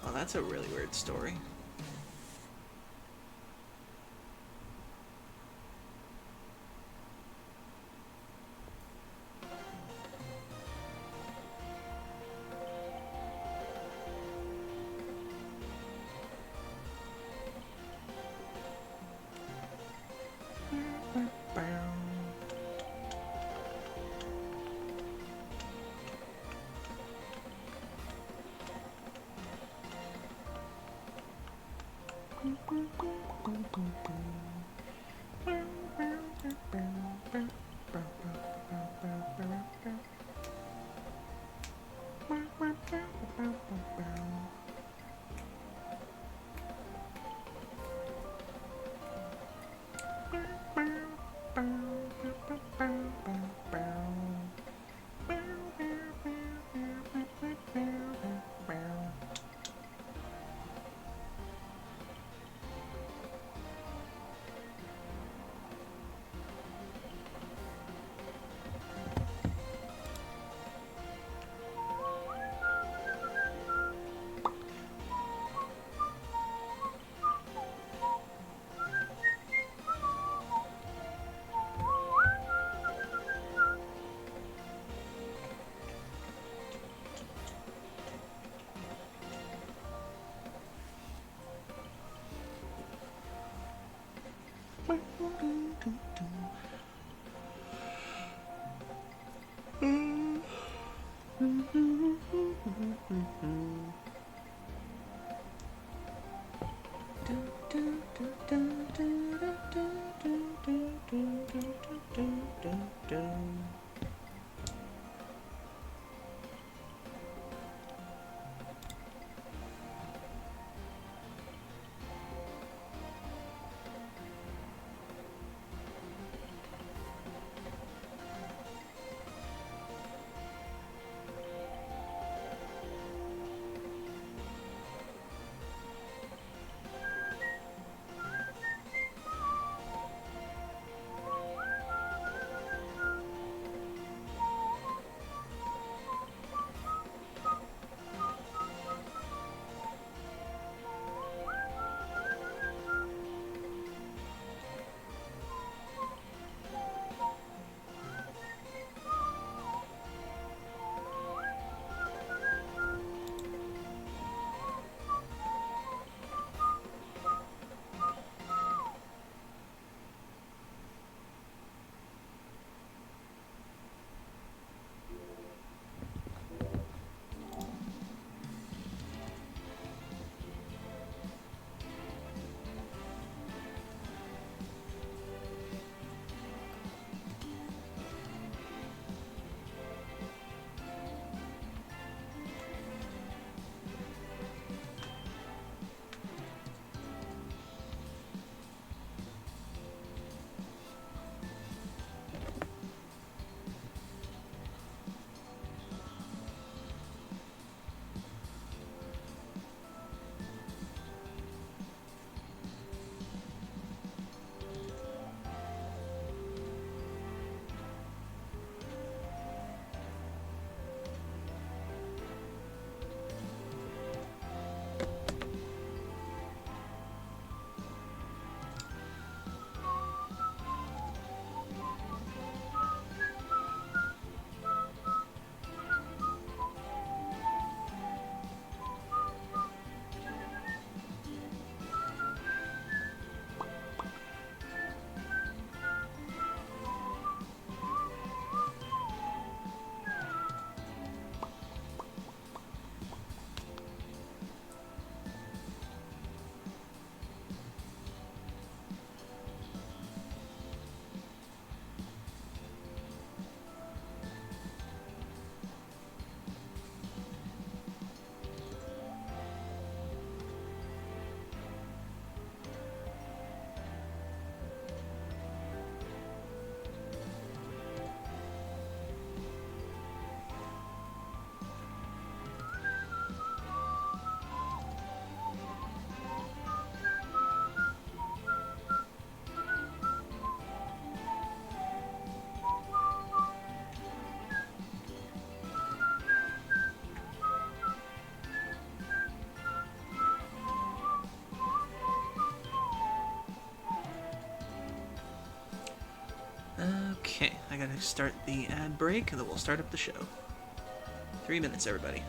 Well, that's a really weird story. I gotta start the ad break, and then we'll start up the show. 3 minutes, everybody.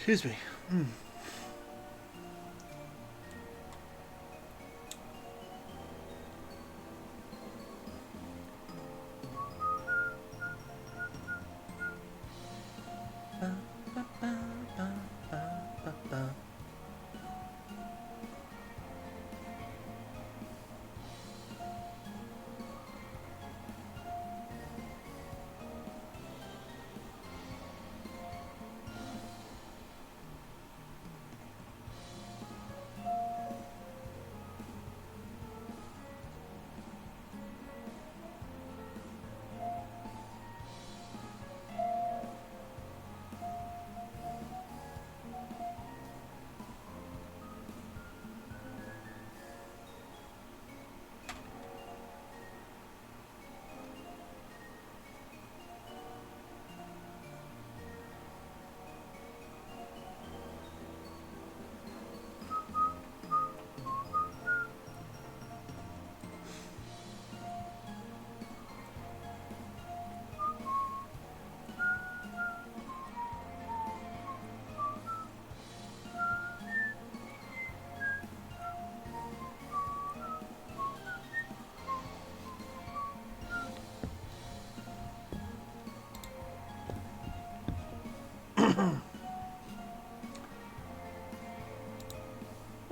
Excuse me.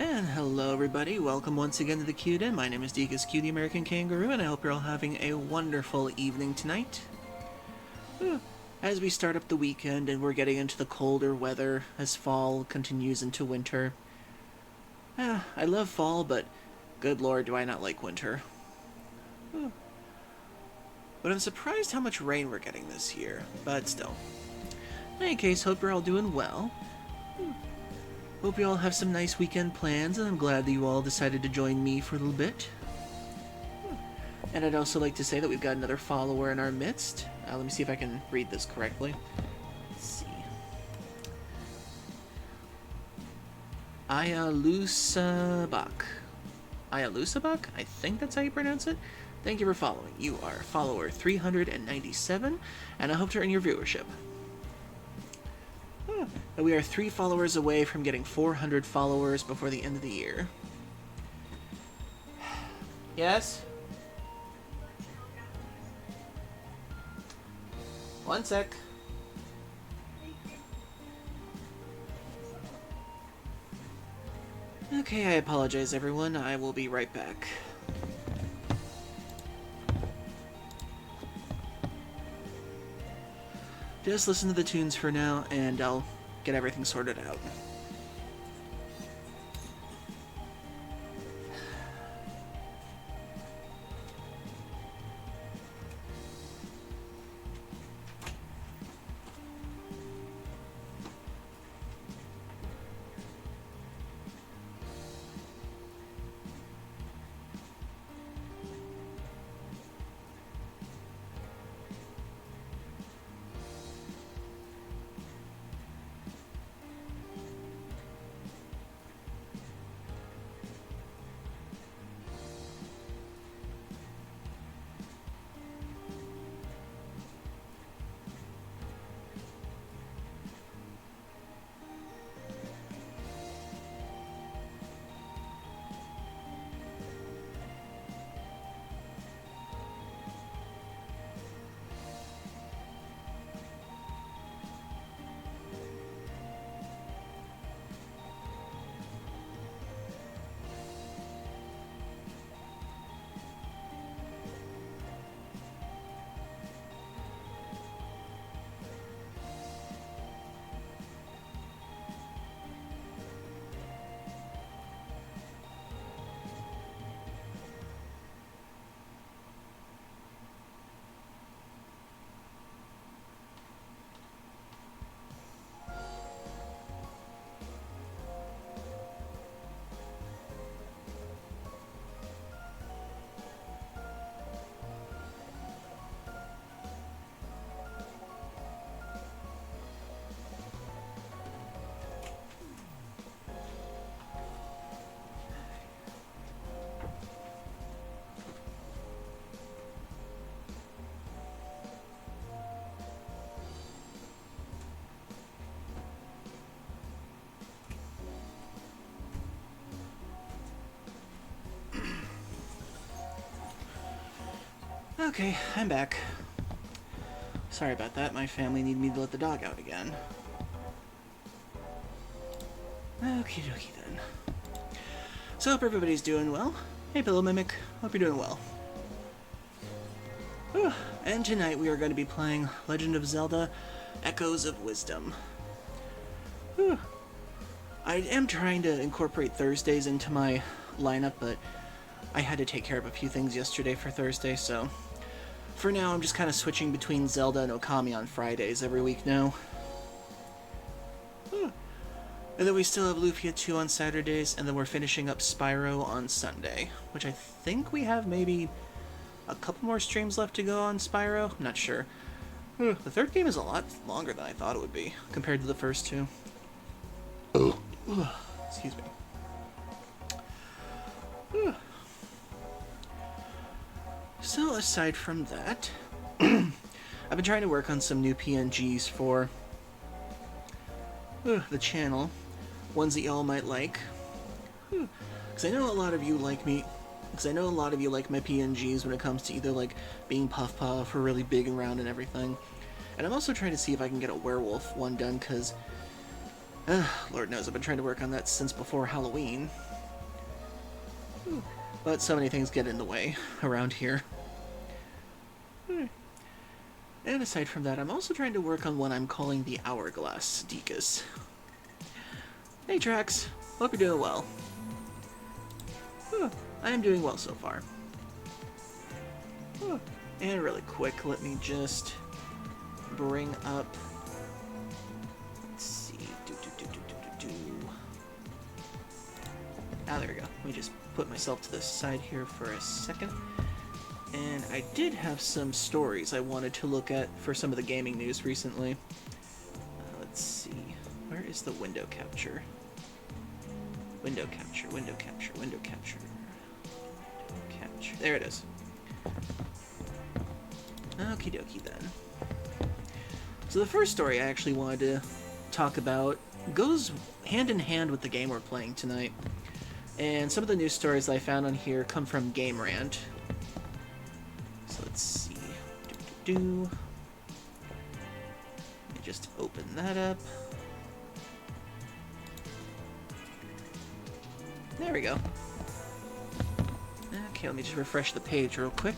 And hello everybody, welcome once again to the Q-Den. My name is Deacus Q, the American Kangaroo, and I hope you're all having a wonderful evening tonight. As we start up the weekend and we're getting into the colder weather as fall continues into winter. I love fall, but good lord do I not like winter. But I'm surprised how much rain we're getting this year, but still. In any case, hope you're all doing well. Hope you all have some nice weekend plans, and I'm glad that you all decided to join me for a little bit. And I'd also like to say that we've got another follower in our midst. Let me see if I can read this correctly. Let's see. Ayalusabak. Ayalusabak? I think that's how you pronounce it. Thank you for following. You are follower 397, and I hope to earn your viewership. We are 3 followers away from getting 400 followers before the end of the year. Yes? One sec. Okay, I apologize everyone. I will be right back. Just listen to the tunes for now, and I'll get everything sorted out. Okay, I'm back. Sorry about that, my family needed me to let the dog out again. Okie dokie then. So hope everybody's doing well. Hey Pillow Mimic, hope you're doing well. And tonight we are going to be playing Legend of Zelda Echoes of Wisdom. I am trying to incorporate Thursdays into my lineup, but I had to take care of a few things yesterday for Thursday, so for now I'm just kind of switching between Zelda and Okami on Fridays every week now. And then we still have Lufia 2 on Saturdays, and then we're finishing up Spyro on Sunday, which I think we have maybe a couple more streams left to go on Spyro. I'm not sure. The third game is a lot longer than I thought it would be, compared to the first two. Excuse me. So, aside from that, I've been trying to work on some new PNGs for the channel. Ones that y'all might like. Because I know a lot of you like me. Because I know a lot of you like my PNGs when it comes to either, like, being Puff Puff or really big and round and everything. And I'm also trying to see if I can get a werewolf one done, because Lord knows, I've been trying to work on that since before Halloween. But so many things get in the way around here. And aside from that, I'm also trying to work on what I'm calling the Hourglass Deacus. Hey Trax, hope you're doing well. I am doing well so far. And really quick, let me just bring up... Let's see... Ah, there we go. Let me just put myself to the side here for a second. And I did have some stories I wanted to look at for some of the gaming news recently. Let's see. Where is the window capture? Window capture, window capture, window capture. Window capture. There it is. Okie dokie then. So the first story I actually wanted to talk about goes hand in hand with the game we're playing tonight. And some of the news stories I found on here come from Game Rant. So let's see. Let me just open that up. There we go. Okay, let me just refresh the page real quick.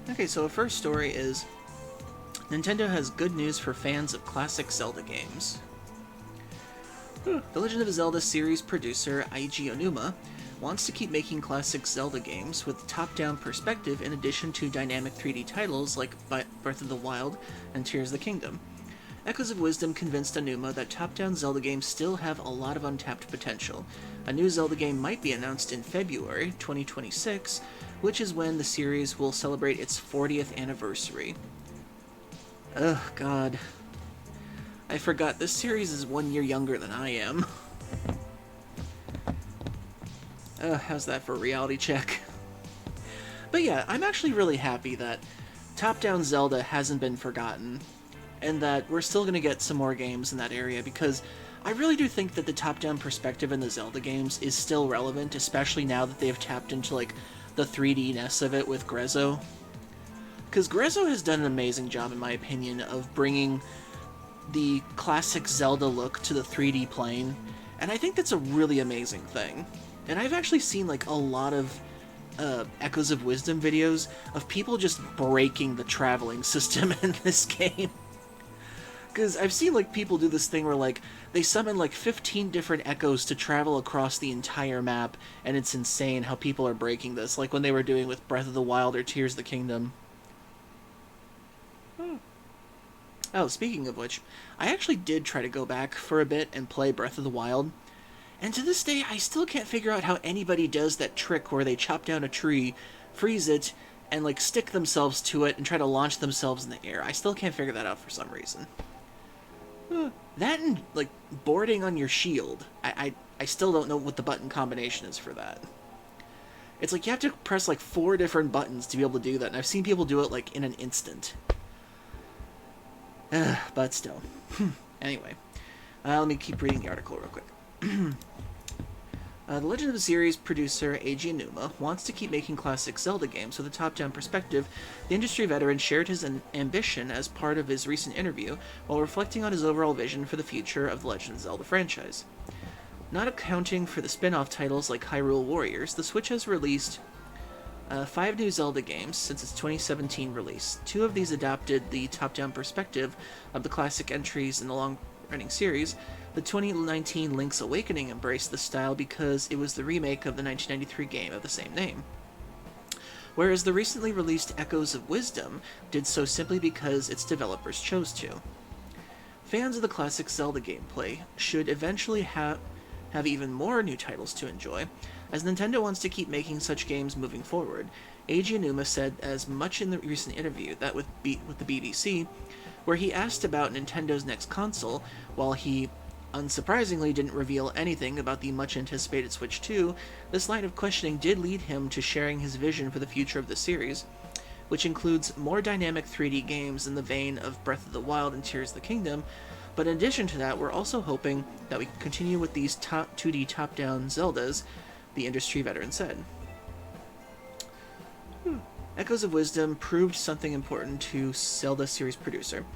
Okay, so the first story is Nintendo has good news for fans of classic Zelda games. The Legend of Zelda series producer Eiji Onuma wants to keep making classic Zelda games with top-down perspective in addition to dynamic 3D titles like Breath of the Wild and Tears of the Kingdom. Echoes of Wisdom convinced Onuma that top-down Zelda games still have a lot of untapped potential. A new Zelda game might be announced in February 2026, which is when the series will celebrate its 40th anniversary. Ugh, God. I forgot, this series is 1 year younger than I am. How's that for a reality check? But yeah, I'm actually really happy that top-down Zelda hasn't been forgotten, and that we're still going to get some more games in that area, because I really do think that the top-down perspective in the Zelda games is still relevant, especially now that they've tapped into, like, the 3D-ness of it with Grezzo. Because Grezzo has done an amazing job, in my opinion, of bringing the classic Zelda look to the 3D plane, and I think that's a really amazing thing. And I've actually seen, like, a lot of Echoes of Wisdom videos of people just breaking the traveling system in this game. Because I've seen, like, people do this thing where, like, they summon, like, 15 different echoes to travel across the entire map, and it's insane how people are breaking this, like when they were doing with Breath of the Wild or Tears of the Kingdom. Oh, speaking of which, I actually did try to go back for a bit and play Breath of the Wild, and to this day, I still can't figure out how anybody does that trick where they chop down a tree, freeze it, and, like, stick themselves to it and try to launch themselves in the air. I still can't figure that out for some reason. That and, like, boarding on your shield. I still don't know what the button combination is for that. It's like you have to press, like, 4 different buttons to be able to do that, and I've seen people do it, like, in an instant. But still. Anyway, let me keep reading the article real quick. The Legend of the Series producer Eiji Aonuma wants to keep making classic Zelda games with a top-down perspective. The industry veteran shared his ambition as part of his recent interview while reflecting on his overall vision for the future of the Legend of Zelda franchise. Not accounting for the spin-off titles like Hyrule Warriors, the Switch has released 5 new Zelda games since its 2017 release. 2 of these adapted the top-down perspective of the classic entries in the long-running series. The 2019 Link's Awakening embraced the style because it was the remake of the 1993 game of the same name, whereas the recently released Echoes of Wisdom did so simply because its developers chose to. Fans of the classic Zelda gameplay should eventually have even more new titles to enjoy, as Nintendo wants to keep making such games moving forward. Eiji Aonuma said as much in the recent interview that with the BBC, where he asked about Nintendo's next console, while he unsurprisingly didn't reveal anything about the much-anticipated Switch 2, this line of questioning did lead him to sharing his vision for the future of the series, which includes more dynamic 3D games in the vein of Breath of the Wild and Tears of the Kingdom. But in addition to that, we're also hoping that we can continue with these 2D top-down Zeldas, the industry veteran said. Echoes of Wisdom proved something important to Zelda series producer.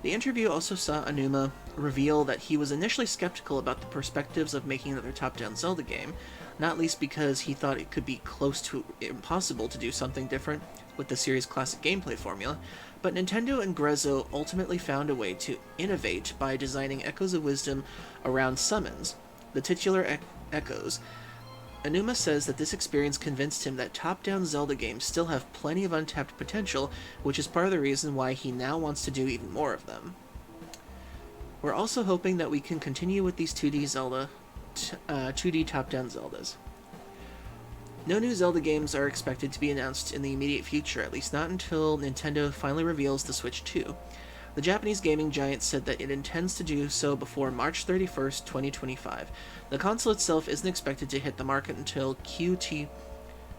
The interview also saw Aonuma reveal that he was initially skeptical about the perspectives of making another top-down Zelda game, not least because he thought it could be close to impossible to do something different with the series' classic gameplay formula, but Nintendo and Grezzo ultimately found a way to innovate by designing Echoes of Wisdom around summons, the titular echoes. Aonuma says that this experience convinced him that top-down Zelda games still have plenty of untapped potential, which is part of the reason why he now wants to do even more of them. We're also hoping that we can continue with these 2D top-down Zeldas. No new Zelda games are expected to be announced in the immediate future, at least not until Nintendo finally reveals the Switch 2. The Japanese gaming giant said that it intends to do so before March 31st, 2025. The console itself isn't expected to hit the market until Q2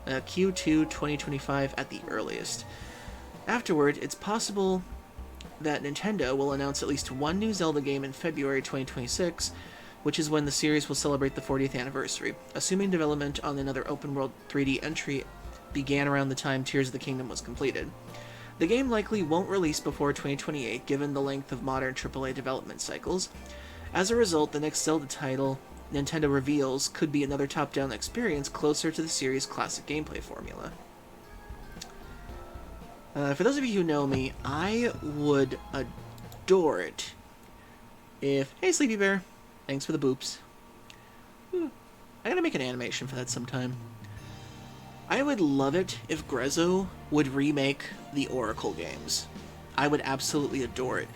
2025 at the earliest. Afterward, it's possible that Nintendo will announce at least one new Zelda game in February 2026, which is when the series will celebrate the 40th anniversary, assuming development on another open-world 3D entry began around the time Tears of the Kingdom was completed. The game likely won't release before 2028, given the length of modern AAA development cycles. As a result, the next Zelda title Nintendo reveals could be another top-down experience closer to the series' classic gameplay formula. For those of you who know me, I would adore it if... Hey, Sleepy Bear! Thanks for the boops. I gotta make an animation for that sometime. I would love it if Grezzo would remake the Oracle games. I would absolutely adore it.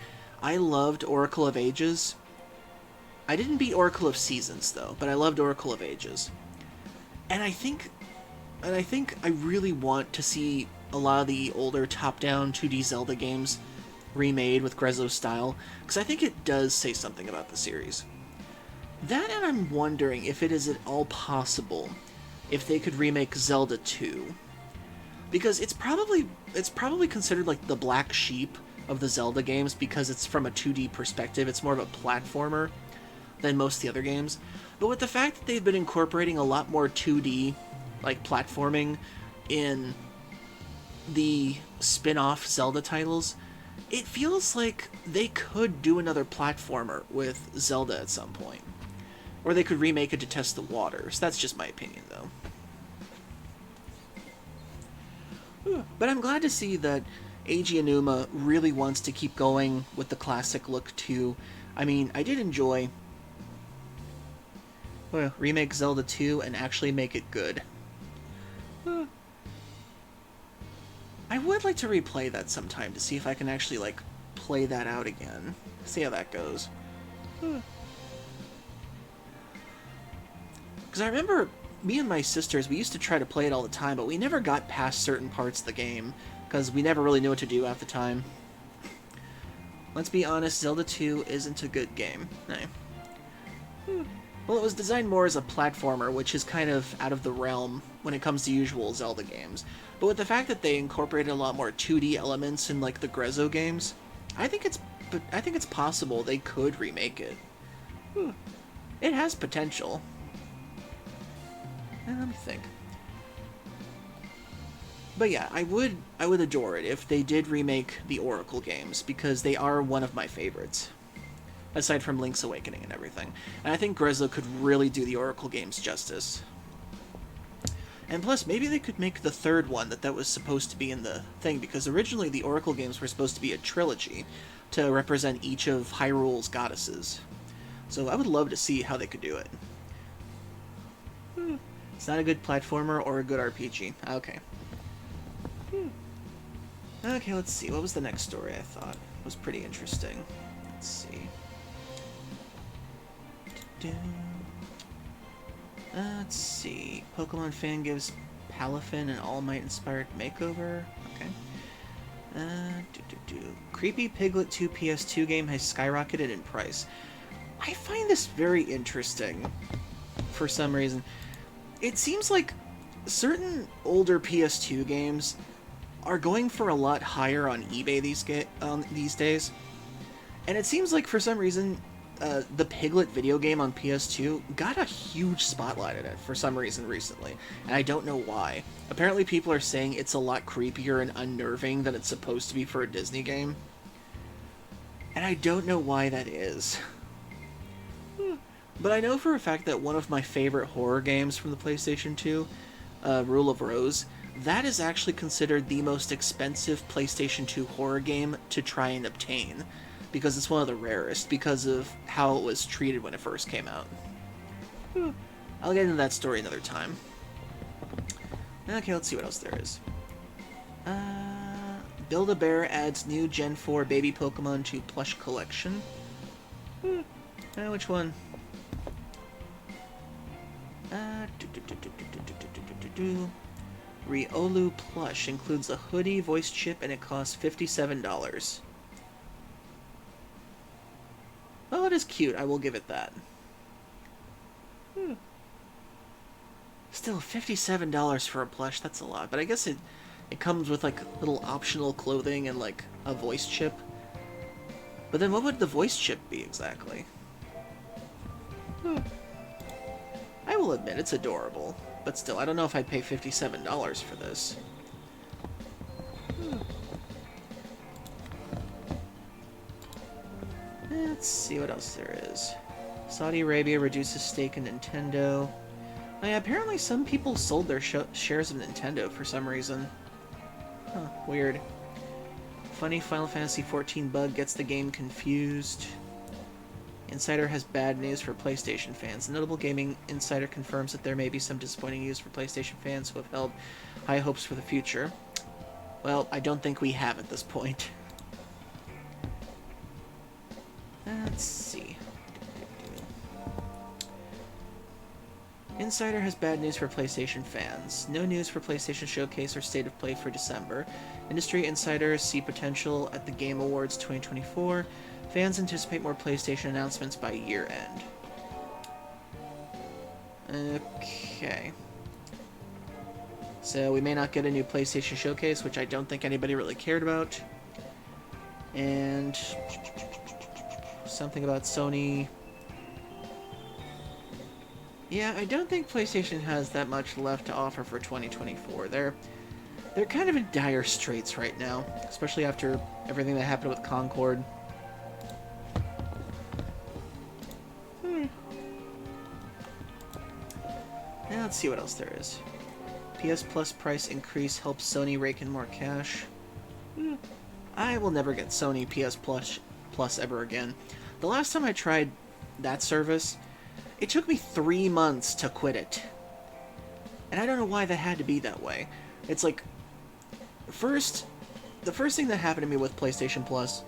I loved Oracle of Ages. I didn't beat Oracle of Seasons, though, but I loved Oracle of Ages. And I think I really want to see a lot of the older top-down 2D Zelda games remade with Grezzo style, because I think it does say something about the series. That, and I'm wondering if it is at all possible if they could remake Zelda 2. Because it's probably considered like the black sheep of the Zelda games because it's from a 2D perspective. It's more of a platformer than most of the other games. But with the fact that they've been incorporating a lot more 2D, like platforming, in the spin-off Zelda titles, it feels like they could do another platformer with Zelda at some point. Or they could remake it to test the waters. That's just my opinion, though. But I'm glad to see that Eiji Aonuma really wants to keep going with the classic look, too. I mean, I did enjoy... remake Zelda 2 and actually make it good. I would like to replay that sometime to see if I can actually, like, play that out again. See how that goes. Because I remember me and my sisters, we used to try to play it all the time, but we never got past certain parts of the game, because we never really knew what to do at the time. Let's be honest, Zelda 2 isn't a good game. No. Well, it was designed more as a platformer, which is kind of out of the realm when it comes to usual Zelda games. But with the fact that they incorporated a lot more 2D elements in, like, the Grezzo games, I think it's possible they could remake it. It has potential. Let me think. But yeah, I would adore it if they did remake the Oracle games, because they are one of my favorites. Aside from Link's Awakening and everything. And I think Grezzo could really do the Oracle games justice. And plus, maybe they could make the third one that was supposed to be in the thing, because originally the Oracle games were supposed to be a trilogy to represent each of Hyrule's goddesses. So I would love to see how they could do it. It's not a good platformer or a good RPG. Okay. Okay, let's see. What was the next story I thought was pretty interesting? Let's see. Let's see. Pokemon fan gives Palafin an All Might inspired makeover. Okay. Creepy Piglet 2 PS2 game has skyrocketed in price. I find this very interesting for some reason. It seems like certain older PS2 games are going for a lot higher on eBay these days. And it seems like for some reason the Piglet video game on PS2 got a huge spotlight in it for some reason recently, and I don't know why. Apparently people are saying it's a lot creepier and unnerving than it's supposed to be for a Disney game. And I don't know why that is. But I know for a fact that one of my favorite horror games from the PlayStation 2, Rule of Rose, that is actually considered the most expensive PlayStation 2 horror game to try and obtain, because it's one of the rarest, because of how it was treated when it first came out. I'll get into that story another time. Okay, let's see what else there is. Build-A-Bear adds new Gen 4 baby Pokemon to plush collection. Which one? Riolu plush includes a hoodie, voice chip, and it costs $57. Well, it is cute. I will give it that. Still, $57 for a plush, that's a lot. But I guess it comes with, like, little optional clothing and, like, a voice chip. But then what would the voice chip be, exactly? I will admit, it's adorable. But still, I don't know if I'd pay $57 for this. Let's see what else there is. Saudi Arabia reduces stake in Nintendo. Oh yeah, apparently some people sold their shares of Nintendo for some reason. Huh, weird. Funny Final Fantasy XIV bug gets the game confused. Insider has bad news for PlayStation fans. A notable gaming insider confirms that there may be some disappointing news for PlayStation fans who have held high hopes for the future. Well, I don't think we have at this point. Let's see. Insider has bad news for PlayStation fans. No news for PlayStation Showcase or State of Play for December. Industry insiders see potential at the Game Awards 2024. Fans anticipate more PlayStation announcements by year-end. Okay. So we may not get a new PlayStation Showcase, which I don't think anybody really cared about. And something about Sony. Yeah, I don't think PlayStation has that much left to offer for 2024. They're kind of in dire straits right now, especially after everything that happened with Concord. Now let's see what else there is. PS Plus price increase helps Sony rake in more cash. I will never get Sony PS Plus ever again. The last time I tried that service, it took me 3 months to quit it. And I don't know why that had to be that way. It's like, the first thing that happened to me with PlayStation Plus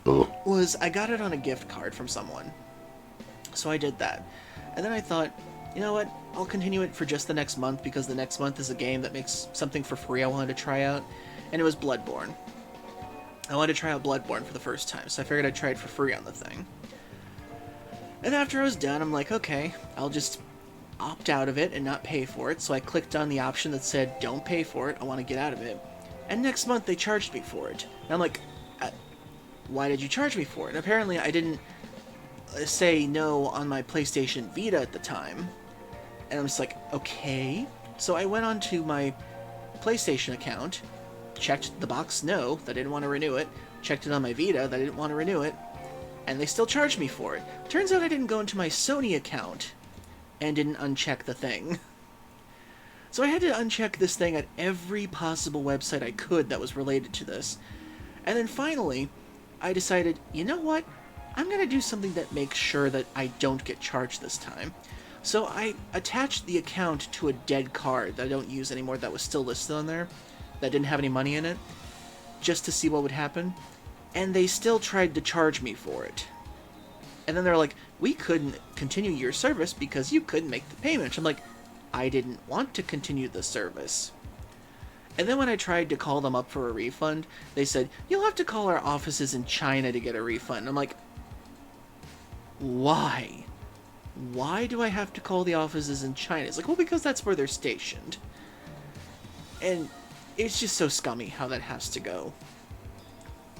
was I got it on a gift card from someone. So I did that. And then I thought, you know what, I'll continue it for just the next month, because the next month is a game that makes something for free I wanted to try out, and it was Bloodborne. I wanted to try out Bloodborne for the first time, so I figured I'd try it for free on the thing. And after I was done, I'm like, okay, I'll just opt out of it and not pay for it, so I clicked on the option that said, don't pay for it, I want to get out of it. And next month they charged me for it. And I'm like, why did you charge me for it? And apparently I didn't say no on my PlayStation Vita at the time. And I'm just like, okay. So I went onto my PlayStation account, checked the box no, that I didn't want to renew it, checked it on my Vita, that I didn't want to renew it, and they still charged me for it. Turns out I didn't go into my Sony account and didn't uncheck the thing. So I had to uncheck this thing at every possible website I could that was related to this. And then finally, I decided, you know what? I'm going to do something that makes sure that I don't get charged this time. So I attached the account to a dead card that I don't use anymore that was still listed on there, that didn't have any money in it, just to see what would happen. And they still tried to charge me for it. And then they're like, we couldn't continue your service because you couldn't make the payment. I'm like, I didn't want to continue the service. And then when I tried to call them up for a refund, they said, you'll have to call our offices in China to get a refund. I'm like, why? Why do I have to call the offices in China? It's like, well, because that's where they're stationed. And it's just so scummy how that has to go.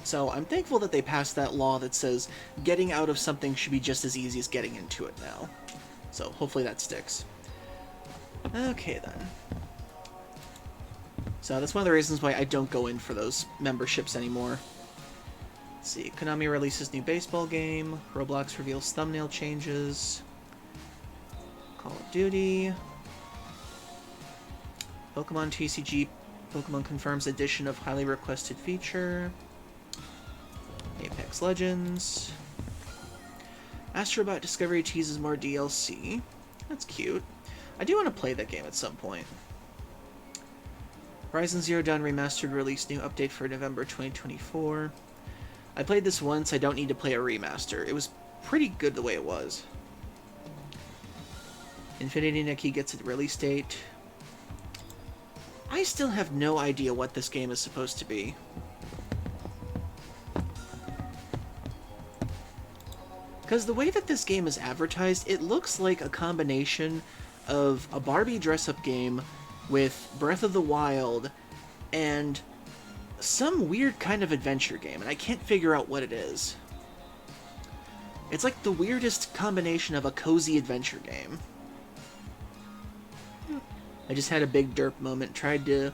So I'm thankful that they passed that law that says getting out of something should be just as easy as getting into it now. So hopefully that sticks. Okay, then. So that's one of the reasons why I don't go in for those memberships anymore. Let's see. Konami releases new baseball game. Roblox reveals thumbnail changes. Call of Duty. Pokemon TCG. Pokemon confirms addition of highly requested feature. Apex Legends. Astrobot Discovery teases more DLC. That's cute. I do want to play that game at some point. Horizon Zero Dawn Remastered released new update for November 2024. I played this once, I don't need to play a remaster. It was pretty good the way it was. Infinity Nikki gets a release date. I still have no idea what this game is supposed to be. Because the way that this game is advertised, it looks like a combination of a Barbie dress-up game with Breath of the Wild and some weird kind of adventure game, and I can't figure out what it is. It's like the weirdest combination of a cozy adventure game. I just had a big derp moment, tried to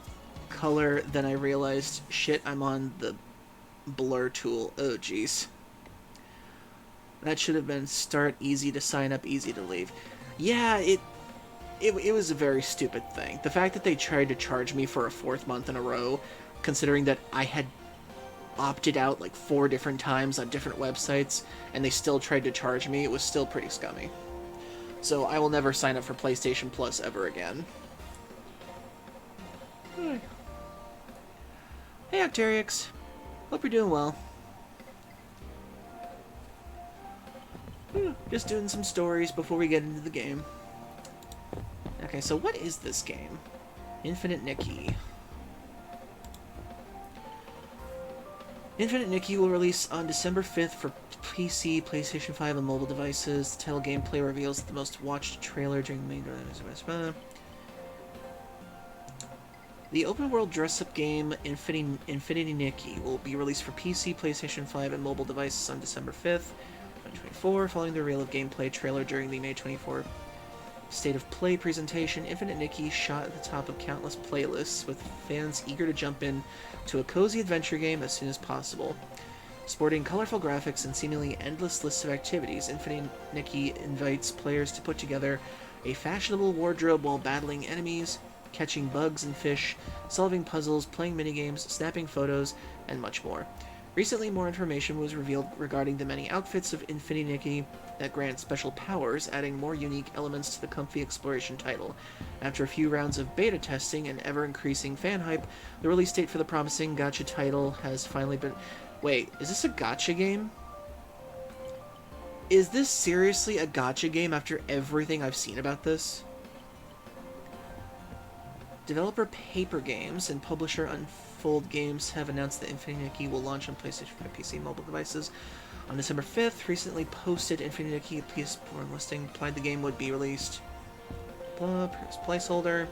color, then I realized, shit, I'm on the blur tool. Oh, jeez. That should have been start, easy to sign up, easy to leave. Yeah, it was a very stupid thing. The fact that they tried to charge me for a 4th month in a row, considering that I had opted out like 4 different times on different websites, and they still tried to charge me, it was still pretty scummy. So I will never sign up for PlayStation Plus ever again. Hey Octarix, hope you're doing well. Just doing some stories before we get into the game. Okay, so what is this game? Infinite Nikki. Infinite Nikki will release on December 5th for PC, PlayStation 5, and mobile devices. The title gameplay reveals the most watched trailer during the main... The open-world dress-up game Infinity Nikki will be released for PC, PlayStation 5, and mobile devices on December 5th, 2024, following the reveal of gameplay trailer during the May 24 State of Play presentation. Infinite Nikki shot at the top of countless playlists, with fans eager to jump in to a cozy adventure game as soon as possible. Sporting colorful graphics and seemingly endless lists of activities, Infinite Nikki invites players to put together a fashionable wardrobe while battling enemies, catching bugs and fish, solving puzzles, playing minigames, snapping photos, and much more. Recently, more information was revealed regarding the many outfits of Infinity Nikki that grant special powers, adding more unique elements to the comfy exploration title. After a few rounds of beta testing and ever-increasing fan hype, the release date for the promising gacha title has finally been... Wait, is this a gacha game? Is this seriously a gacha game after everything I've seen about this? Developer Paper Games and publisher Unfold Games have announced that Infinity Nikki will launch on PlayStation 5, PC, and mobile devices on December 5th. Recently posted Infinity Nikki PS4 listing implied the game would be released. Placeholder.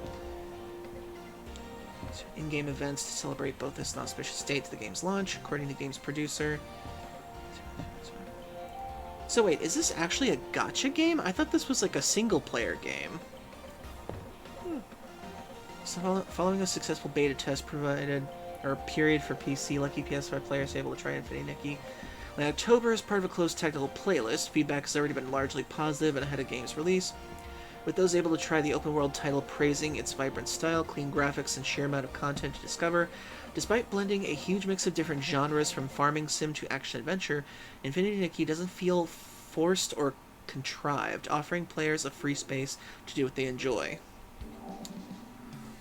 In-game events to celebrate both this auspicious date to the game's launch, according to the game's producer. So wait, is this actually a gacha game? I thought this was like a single-player game. Following a successful beta test provided, or period for PC, lucky PS5 players able to try Infinity Nikki. In October, as part of a closed technical playlist, feedback has already been largely positive and ahead of game's release, with those able to try the open-world title praising its vibrant style, clean graphics, and sheer amount of content to discover. Despite blending a huge mix of different genres from farming sim to action-adventure, Infinity Nikki doesn't feel forced or contrived, offering players a free space to do what they enjoy.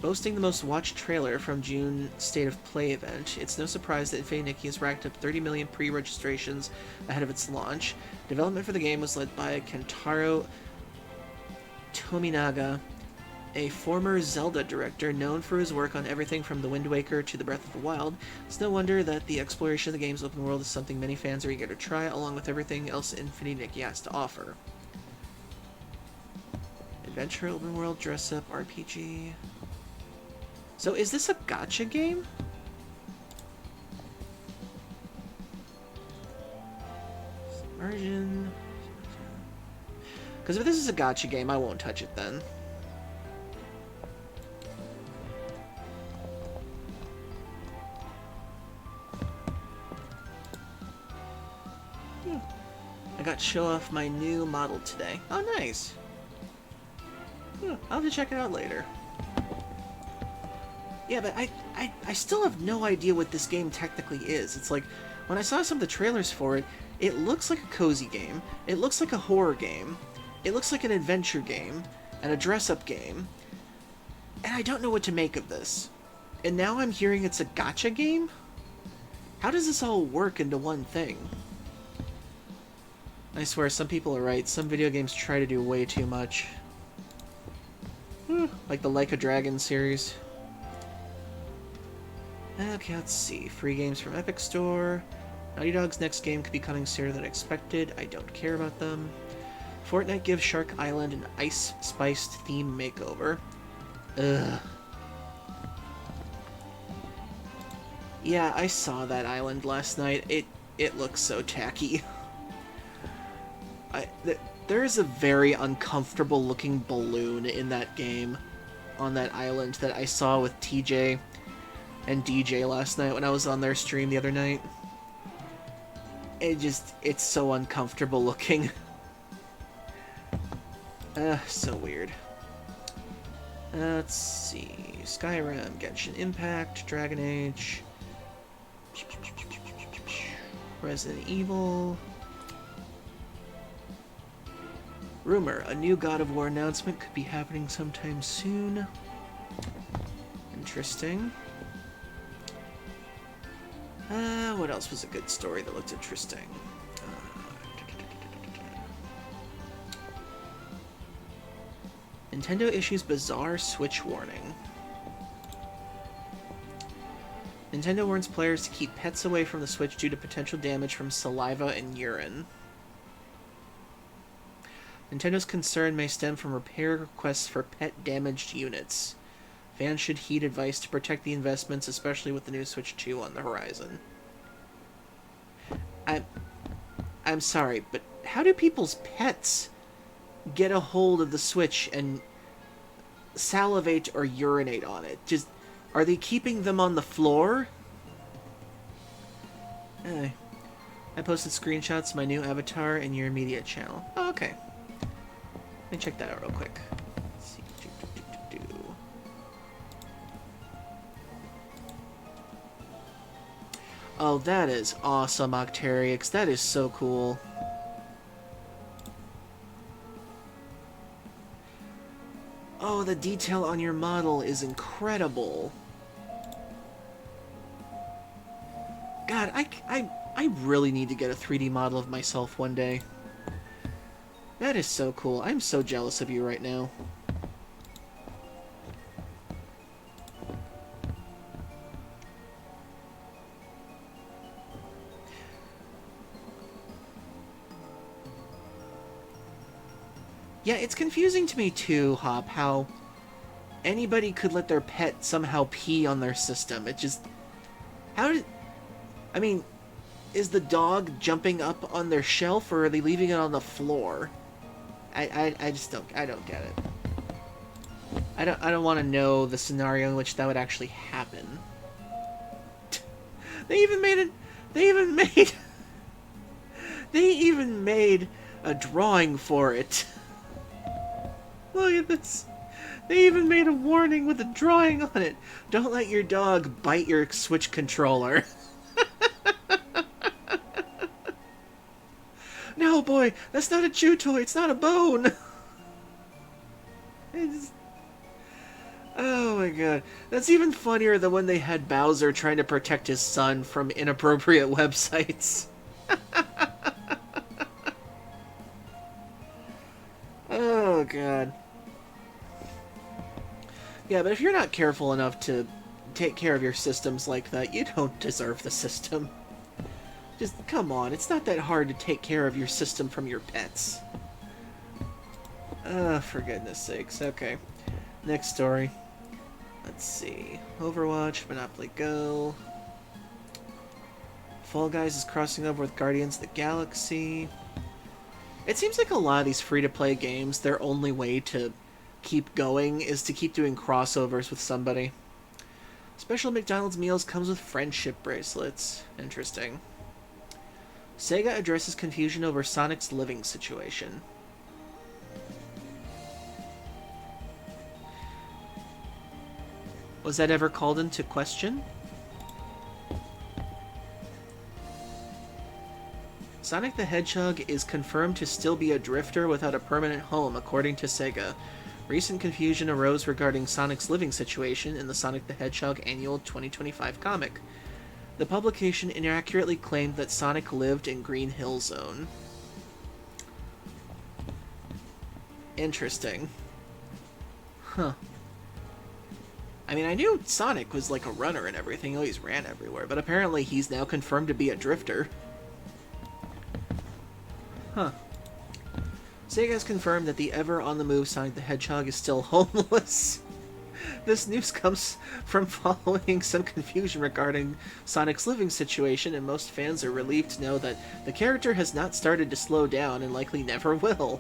Boasting the most watched trailer from June State of Play event, it's no surprise that Infinity Nikki has racked up 30 million pre-registrations ahead of its launch. Development for the game was led by Kentaro Tominaga, a former Zelda director known for his work on everything from The Wind Waker to The Breath of the Wild. It's no wonder that the exploration of the game's open world is something many fans are eager to try, along with everything else Infinity Nikki has to offer. Adventure, open world, dress-up, RPG... So is this a gacha game? Submersion. Because if this is a gacha game, I won't touch it then. I got to show off my new model today. Oh, nice. I'll have to check it out later. Yeah, but I still have no idea what this game technically is. It's like, when I saw some of the trailers for it, it looks like a cozy game, it looks like a horror game, it looks like an adventure game, and a dress-up game, and I don't know what to make of this. And now I'm hearing it's a gacha game? How does this all work into one thing? I swear, some people are right. Some video games try to do way too much. Like the Like a Dragon series. Okay, let's see. Free games from Epic Store. Naughty Dog's next game could be coming sooner than expected. I don't care about them. Fortnite gives Shark Island an ice-spiced theme makeover. Ugh. Yeah, I saw that island last night. It looks so tacky. There is a very uncomfortable looking balloon in that game on that island that I saw with TJ and DJ last night when I was on their stream the other night. It's so uncomfortable looking. So weird. Let's see. Skyrim, Genshin Impact, Dragon Age, Resident Evil. Rumor, a new God of War announcement could be happening sometime soon. Interesting. What else was a good story that looked interesting? Nintendo issues bizarre Switch warning. Nintendo warns players to keep pets away from the Switch due to potential damage from saliva and urine. Nintendo's concern may stem from repair requests for pet-damaged units. Fans should heed advice to protect the investments, especially with the new Switch 2 on the horizon. I'm sorry, but how do people's pets get a hold of the Switch and salivate or urinate on it? Just, are they keeping them on the floor? I posted screenshots of my new avatar in your immediate channel. Oh, okay. Let me check that out real quick. Let's see. Oh, that is awesome, Octarix. That is so cool. Oh, the detail on your model is incredible. God, I really need to get a 3D model of myself one day. That is so cool. I'm so jealous of you right now. Yeah, it's confusing to me too, Hop, how anybody could let their pet somehow pee on their system. It just... How did... I mean, is the dog jumping up on their shelf, or are they leaving it on the floor? I just don't... I don't get it. I don't want to know the scenario in which that would actually happen. They even made it. They even made. They even made a drawing for it. Look at this. They even made a warning with a drawing on it. Don't let your dog bite your Switch controller. No, boy, that's not a chew toy. It's not a bone. It's... Oh my god. That's even funnier than when they had Bowser trying to protect his son from inappropriate websites. Oh god. Yeah, but if you're not careful enough to take care of your systems like that, you don't deserve the system. Just, come on, it's not that hard to take care of your system from your pets. For goodness sakes. Okay. Next story. Let's see. Overwatch, Monopoly Go. Fall Guys is crossing over with Guardians of the Galaxy. It seems like a lot of these free-to-play games, their only way to keep going is to keep doing crossovers with somebody. Special McDonald's meals comes with friendship bracelets. Interesting. Sega addresses confusion over Sonic's living situation. Was that ever called into question? Sonic the Hedgehog is confirmed to still be a drifter without a permanent home, according to Sega. Recent confusion arose regarding Sonic's living situation in the Sonic the Hedgehog annual 2025 comic. The publication inaccurately claimed that Sonic lived in Green Hill Zone. Interesting. Huh. I mean, I knew Sonic was like a runner and everything, he always ran everywhere, but apparently he's now confirmed to be a drifter. Huh. Sega has confirmed that the ever-on-the-move Sonic the Hedgehog is still homeless. This news comes from following some confusion regarding Sonic's living situation, and most fans are relieved to know that the character has not started to slow down and likely never will.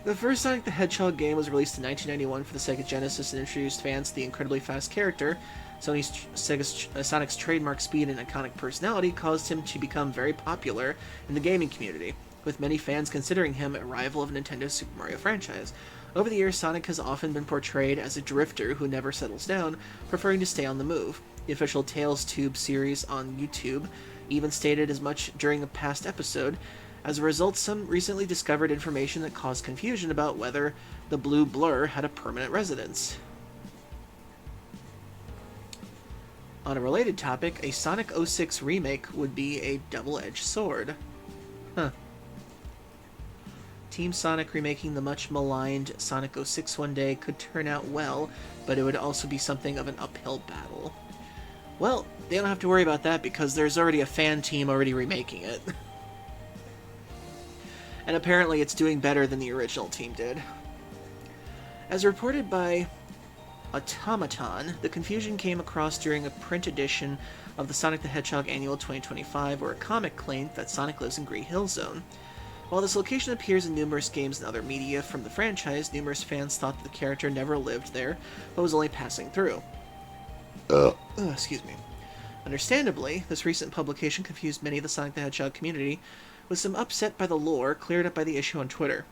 The first Sonic the Hedgehog game was released in 1991 for the Sega Genesis and introduced fans to the incredibly fast character. Sonic's trademark speed and iconic personality caused him to become very popular in the gaming community, with many fans considering him a rival of Nintendo's Super Mario franchise. Over the years, Sonic has often been portrayed as a drifter who never settles down, preferring to stay on the move. The official Tales Tube series on YouTube even stated as much during a past episode. As a result, some recently discovered information that caused confusion about whether the blue blur had a permanent residence. On a related topic, a Sonic 06 remake would be a double-edged sword. Huh. Team Sonic remaking the much-maligned Sonic 06 one day could turn out well, but it would also be something of an uphill battle. Well, they don't have to worry about that because there's already a fan team already remaking it. And apparently it's doing better than the original team did. As reported by Automaton, the confusion came across during a print edition of the Sonic the Hedgehog Annual 2025, where a comic claimed that Sonic lives in Green Hill Zone. While this location appears in numerous games and other media from the franchise, numerous fans thought that the character never lived there, but was only passing through. Excuse me. Understandably, this recent publication confused many of the Sonic the Hedgehog community, with some upset by the lore cleared up by the issue on Twitter.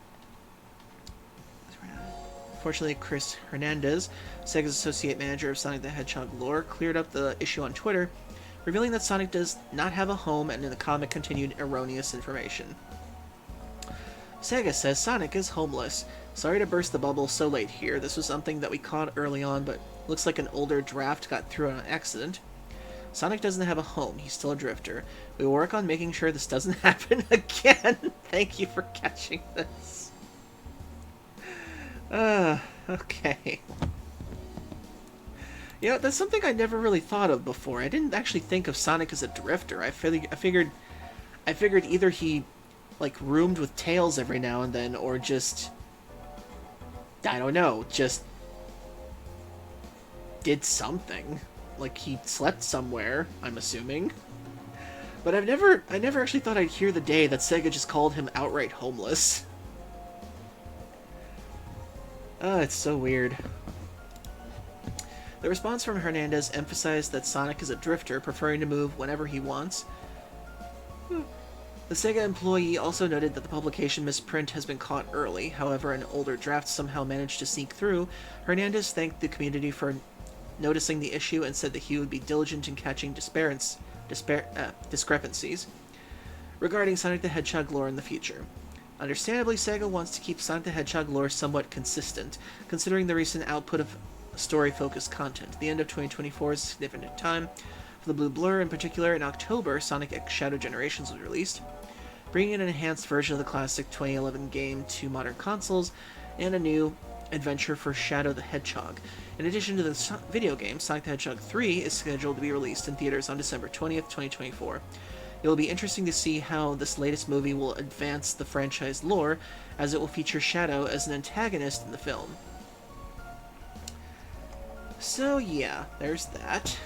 Fortunately, Chris Hernandez, Sega's associate manager of Sonic the Hedgehog lore, cleared up the issue on Twitter, revealing that Sonic does not have a home and in the comic continued erroneous information. Sega says Sonic is homeless. Sorry to burst the bubble so late here. This was something that we caught early on, but looks like an older draft got through on an accident. Sonic doesn't have a home. He's still a drifter. We will work on making sure this doesn't happen again. Thank you for catching this. Okay. You know, that's something I never really thought of before. I didn't actually think of Sonic as a drifter. I figured either he, like, roomed with Tails every now and then, or just, I don't know, just did something. Like, he slept somewhere, I'm assuming. But I never actually thought I'd hear the day that Sega just called him outright homeless. Oh, it's so weird. The response from Hernandez emphasized that Sonic is a drifter, preferring to move whenever he wants. The Sega employee also noted that the publication misprint has been caught early. However, an older draft somehow managed to sneak through. Hernandez thanked the community for noticing the issue and said that he would be diligent in catching discrepancies regarding Sonic the Hedgehog lore in the future. Understandably, Sega wants to keep Sonic the Hedgehog lore somewhat consistent, considering the recent output of story-focused content. The end of 2024 is a significant time for the Blue Blur. In particular, in October, Sonic X Shadow Generations was released, bringing an enhanced version of the classic 2011 game to modern consoles, and a new adventure for Shadow the Hedgehog. In addition to the video game, Sonic the Hedgehog 3 is scheduled to be released in theaters on December 20th, 2024. It will be interesting to see how this latest movie will advance the franchise lore, as it will feature Shadow as an antagonist in the film. So yeah, there's that.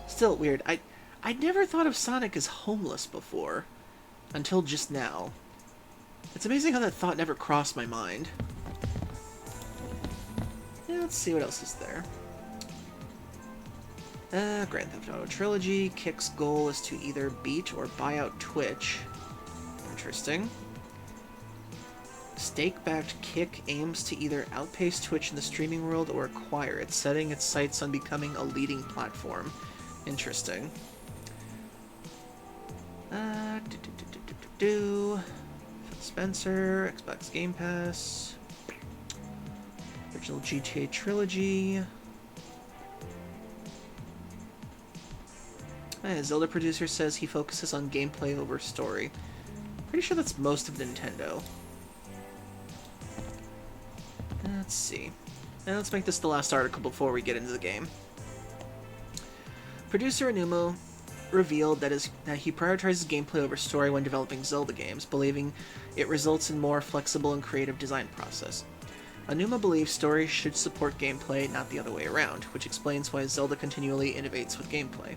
Still weird. I'd never thought of Sonic as homeless before, until just now. It's amazing how that thought never crossed my mind. Yeah, let's see what else is there. Grand Theft Auto Trilogy. Kick's goal is to either beat or buy out Twitch. Interesting. Stake-backed Kick aims to either outpace Twitch in the streaming world or acquire it, setting its sights on becoming a leading platform. Interesting. Phil Spencer, Xbox Game Pass. Original GTA Trilogy. Zelda producer says he focuses on gameplay over story. Pretty sure that's most of Nintendo. Let's see. And let's make this the last article before we get into the game. Producer Aonuma revealed that he prioritizes gameplay over story when developing Zelda games, believing it results in more flexible and creative design process. Aonuma believes story should support gameplay, not the other way around, which explains why Zelda continually innovates with gameplay.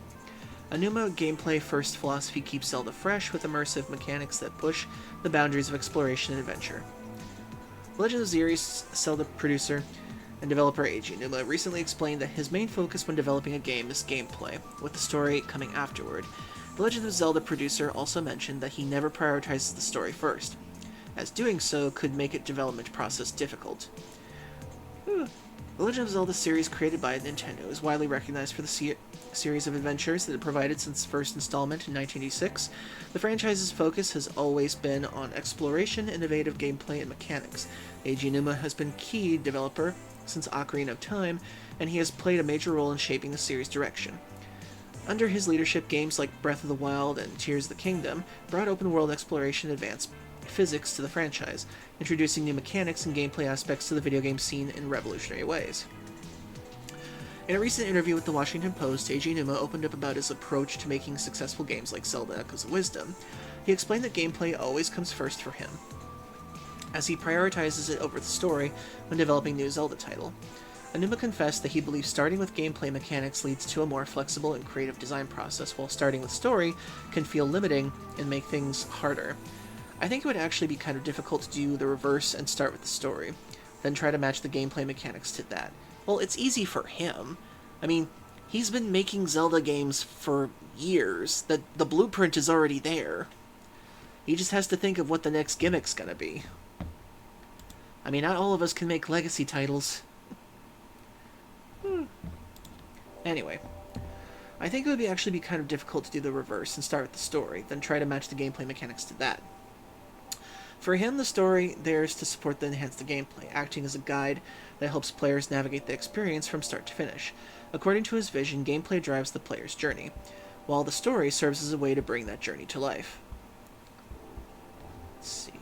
Aonuma gameplay-first philosophy keeps Zelda fresh, with immersive mechanics that push the boundaries of exploration and adventure. Legend of Xeris Zelda producer and developer Eiji Aonuma recently explained that his main focus when developing a game is gameplay, with the story coming afterward. The Legend of Zelda producer also mentioned that he never prioritizes the story first, as doing so could make its development process difficult. The Legend of Zelda series created by Nintendo is widely recognized for the series of adventures that it provided since the first installment in 1986. The franchise's focus has always been on exploration, innovative gameplay, and mechanics. Eiji Aonuma has been key developer since Ocarina of Time, and he has played a major role in shaping the series' direction. Under his leadership, games like Breath of the Wild and Tears of the Kingdom brought open-world exploration and advanced physics to the franchise, introducing new mechanics and gameplay aspects to the video game scene in revolutionary ways. In a recent interview with the Washington Post, Eiji Aonuma opened up about his approach to making successful games like Zelda Echoes of Wisdom. He explained that gameplay always comes first for him, as he prioritizes it over the story when developing a new Zelda title. Aonuma confessed that he believes starting with gameplay mechanics leads to a more flexible and creative design process, while starting with story can feel limiting and make things harder. I think it would actually be kind of difficult to do the reverse and start with the story, then try to match the gameplay mechanics to that. Well, it's easy for him. I mean, he's been making Zelda games for years. The blueprint is already there. He just has to think of what the next gimmick's gonna be. I mean, not all of us can make legacy titles. Anyway, I think it would actually be kind of difficult to do the reverse and start with the story, then try to match the gameplay mechanics to that. For him, the story there is to support and enhance the gameplay, acting as a guide that helps players navigate the experience from start to finish. According to his vision, gameplay drives the player's journey, while the story serves as a way to bring that journey to life. Let's see.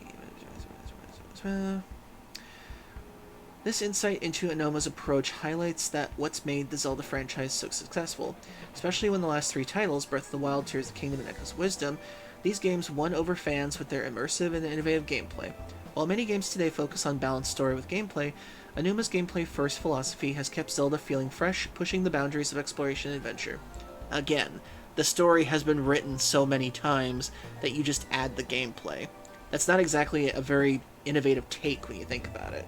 This insight into Aonuma's approach highlights that what's made the Zelda franchise so successful, especially when the last three titles, Breath of the Wild, Tears of the Kingdom, and Echoes of Wisdom, these games won over fans with their immersive and innovative gameplay. While many games today focus on balanced story with gameplay, Aonuma's gameplay-first philosophy has kept Zelda feeling fresh, pushing the boundaries of exploration and adventure. Again, the story has been written so many times that you just add the gameplay. That's not exactly a very innovative take when you think about it.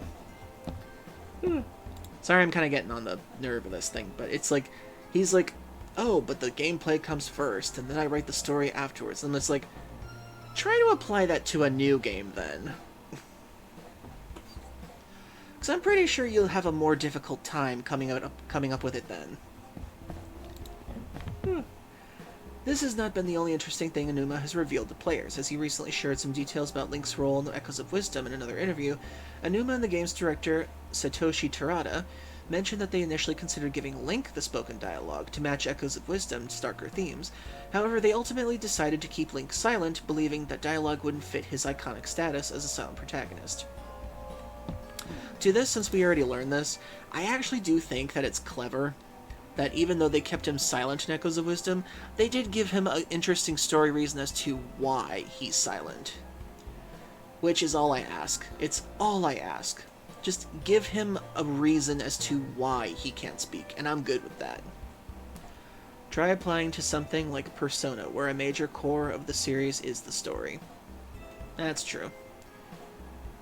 Sorry, I'm kind of getting on the nerve of this thing, but it's like, he's like, oh, but the gameplay comes first, and then I write the story afterwards. And it's like, try to apply that to a new game then. Because I'm pretty sure you'll have a more difficult time coming up with it then. This has not been the only interesting thing Aonuma has revealed to players. As he recently shared some details about Link's role in the Echoes of Wisdom in another interview, Aonuma and the game's director, Satoshi Terada, mentioned that they initially considered giving Link the spoken dialogue to match Echoes of Wisdom's darker themes. However, they ultimately decided to keep Link silent, believing that dialogue wouldn't fit his iconic status as a silent protagonist. To this, since we already learned this, I actually do think that it's clever that even though they kept him silent in Echoes of Wisdom, they did give him an interesting story reason as to why he's silent. Which is all I ask. It's all I ask. Just give him a reason as to why he can't speak, and I'm good with that. Try applying to something like Persona, where a major core of the series is the story. That's true.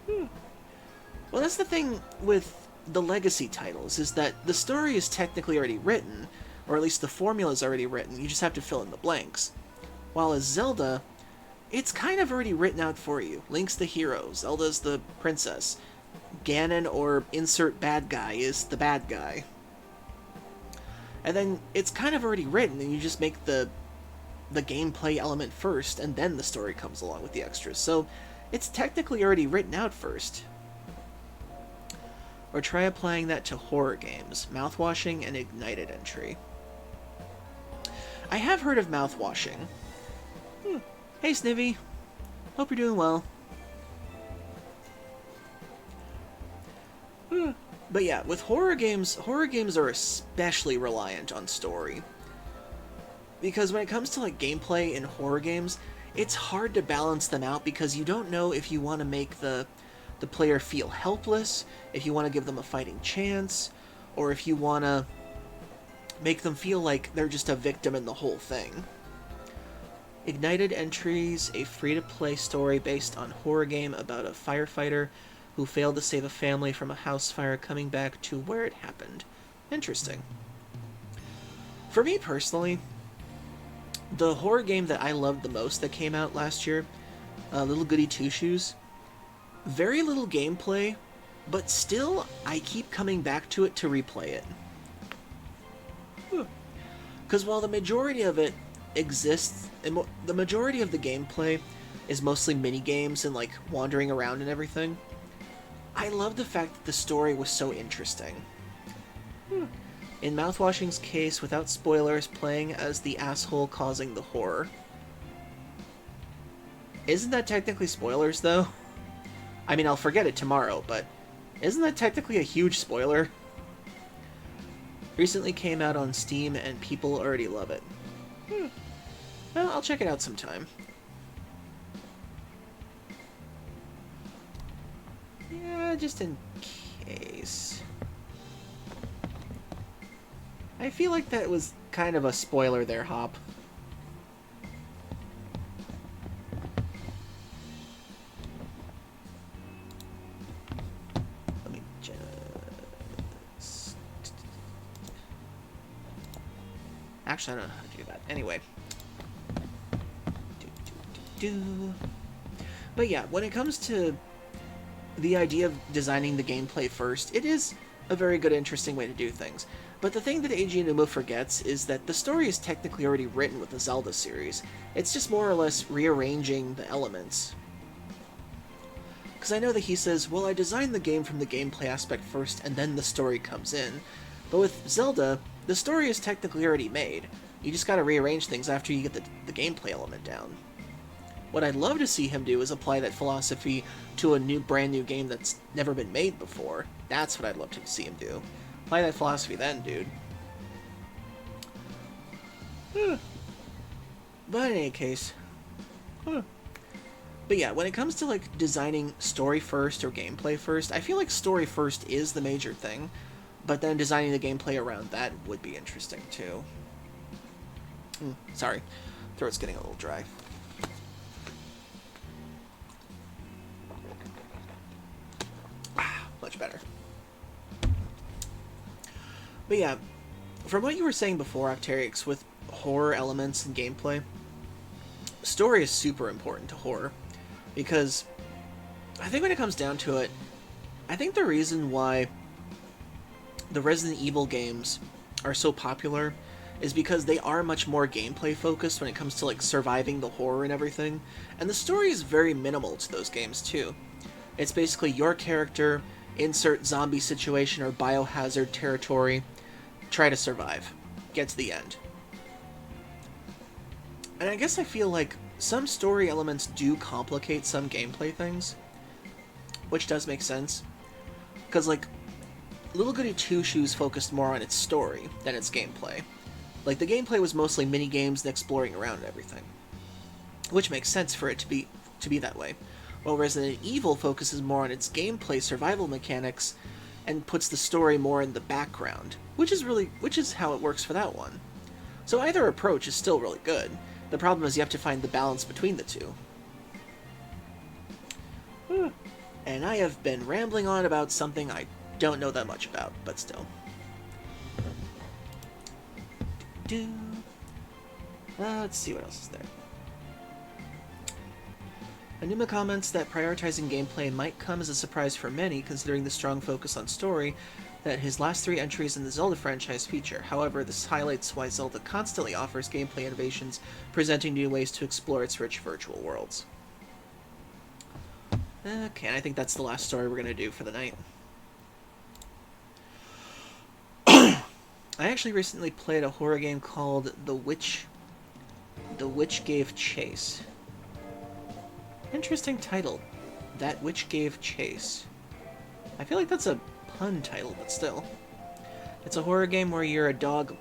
Well, that's the thing with the Legacy titles, is that the story is technically already written, or at least the formula is already written, you just have to fill in the blanks. While as Zelda, it's kind of already written out for you. Link's the hero, Zelda's the princess, Ganon or insert bad guy is the bad guy. And then it's kind of already written, and you just make the gameplay element first, and then the story comes along with the extras. So it's technically already written out first. Or try applying that to horror games, mouthwashing and ignited entry. I have heard of mouthwashing. Hey Snivy, hope you're doing well. But yeah, with horror games are especially reliant on story. Because when it comes to like gameplay in horror games, it's hard to balance them out because you don't know if you want to make the player feel helpless, if you want to give them a fighting chance, or if you want to make them feel like they're just a victim in the whole thing. Ignited Entries, a free-to-play story based on horror game about a firefighter who failed to save a family from a house fire coming back to where it happened. Interesting. For me personally, the horror game that I loved the most that came out last year, Little Goody Two Shoes, very little gameplay, but still, I keep coming back to it to replay it. Because while the majority of it exists, and the majority of the gameplay is mostly mini-games and, like, wandering around and everything, I love the fact that the story was so interesting. In Mouthwashing's case, without spoilers, playing as the asshole causing the horror. Isn't that technically spoilers, though? I mean, I'll forget it tomorrow, but isn't that technically a huge spoiler? Recently came out on Steam, and people already love it. Well, I'll check it out sometime. Yeah, just in case. I feel like that was kind of a spoiler there, Hop. Actually, I don't know how to do that. Anyway. But yeah, when it comes to the idea of designing the gameplay first, it is a very good, interesting way to do things. But the thing that Eiji Aonuma forgets is that the story is technically already written with the Zelda series. It's just more or less rearranging the elements. Because I know that he says, well, I designed the game from the gameplay aspect first, and then the story comes in. But with Zelda, the story is technically already made. You just gotta rearrange things after you get the gameplay element down. What I'd love to see him do is apply that philosophy to a brand new game that's never been made before. That's what I'd love to see him do. Apply that philosophy then, dude. But in any case... But yeah, when it comes to like designing story first or gameplay first, I feel like story first is the major thing. But then designing the gameplay around that would be interesting, too. Sorry. Throat's getting a little dry. But yeah, from what you were saying before, Octarix, with horror elements and gameplay, story is super important to horror. Because I think when it comes down to it, I think the reason why the Resident Evil games are so popular is because they are much more gameplay focused when it comes to like surviving the horror and everything. And the story is very minimal to those games too. It's basically your character, insert zombie situation or biohazard territory, try to survive, get to the end. And I guess I feel like some story elements do complicate some gameplay things, which does make sense. Because, like, Little Goody Two Shoes focused more on its story than its gameplay. Like, the gameplay was mostly mini games and exploring around and everything, which makes sense for it to be that way. While Resident Evil focuses more on its gameplay survival mechanics and puts the story more in the background, which is how it works for that one. So either approach is still really good. The problem is you have to find the balance between the two. And I have been rambling on about something I don't know that much about, but still. Let's see what else is there. Anuma comments that prioritizing gameplay might come as a surprise for many, considering the strong focus on story that his last 3 entries in the Zelda franchise feature. However, this highlights why Zelda constantly offers gameplay innovations, presenting new ways to explore its rich virtual worlds. Okay, I think that's the last story we're going to do for the night. I actually recently played a horror game called The Witch Gave Chase. Interesting title. That Witch Gave Chase. I feel like that's a pun title, but still. It's a horror game where you're a dog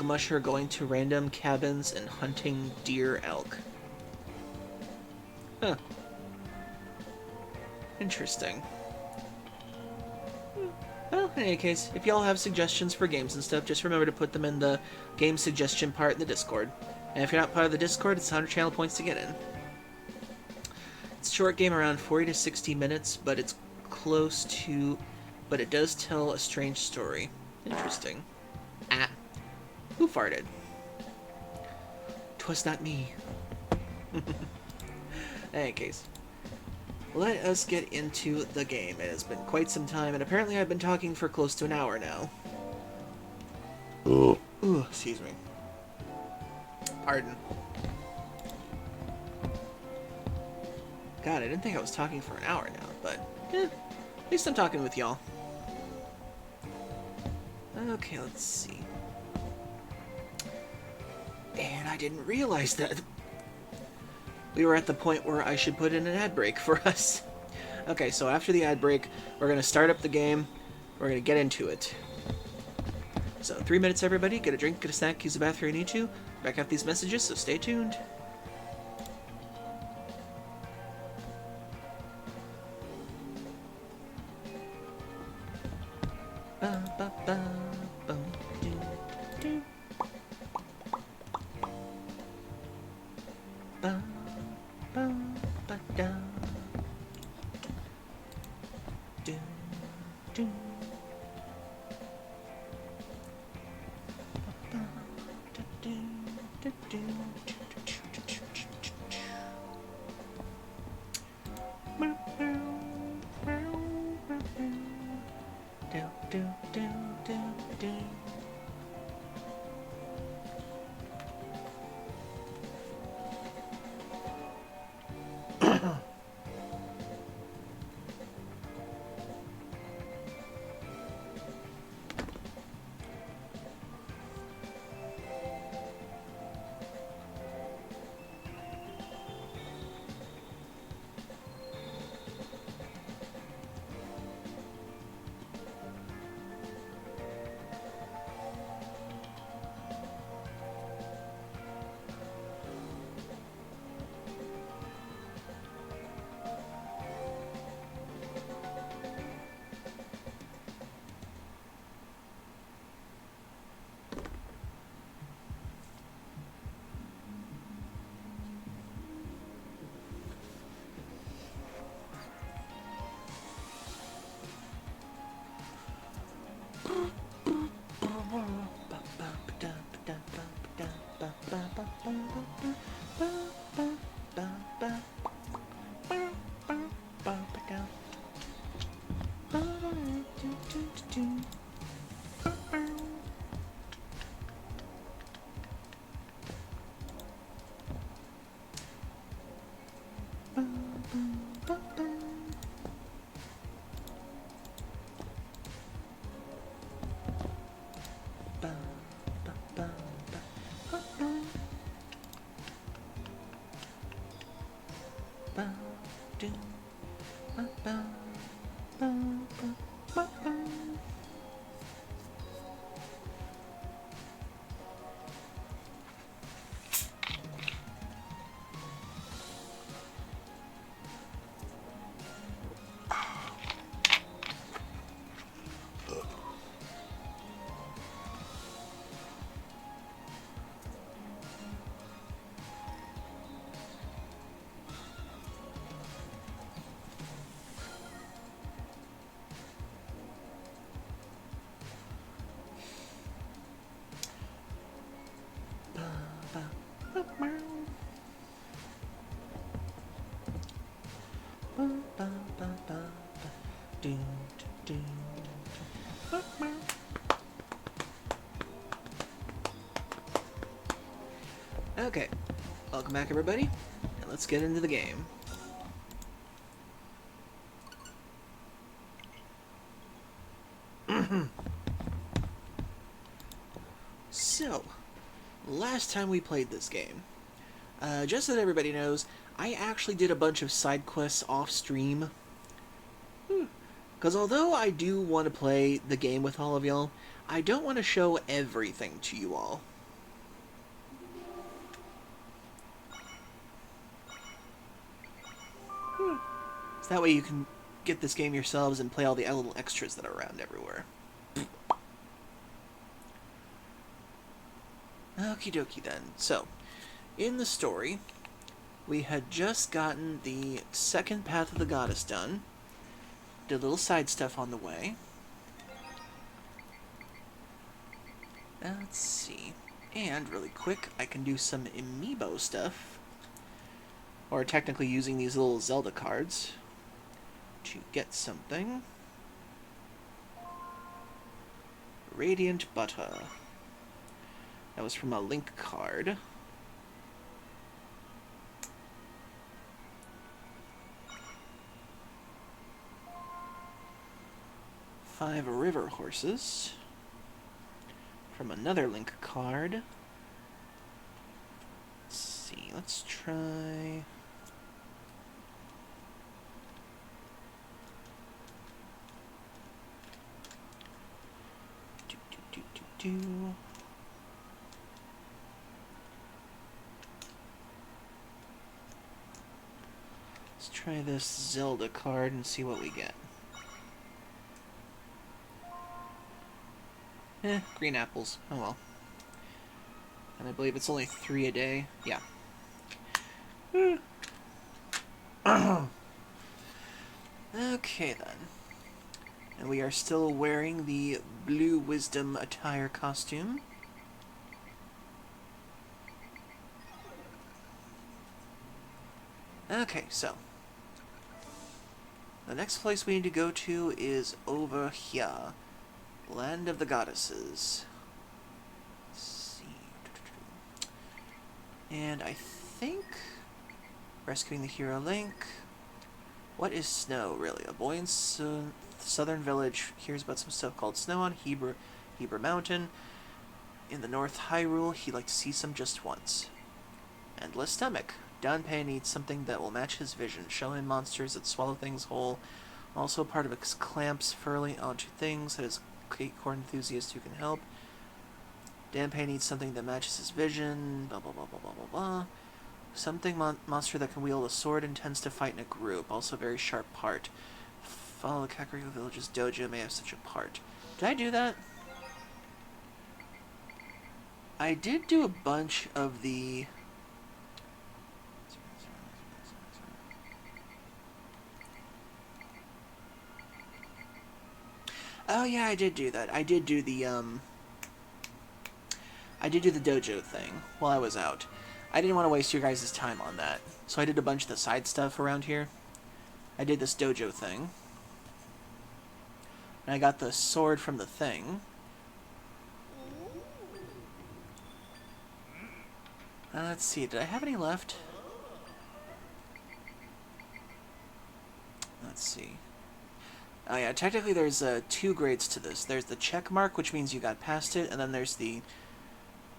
musher going to random cabins and hunting deer elk. Huh. Interesting. Well, in any case, if y'all have suggestions for games and stuff, just remember to put them in the game suggestion part in the Discord. And if you're not part of the Discord, it's 100 channel points to get in. It's a short game, around 40 to 60 minutes, but it does tell a strange story. Interesting. Who farted? 'Twas not me. In any case, let us get into the game. It has been quite some time, and apparently I've been talking for close to an hour now. Ooh, excuse me. Pardon. God, I didn't think I was talking for an hour now, but at least I'm talking with y'all. Okay, let's see. And I didn't realize that we were at the point where I should put in an ad break for us. Okay, so after the ad break, we're going to start up the game. We're going to get into it. So 3 minutes, everybody. Get a drink, get a snack, use the bathroom if you need to. Back up these messages, so stay tuned. Okay, welcome back everybody, and let's get into the game. So, last time we played this game, just so that everybody knows, I actually did a bunch of side quests off stream. Because although I do want to play the game with all of y'all, I don't want to show everything to you all. So that way you can get this game yourselves and play all the little extras that are around everywhere. Okie dokie then. So, in the story, we had just gotten the second Path of the Goddess done. Did a little side stuff on the way. Let's see. And, really quick, I can do some amiibo stuff. Or technically using these little Zelda cards to get something. Radiant Butter. That was from a Link card. Five River Horses. From another Link card. Let's see, let's try... Let's try this Zelda card and see what we get. Green apples. Oh well. And I believe it's only 3 a day. Yeah. Okay then. And we are still wearing the Blue Wisdom attire costume. Okay, so. The next place we need to go to is over here. Land of the Goddesses. Let's see. And I think... Rescuing the hero Link. What is Snow, really? A boy in southern village hears about some stuff called snow on Heber Mountain. In the North Hyrule, he'd like to see some just once. Endless stomach. Danpei needs something that will match his vision. Show him monsters that swallow things whole. Also part of his clamps furling onto things that is acorn enthusiast who can help. Danpei needs something that matches his vision. Blah blah blah blah blah blah blah. Something monster that can wield a sword and tends to fight in a group. Also very sharp part. Follow the Kakariko Village's dojo may have such a part. Did I do that? I did do a bunch of the... Oh yeah, I did do that. I did do the I did do the dojo thing while I was out. I didn't want to waste your guys' time on that, so I did a bunch of the side stuff around here. I did this dojo thing. And I got the sword from the thing. Let's see, did I have any left? Let's see. Oh yeah, technically there's 2 grades to this. There's the check mark, which means you got past it, and then there's the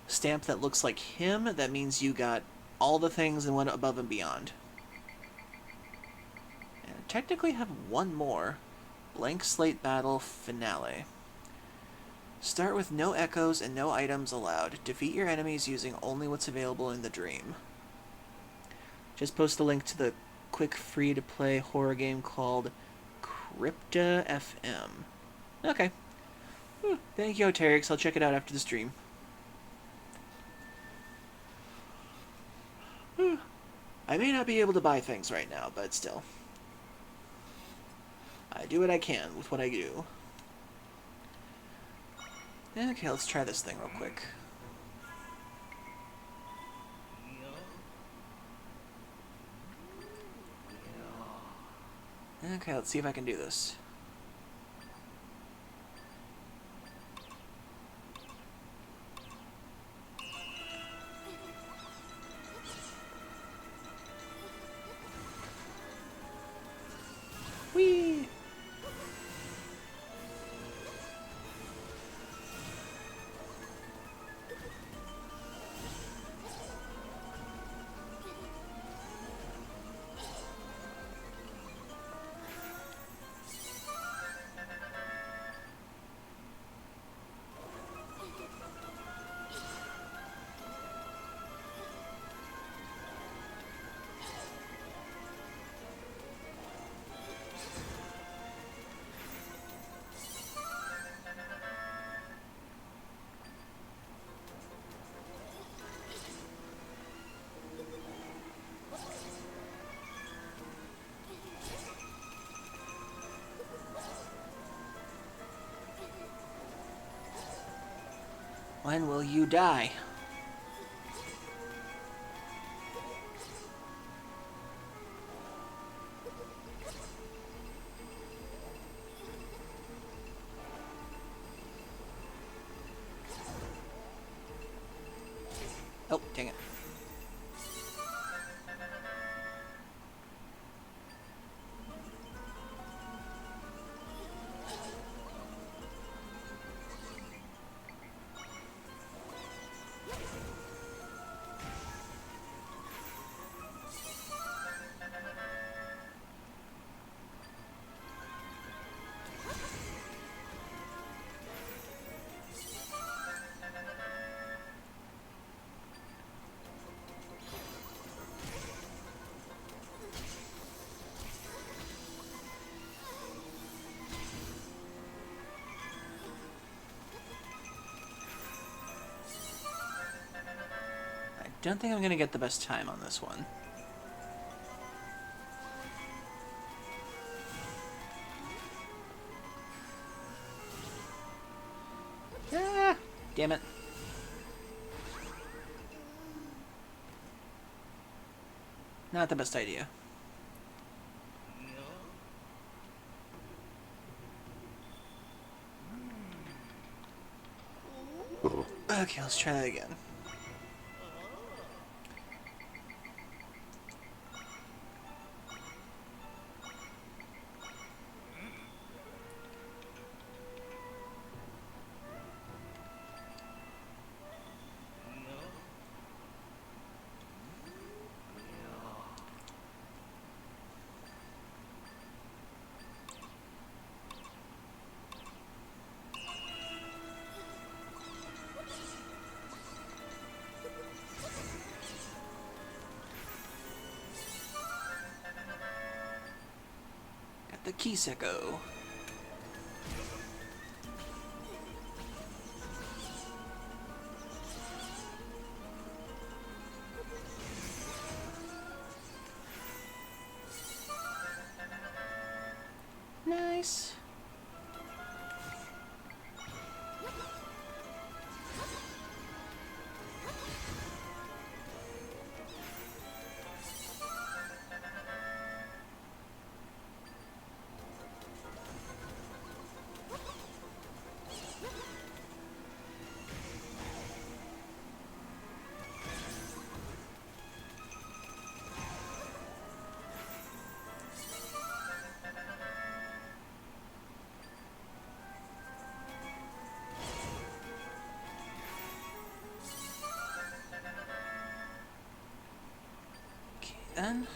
stamp that looks like him. That means you got all the things and went above and beyond. And I technically have one more. Blank Slate Battle Finale. Start with no echoes and no items allowed. Defeat your enemies using only what's available in the dream. Just post a link to the quick free-to-play horror game called Crypta FM. Okay. Thank you, Oterix. I'll check it out after the stream. I may not be able to buy things right now, but still. I do what I can with what I do. Okay, let's try this thing real quick. Okay, let's see if I can do this. Whee! When will you die? Oh, dang it. Don't think I'm going to get the best time on this one. Ah, damn it. Not the best idea. Okay, let's try that again. The Kiseko. Nice. And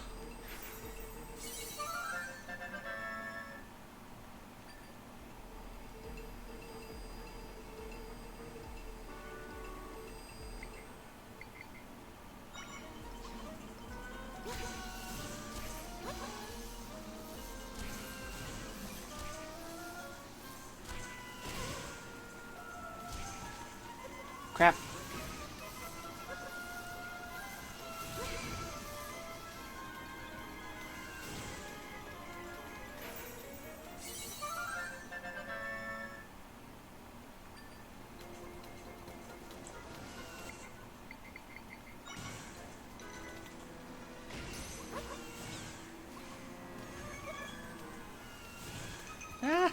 crap. Ah.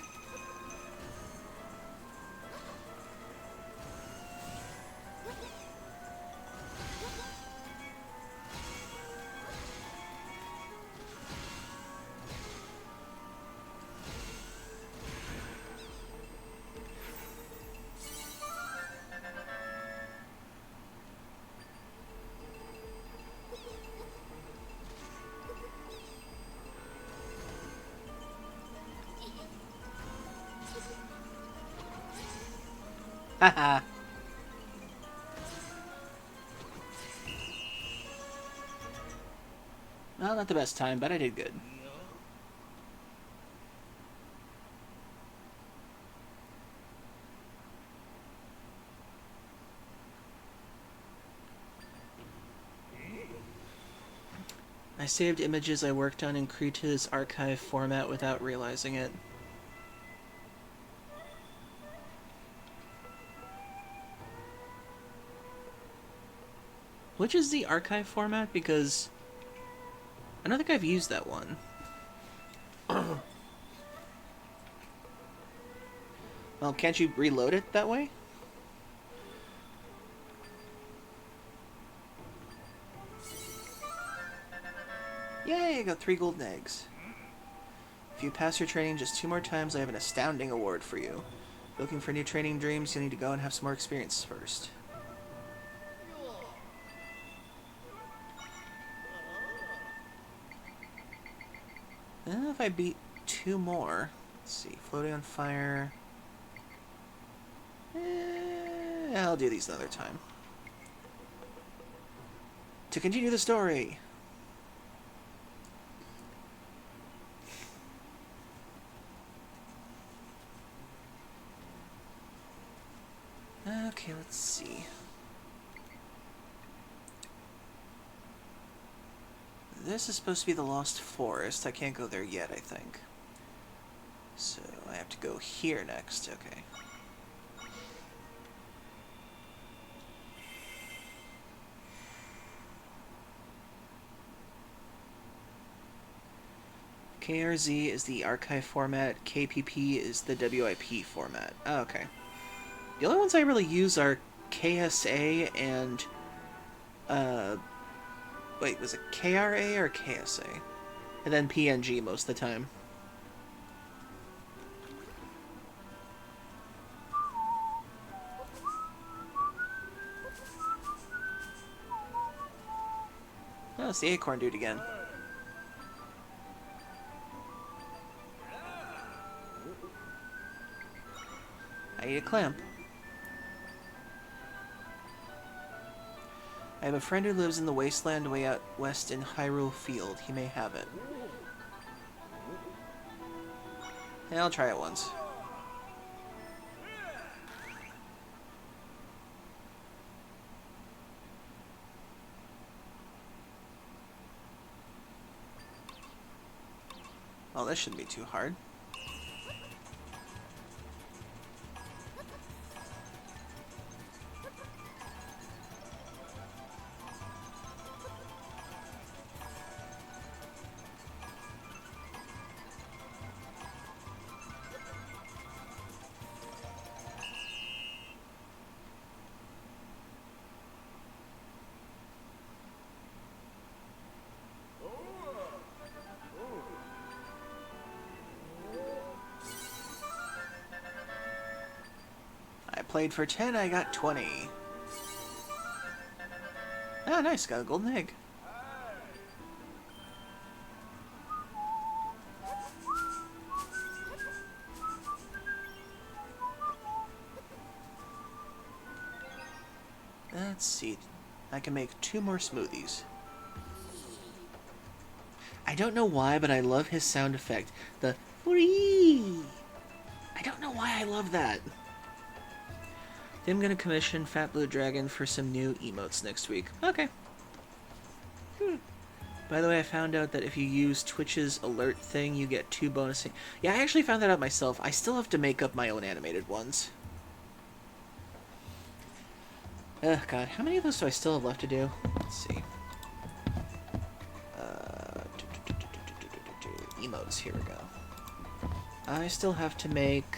Haha. Well, not the best time, but I did good. I saved images I worked on in Krita's archive format without realizing it. Which is the archive format? Because I don't think I've used that one. Well, can't you reload it that way? Yay, I got 3 golden eggs. If you pass your training just 2 more times, I have an astounding award for you. Looking for new training dreams, you'll need to go and have some more experience first. I don't know if I beat 2 more. Let's see, floating on fire. I'll do these another time. To continue the story. Okay, let's see. This is supposed to be the Lost Forest. I can't go there yet, I think. So I have to go here next. Okay. KRZ is the archive format. KPP is the WIP format. Oh, okay. The only ones I really use are KSA and... Wait, was it KRA or KSA? And then PNG most of the time. Oh, it's the acorn dude again. I need a clamp. I have a friend who lives in the wasteland way out west in Hyrule Field. He may have it. Yeah, I'll try it once. Well, this shouldn't be too hard. Played for 10, I got 20. Ah, nice, got a golden egg. Let's see. I can make 2 more smoothies. I don't know why, but I love his sound effect. The whee! I don't know why I love that. I'm gonna commission Fat Blue Dragon for some new emotes next week. Okay. By the way, I found out that if you use Twitch's alert thing, you get 2 bonus... Yeah, I actually found that out myself. I still have to make up my own animated ones. Ugh, God. How many of those do I still have left to do? Let's see. Emotes. Here we go. I still have to make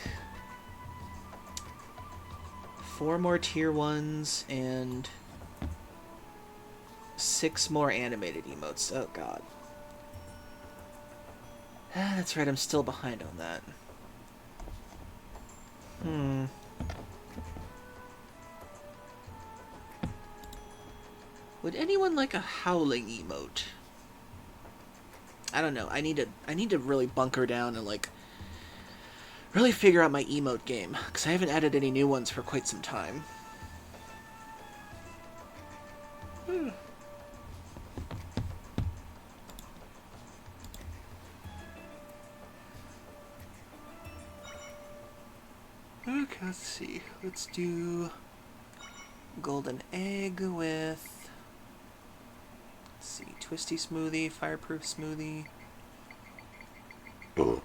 4 more tier 1s and 6 more animated emotes. Oh, God. That's right, I'm still behind on that. Would anyone like a howling emote? I don't know. I need to really bunker down and, like, really figure out my emote game, because I haven't added any new ones for quite some time. Okay, let's see. Let's do golden egg with, let's see, twisty smoothie, fireproof smoothie. Oh.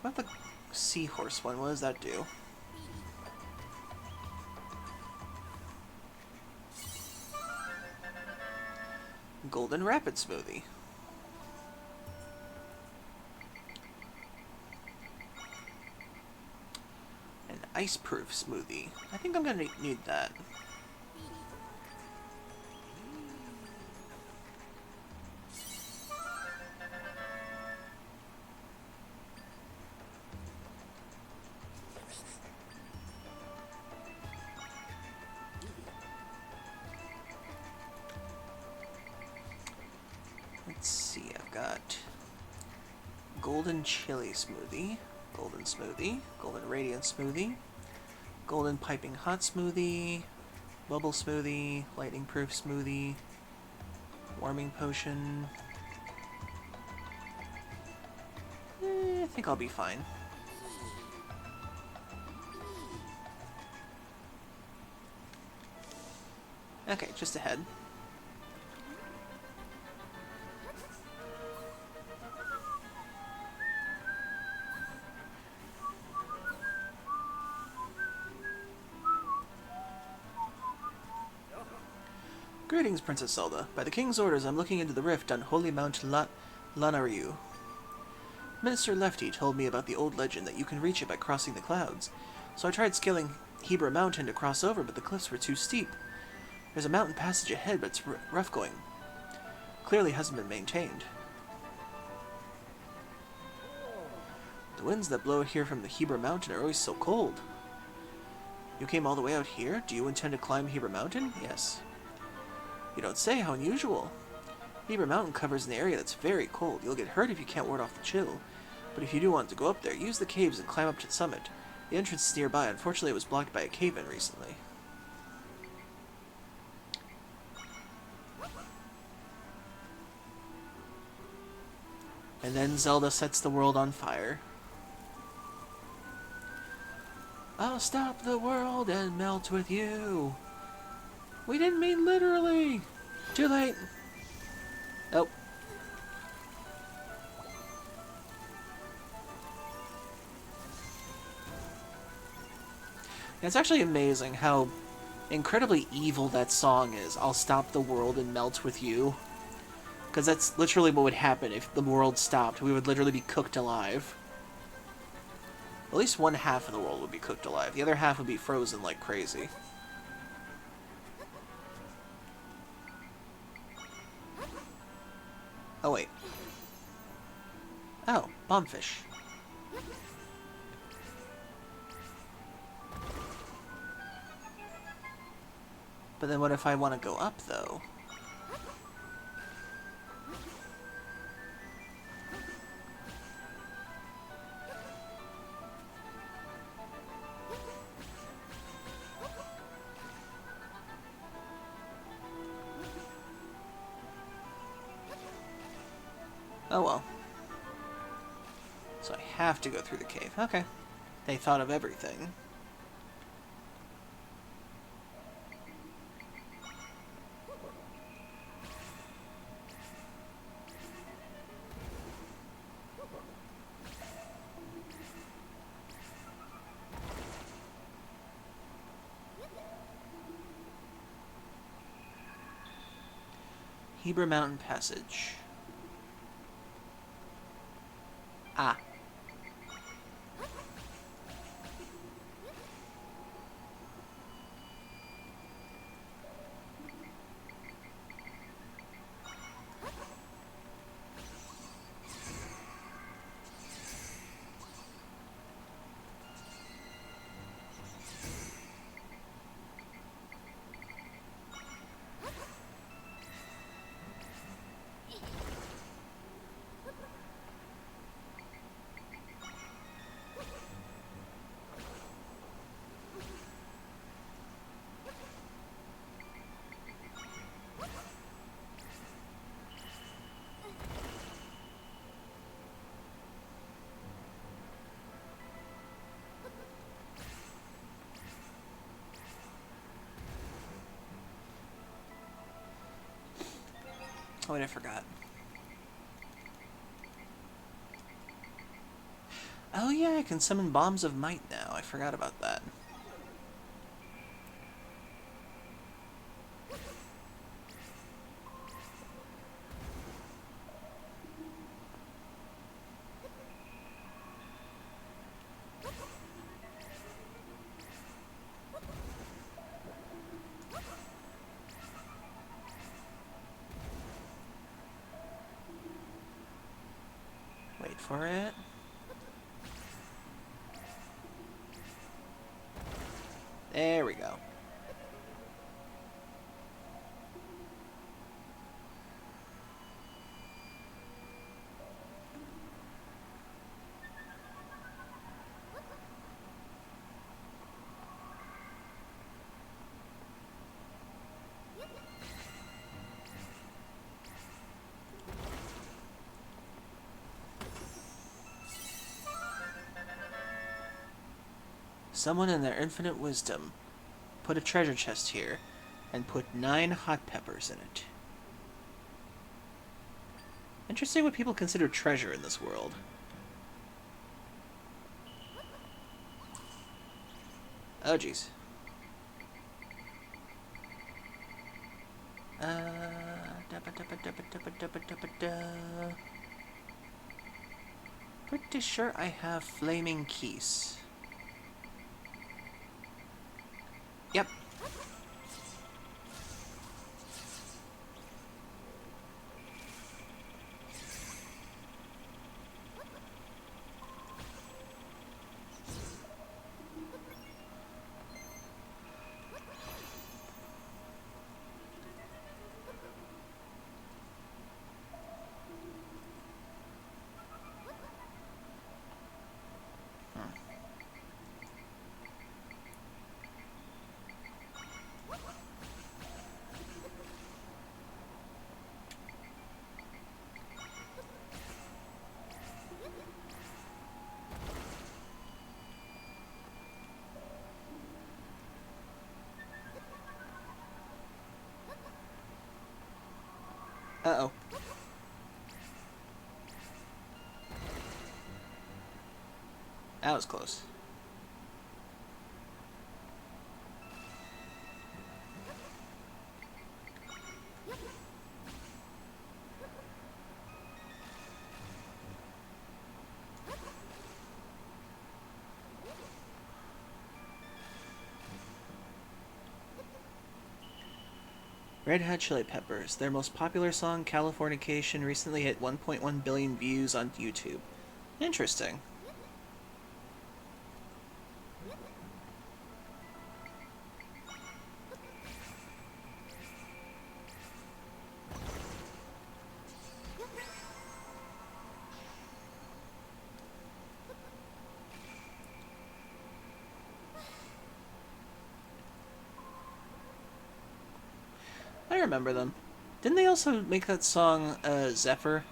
What about the seahorse one? What does that do? Golden rapid smoothie. An ice-proof smoothie. I think I'm gonna need that. Let's see, I've got golden chili smoothie, golden smoothie, golden radiant smoothie, golden piping hot smoothie, bubble smoothie, lightning proof smoothie, warming potion. I think I'll be fine. Okay, just ahead. Greetings, Princess Zelda. By the King's orders, I'm looking into the rift on Holy Mount Lanayru. Minister Lefty told me about the old legend that you can reach it by crossing the clouds. So I tried scaling Hebra Mountain to cross over, but the cliffs were too steep. There's a mountain passage ahead, but it's rough going. Clearly hasn't been maintained. The winds that blow here from the Hebra Mountain are always so cold. You came all the way out here? Do you intend to climb Hebra Mountain? Yes. You don't say, how unusual. Hebra Mountain covers an area that's very cold. You'll get hurt if you can't ward off the chill. But if you do want to go up there, use the caves and climb up to the summit. The entrance is nearby. Unfortunately, it was blocked by a cave-in recently. And then Zelda sets the world on fire. I'll stop the world and melt with you. We didn't mean literally. Too late. Oh. It's actually amazing how incredibly evil that song is. I'll stop the world and melt with you. Because that's literally what would happen if the world stopped. We would literally be cooked alive. At least one half of the world would be cooked alive. The other half would be frozen like crazy. Oh, wait. Oh, bombfish. But then what if I want to go up, though? Oh well. So I have to go through the cave. Okay. They thought of everything. Heber Mountain Passage. Ah. Oh, wait, I forgot. Oh yeah, I can summon Bombs of Might now. I forgot about that. Wait for it. There we go. Someone in their infinite wisdom put a treasure chest here and put 9 hot peppers in it. Interesting what people consider treasure in this world. Oh, jeez. Pretty sure I have flaming keys. Yep. Uh-oh. That was close. Red Hot Chili Peppers. Their most popular song, Californication, recently hit 1.1 billion views on YouTube. Interesting. I remember them. Didn't they also make that song, Zephyr?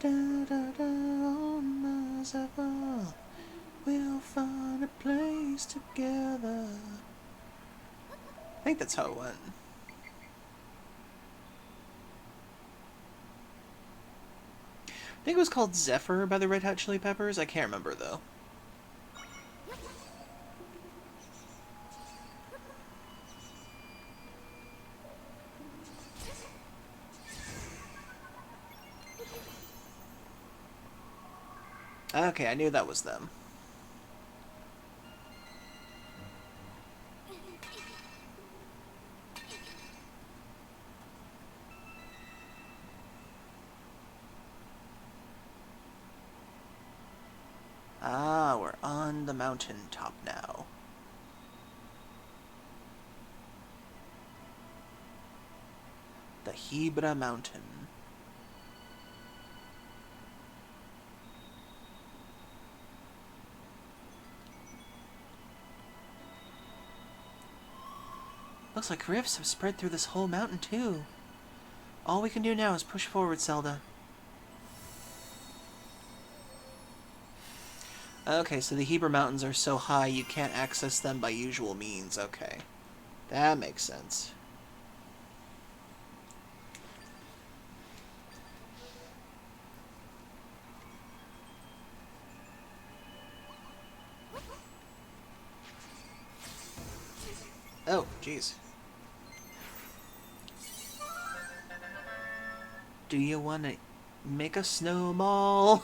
Da da da on the Zephyr, we'll find a place together. I think that's how it went. I think it was called Zephyr by the Red Hot Chili Peppers. I can't remember though. Okay, I knew that was them. Ah, we're on the mountain top now. The Hebra Mountain. Looks like rifts have spread through this whole mountain, too. All we can do now is push forward, Zelda. Okay, so the Hebra Mountains are so high you can't access them by usual means. Okay. That makes sense. Oh, jeez. Do you want to make a snowball?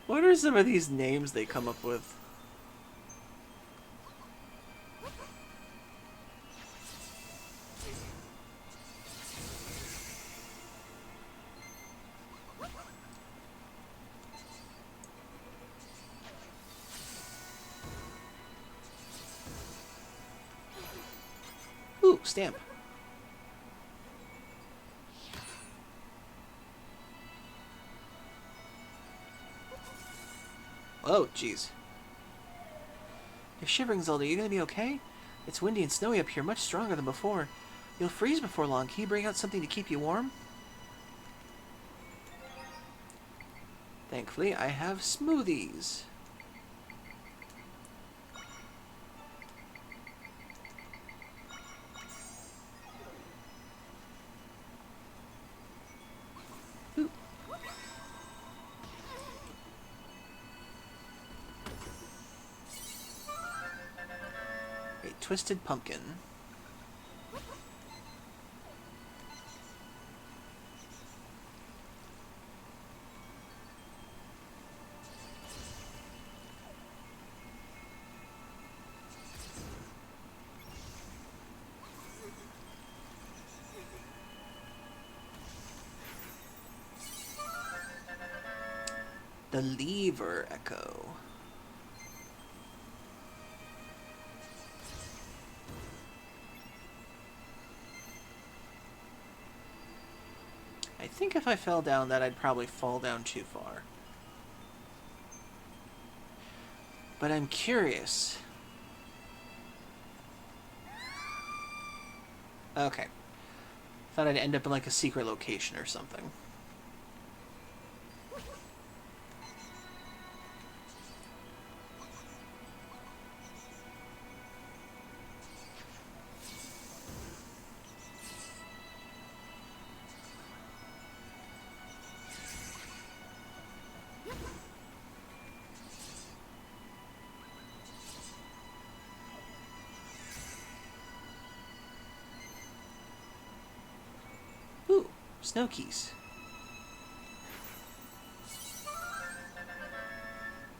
What are some of these names they come up with? Ooh, stamp. Oh, jeez. You're shivering, Zelda. You gonna be okay? It's windy and snowy up here, much stronger than before. You'll freeze before long. Can you bring out something to keep you warm? Thankfully, I have smoothies. Ooh. A twisted pumpkin. The Lever Echo. I think if I fell down that, I'd probably fall down too far. But I'm curious. Okay. Thought I'd end up in like a secret location or something. Ooh, snow keys.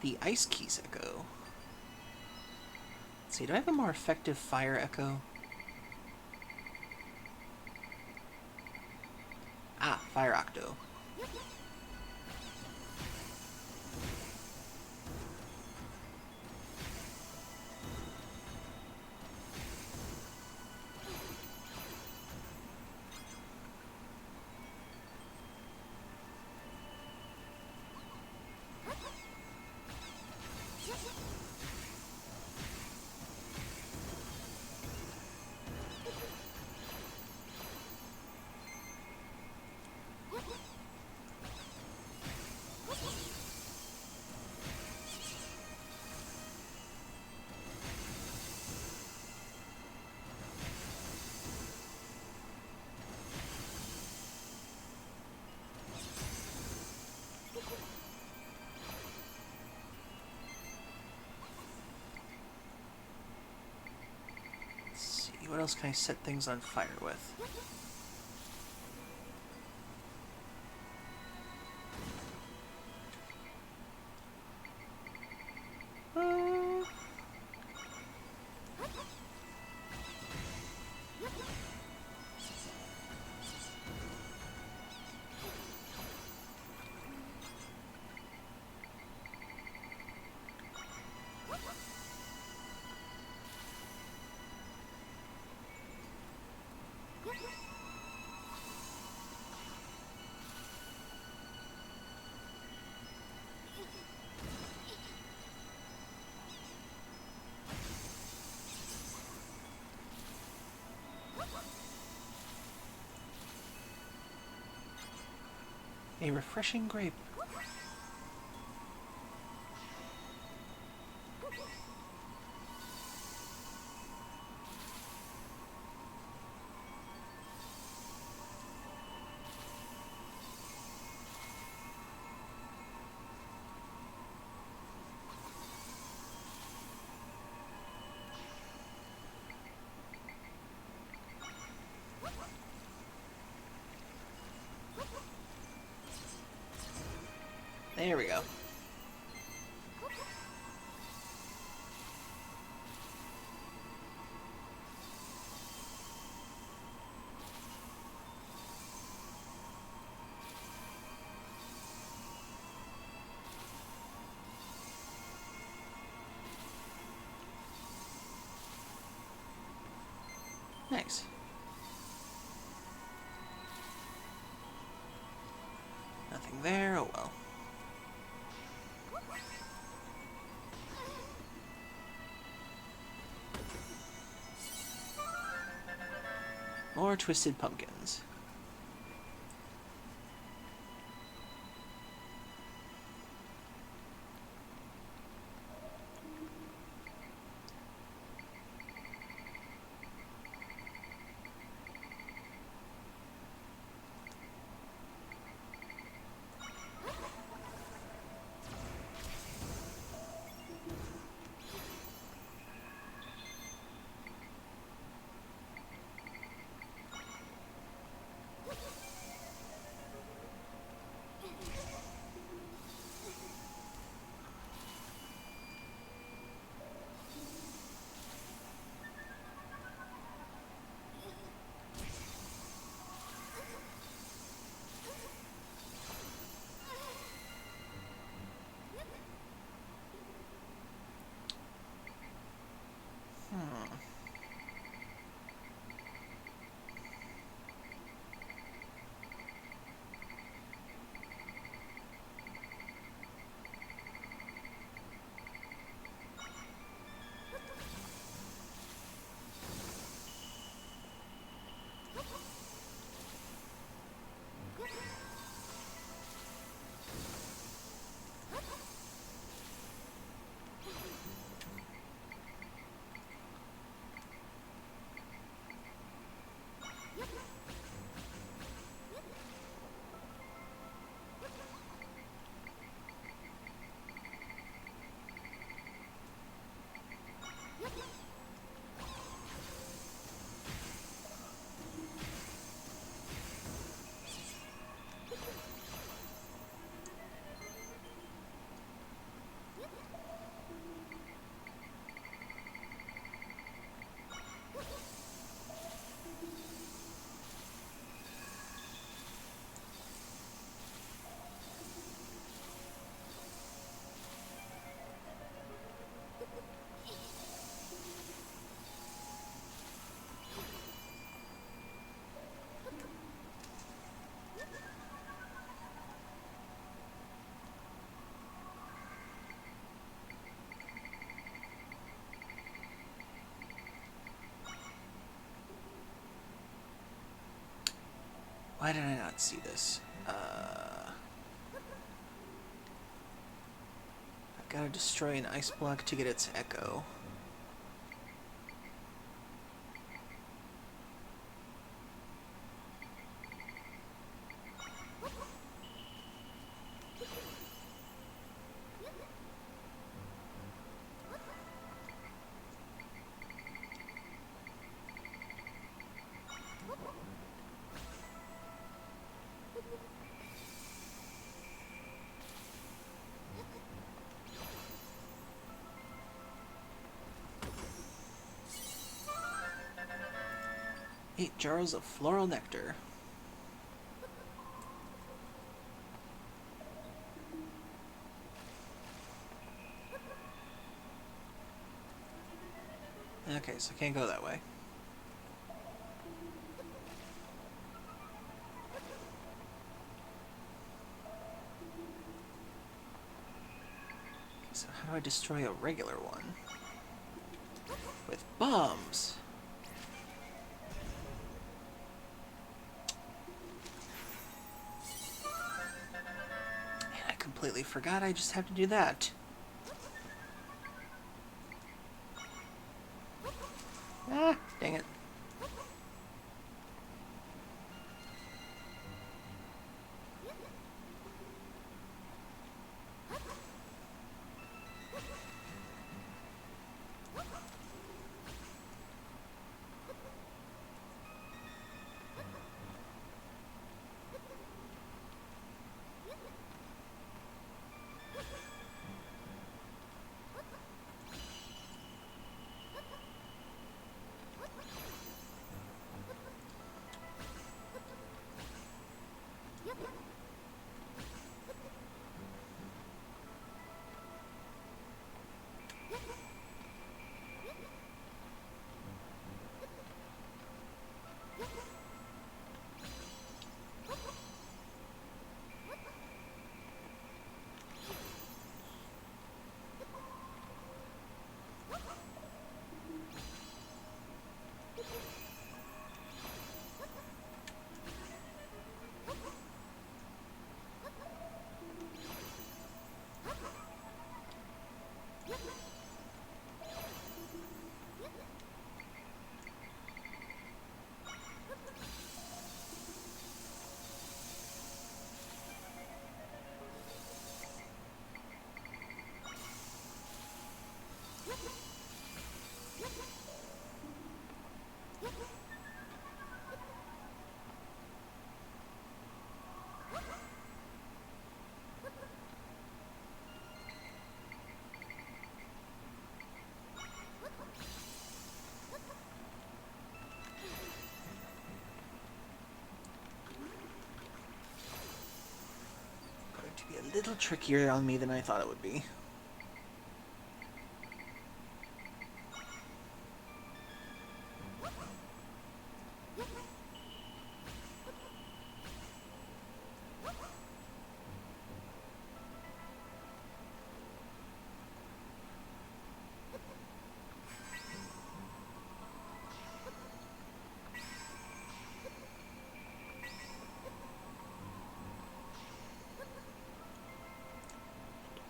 The Ice Keys Echo. Let's see, do I have a more effective Fire Echo? Ah, Fire Octo. what else can I set things on fire with? A refreshing grape. There we go. Nice. Nothing there, oh well. More twisted pumpkins. Why did I not see this? I've gotta destroy an ice block to get its echo. 8 jars of floral nectar. Okay, so I can't go that way. So how do I destroy a regular one? With bombs! And I completely forgot I just have to do that. Ah, dang it. Going to be a little trickier on me than I thought it would be.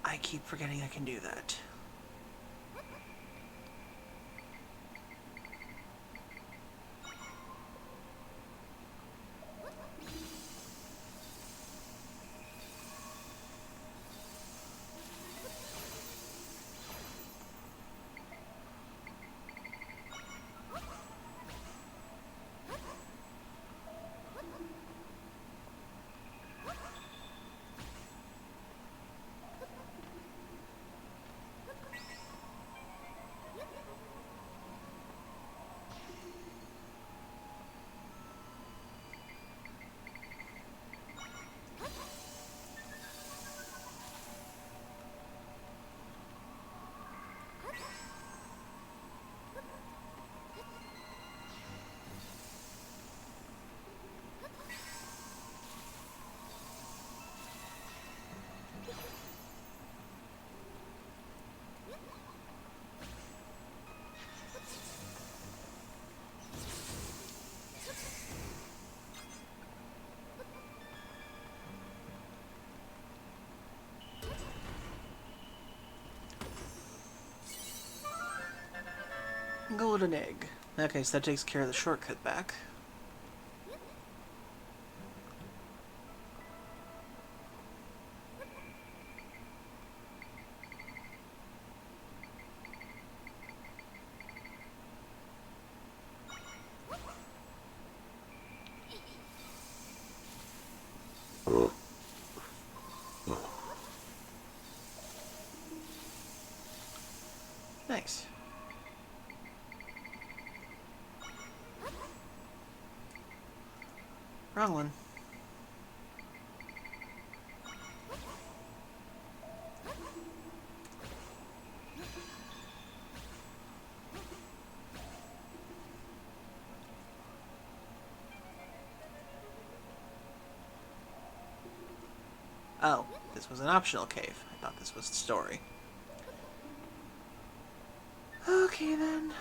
I keep forgetting I can do that. Golden egg. Okay, so that takes care of the shortcut back. Nice. Wrong one. Oh, this was an optional cave. I thought this was the story. Okay then.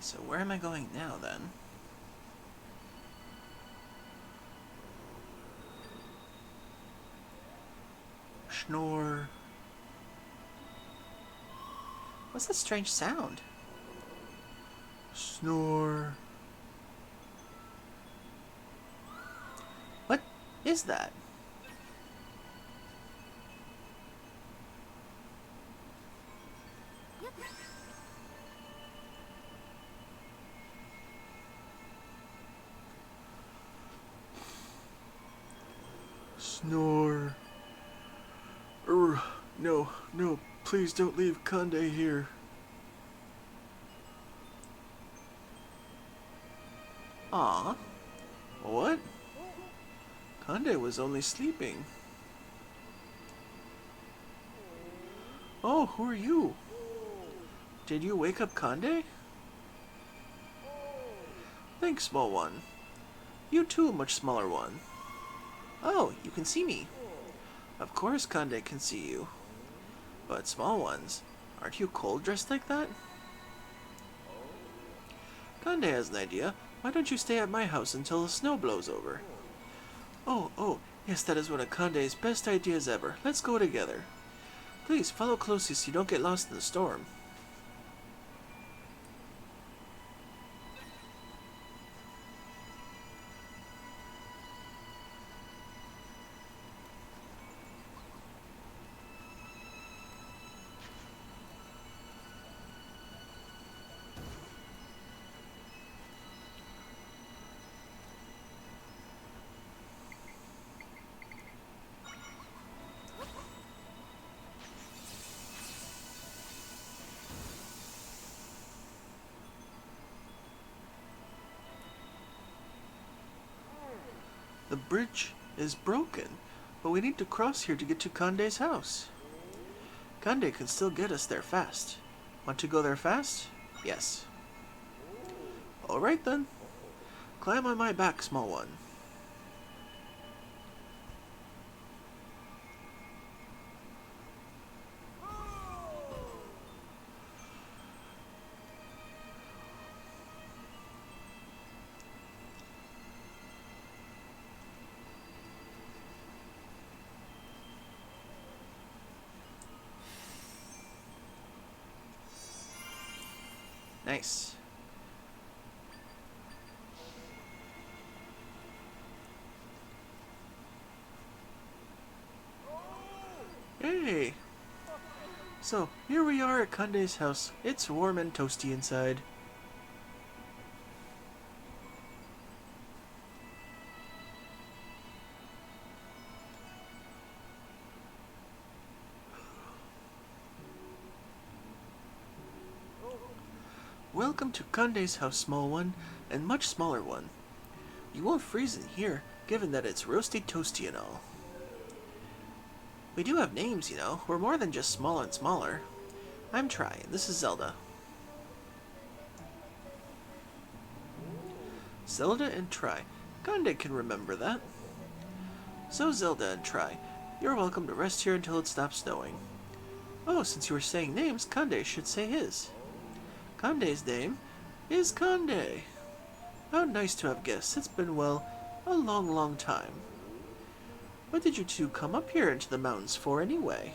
Okay, so where am I going now then? Snore. What's that strange sound? Snore. What is that? Snore. No, no, please don't leave Conde here. Aw. What? Conde was only sleeping. Oh, who are you? Did you wake up Conde? Thanks, small one. You too, much smaller one. Oh, you can see me. Of course Conde can see you. But small ones, aren't you cold dressed like that? Conde has an idea. Why don't you stay at my house until the snow blows over? Oh, yes, that is one of Conde's best ideas ever. Let's go together. Please, follow closely so you don't get lost in the storm. The bridge is broken, but we need to cross here to get to Conde's house. Conde can still get us there fast. Want to go there fast? Yes. Alright then. Climb on my back, small one. Nice. Hey! So, here we are at Conde's house. It's warm and toasty inside. Welcome to Conde's house, small one, and much smaller one. You won't freeze in here, given that it's roasty toasty and all. We do have names, you know. We're more than just small and smaller. I'm Tri, and this is Zelda. Zelda and Tri. Conde can remember that. So Zelda and Tri, you're welcome to rest here until it stops snowing. Oh, since you were saying names, Conde should say his. Conde's name is Conde. How nice to have guests. It's been, well, a long, long time. What did you two come up here into the mountains for anyway?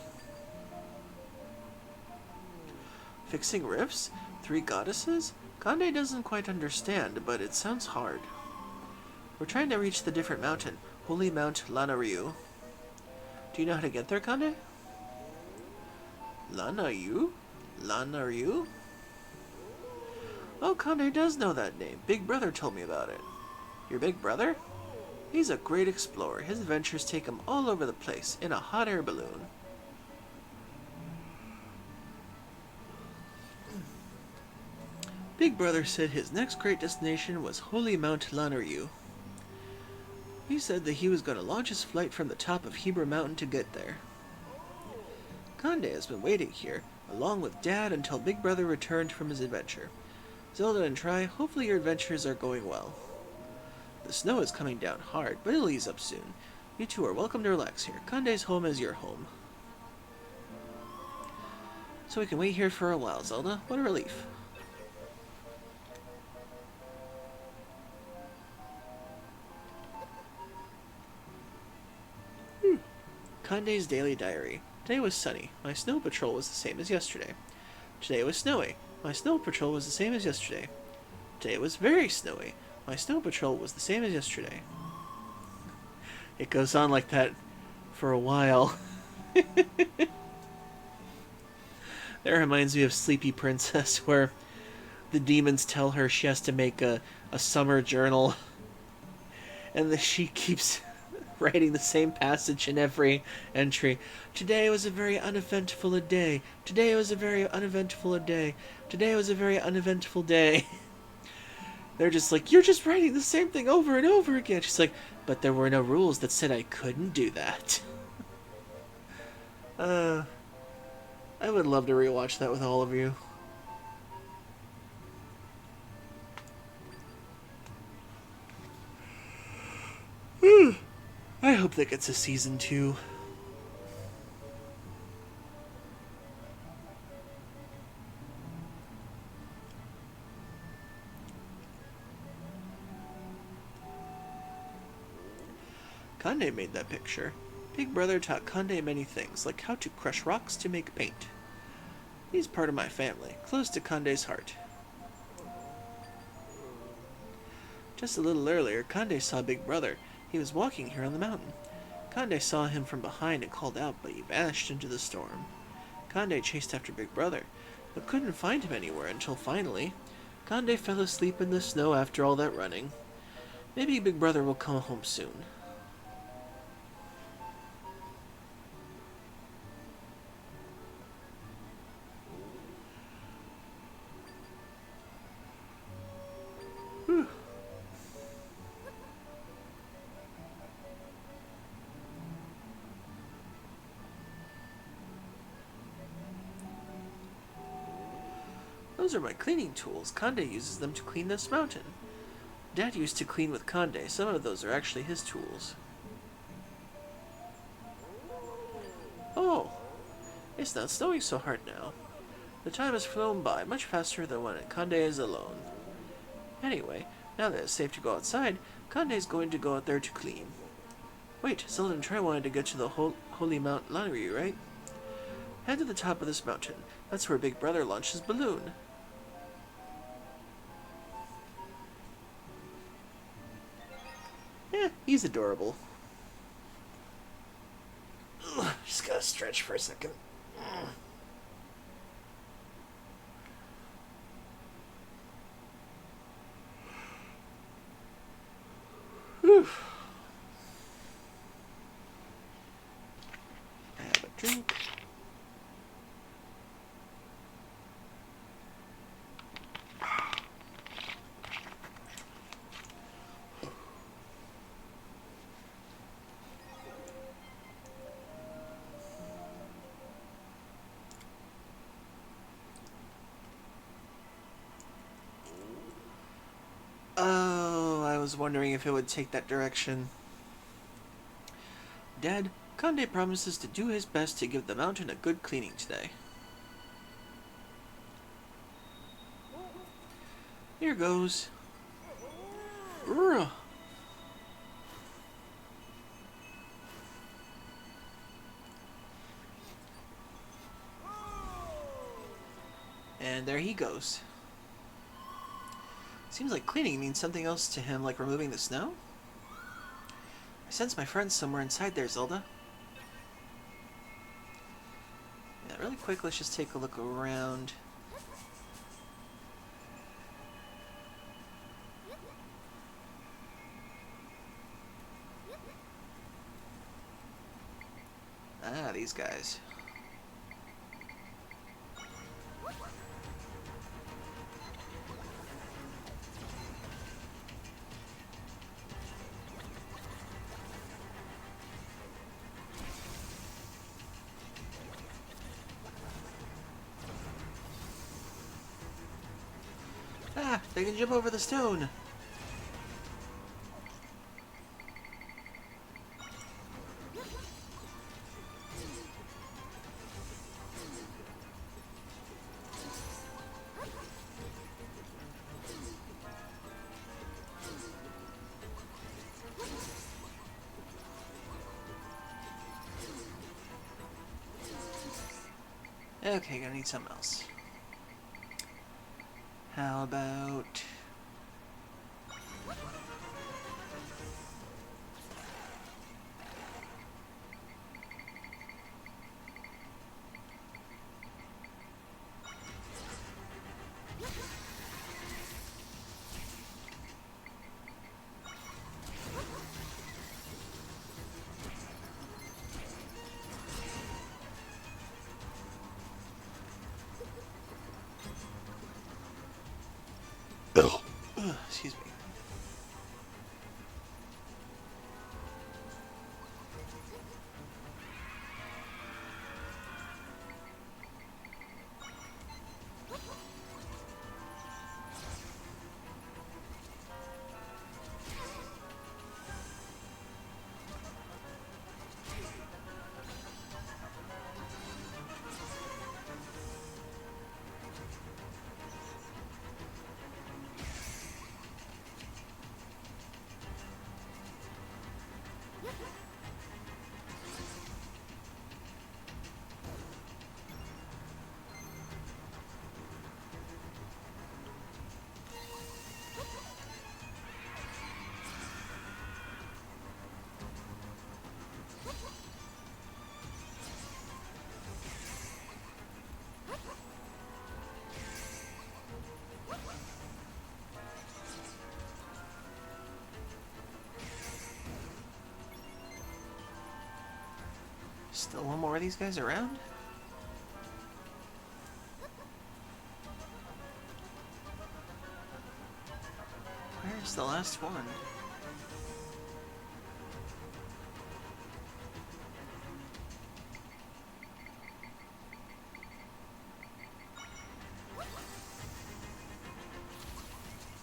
Fixing rifts? 3 goddesses? Conde doesn't quite understand, but it sounds hard. We're trying to reach the different mountain, Holy Mount Lanayru. Do you know how to get there, Conde? Lanayru? Lanayru? Oh, Conde does know that name. Big Brother told me about it. Your big brother? He's a great explorer. His adventures take him all over the place in a hot air balloon. Big Brother said his next great destination was Holy Mount Lanayru. He said that he was going to launch his flight from the top of Hebra Mountain to get there. Conde has been waiting here, along with Dad, until Big Brother returned from his adventure. Zelda and Tri, hopefully your adventures are going well. The snow is coming down hard, but it'll ease up soon. You two are welcome to relax here. Conde's home is your home. So we can wait here for a while, Zelda. What a relief. Conde's daily diary. Today was sunny. My snow patrol was the same as yesterday. Today was snowy. My snow patrol was the same as yesterday. Today was very snowy. My snow patrol was the same as yesterday. It goes on like that for a while. That reminds me of Sleepy Princess, where the demons tell her she has to make a summer journal. And she keeps writing the same passage in every entry. Today was a very uneventful day. Today was a very uneventful day. Today was a very uneventful day. They're just like, you're just writing the same thing over and over again. She's like, but there were no rules that said I couldn't do that. I would love to rewatch that with all of you. I hope that gets a season 2. Conde made that picture. Big Brother taught Conde many things, like how to crush rocks to make paint. He's part of my family, close to Conde's heart. Just a little earlier, Conde saw Big Brother. He was walking here on the mountain. Conde saw him from behind and called out, but he vanished into the storm. Conde chased after Big Brother, but couldn't find him anywhere until finally, Conde fell asleep in the snow after all that running. Maybe Big Brother will come home soon. Those are my cleaning tools. Conde uses them to clean this mountain. Dad used to clean with Conde. Some of those are actually his tools. Oh, it's not snowing so hard now. The time has flown by much faster than when Conde is alone. Anyway, now that it's safe to go outside, Conde is going to go out there to clean. Wait, Zelda and Tri wanted to get to the Holy Mount Lanayru, right? Head to the top of this mountain. That's where Big Brother launched his balloon. He's adorable. Ugh, just gotta stretch for a second. Whew. Have a drink. Oh, I was wondering if it would take that direction. Dad, Conde promises to do his best to give the mountain a good cleaning today. Here goes. Urgh. And there he goes. Seems like cleaning means something else to him, like removing the snow? I sense my friend's somewhere inside there, Zelda. Yeah, really quick, let's just take a look around. these guys. Ah, they can jump over the stone. Okay, gonna need something else. How about... excuse me. Still one more of these guys around? Where's the last one?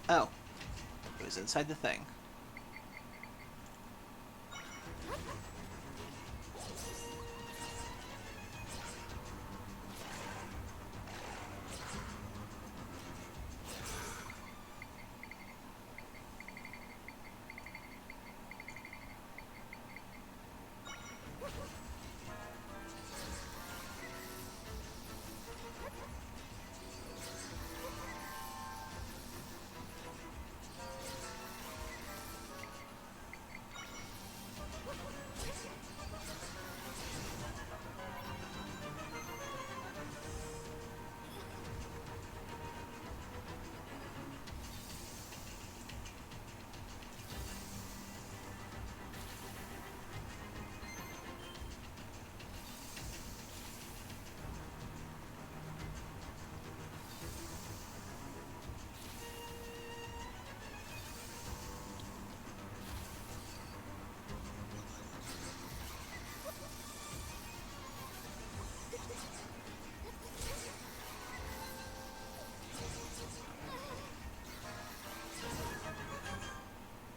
Oh. It was inside the thing.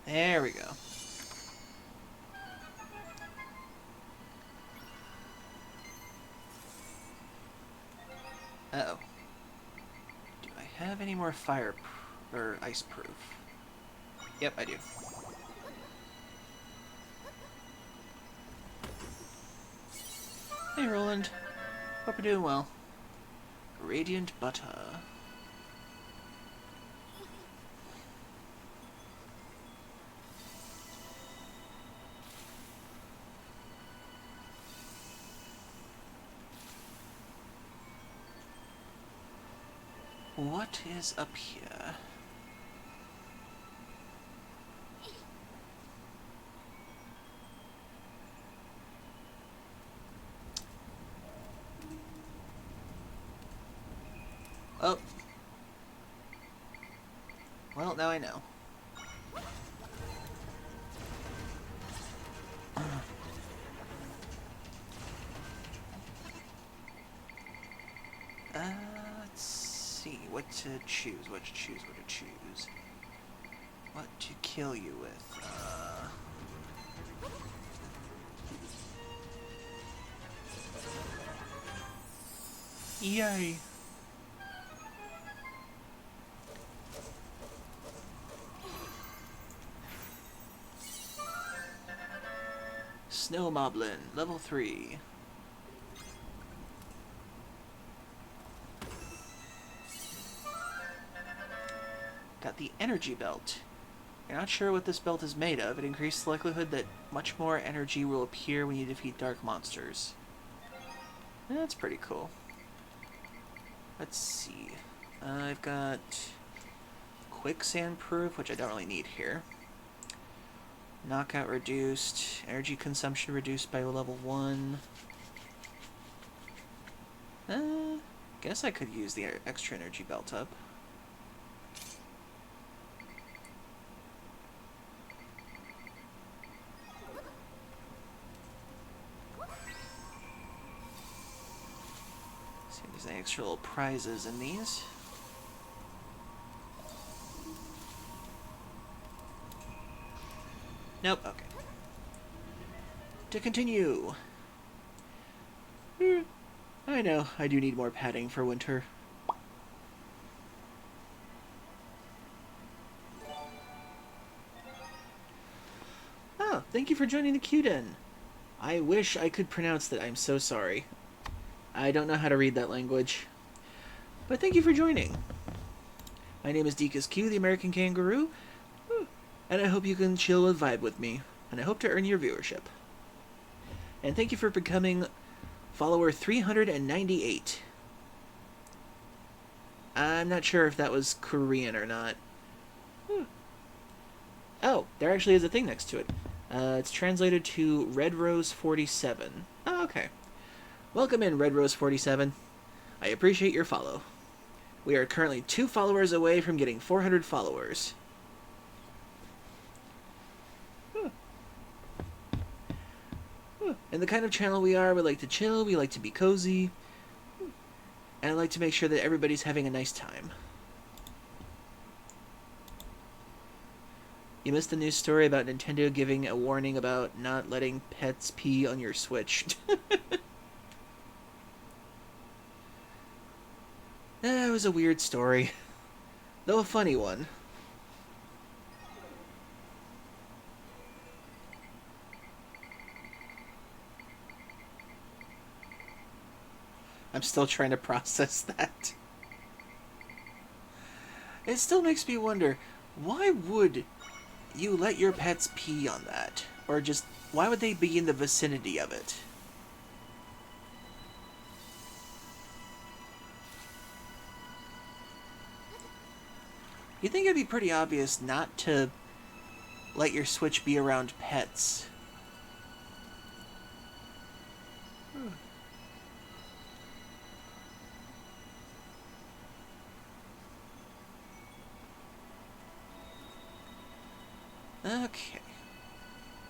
There we go. Uh-oh. Do I have any more fire or ice proof? Yep, I do. Hey, Roland. Hope you're doing well. Radiant butter. What is up here? Oh. Well, now I know. Let's see. What to choose, what to choose, what to choose. What to kill you with? Yay! Snow Moblin, level 3. Got the energy belt. You're not sure what this belt is made of. It increases the likelihood that much more energy will appear when you defeat dark monsters. That's pretty cool. Let's see. I've got quicksand proof, which I don't really need here. Knockout reduced. Energy consumption reduced by level 1. Guess I could use the extra energy belt up. See if there's any extra little prizes in these. Nope, okay. To continue. I know, I do need more padding for winter. Oh, thank you for joining the Qden. I wish I could pronounce that. I'm so sorry. I don't know how to read that language. But thank you for joining. My name is Dekus Q, the American Kangaroo, and I hope you can chill and vibe with me, and I hope to earn your viewership. And thank you for becoming follower 398. I'm not sure if that was Korean or not. Oh, there actually is a thing next to it. It's translated to Red Rose 47. Oh, okay. Welcome in, Red Rose 47. I appreciate your follow. We are currently 2 followers away from getting 400 followers. And the kind of channel we are, we like to chill, we like to be cozy, and I like to make sure that everybody's having a nice time. You missed the news story about Nintendo giving a warning about not letting pets pee on your Switch. It was a weird story, though a funny one. I'm still trying to process that. It still makes me wonder, why would you let your pets pee on that? Or just, why would they be in the vicinity of it? You think it'd be pretty obvious not to let your Switch be around pets? Okay.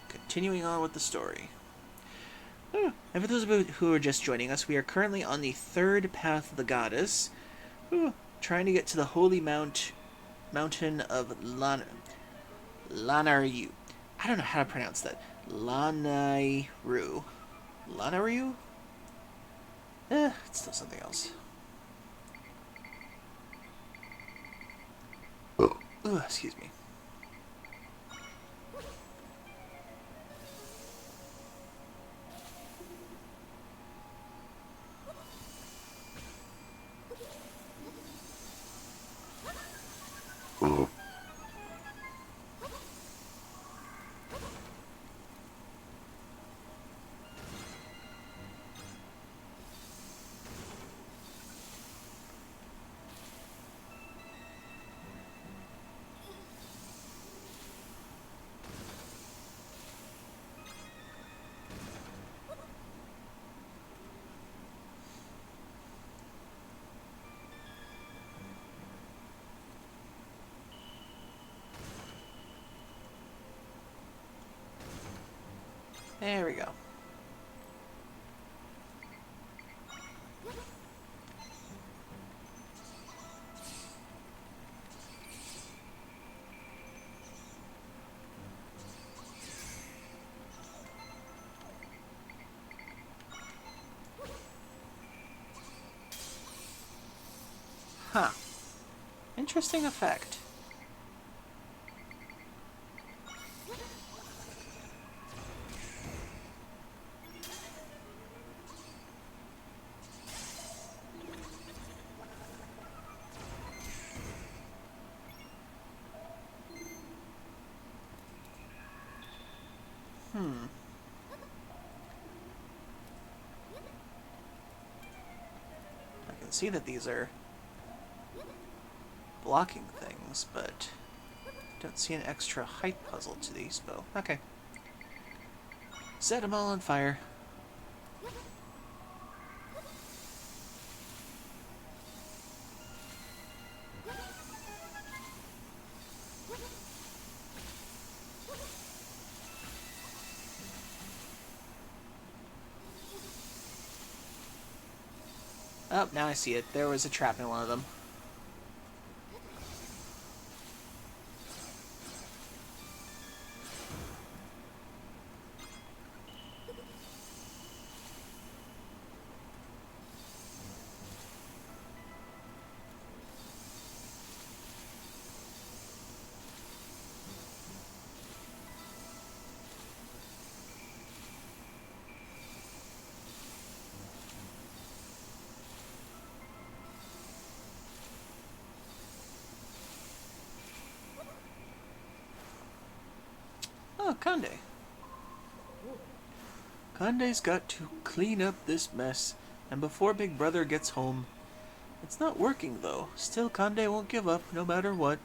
Continuing on with the story. And for those of you who are just joining us, we are currently on the 3rd path of the goddess, trying to get to the holy mountain of Lanayru. I don't know how to pronounce that. Lanayru. Lanayru? It's still something else. Excuse me. There we go. Huh. Interesting effect. I can see that these are blocking things, but don't see an extra height puzzle to these, but okay. Set them all on fire. Oh, now I see it. There was a trap in one of them. Oh, Kande. Kande's got to clean up this mess, and before Big Brother gets home. It's not working, though. Still, Kande won't give up, no matter what.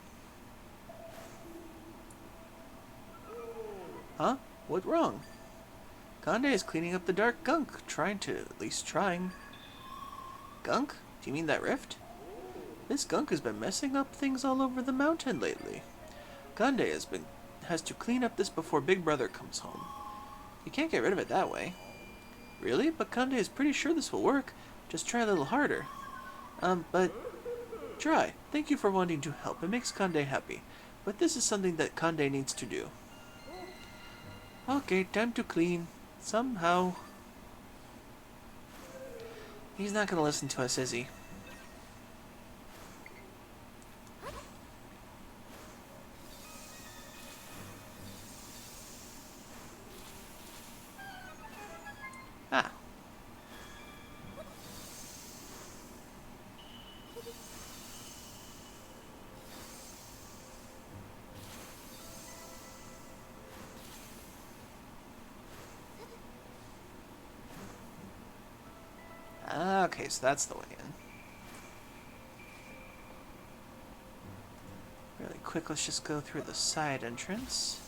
Huh? What's wrong? Kande is cleaning up the dark gunk, at least trying. Gunk? Do you mean that rift? This gunk has been messing up things all over the mountain lately. Kande has to clean up this before Big Brother comes home. You can't get rid of it that way. Really? But Kande is pretty sure this will work. Just try a little harder. But try. Thank you for wanting to help. It makes Kande happy. But this is something that Kande needs to do. Okay, time to clean. Somehow. He's not gonna listen to us, is he? Ah. Okay, so that's the way in. Really quick, let's just go through the side entrance.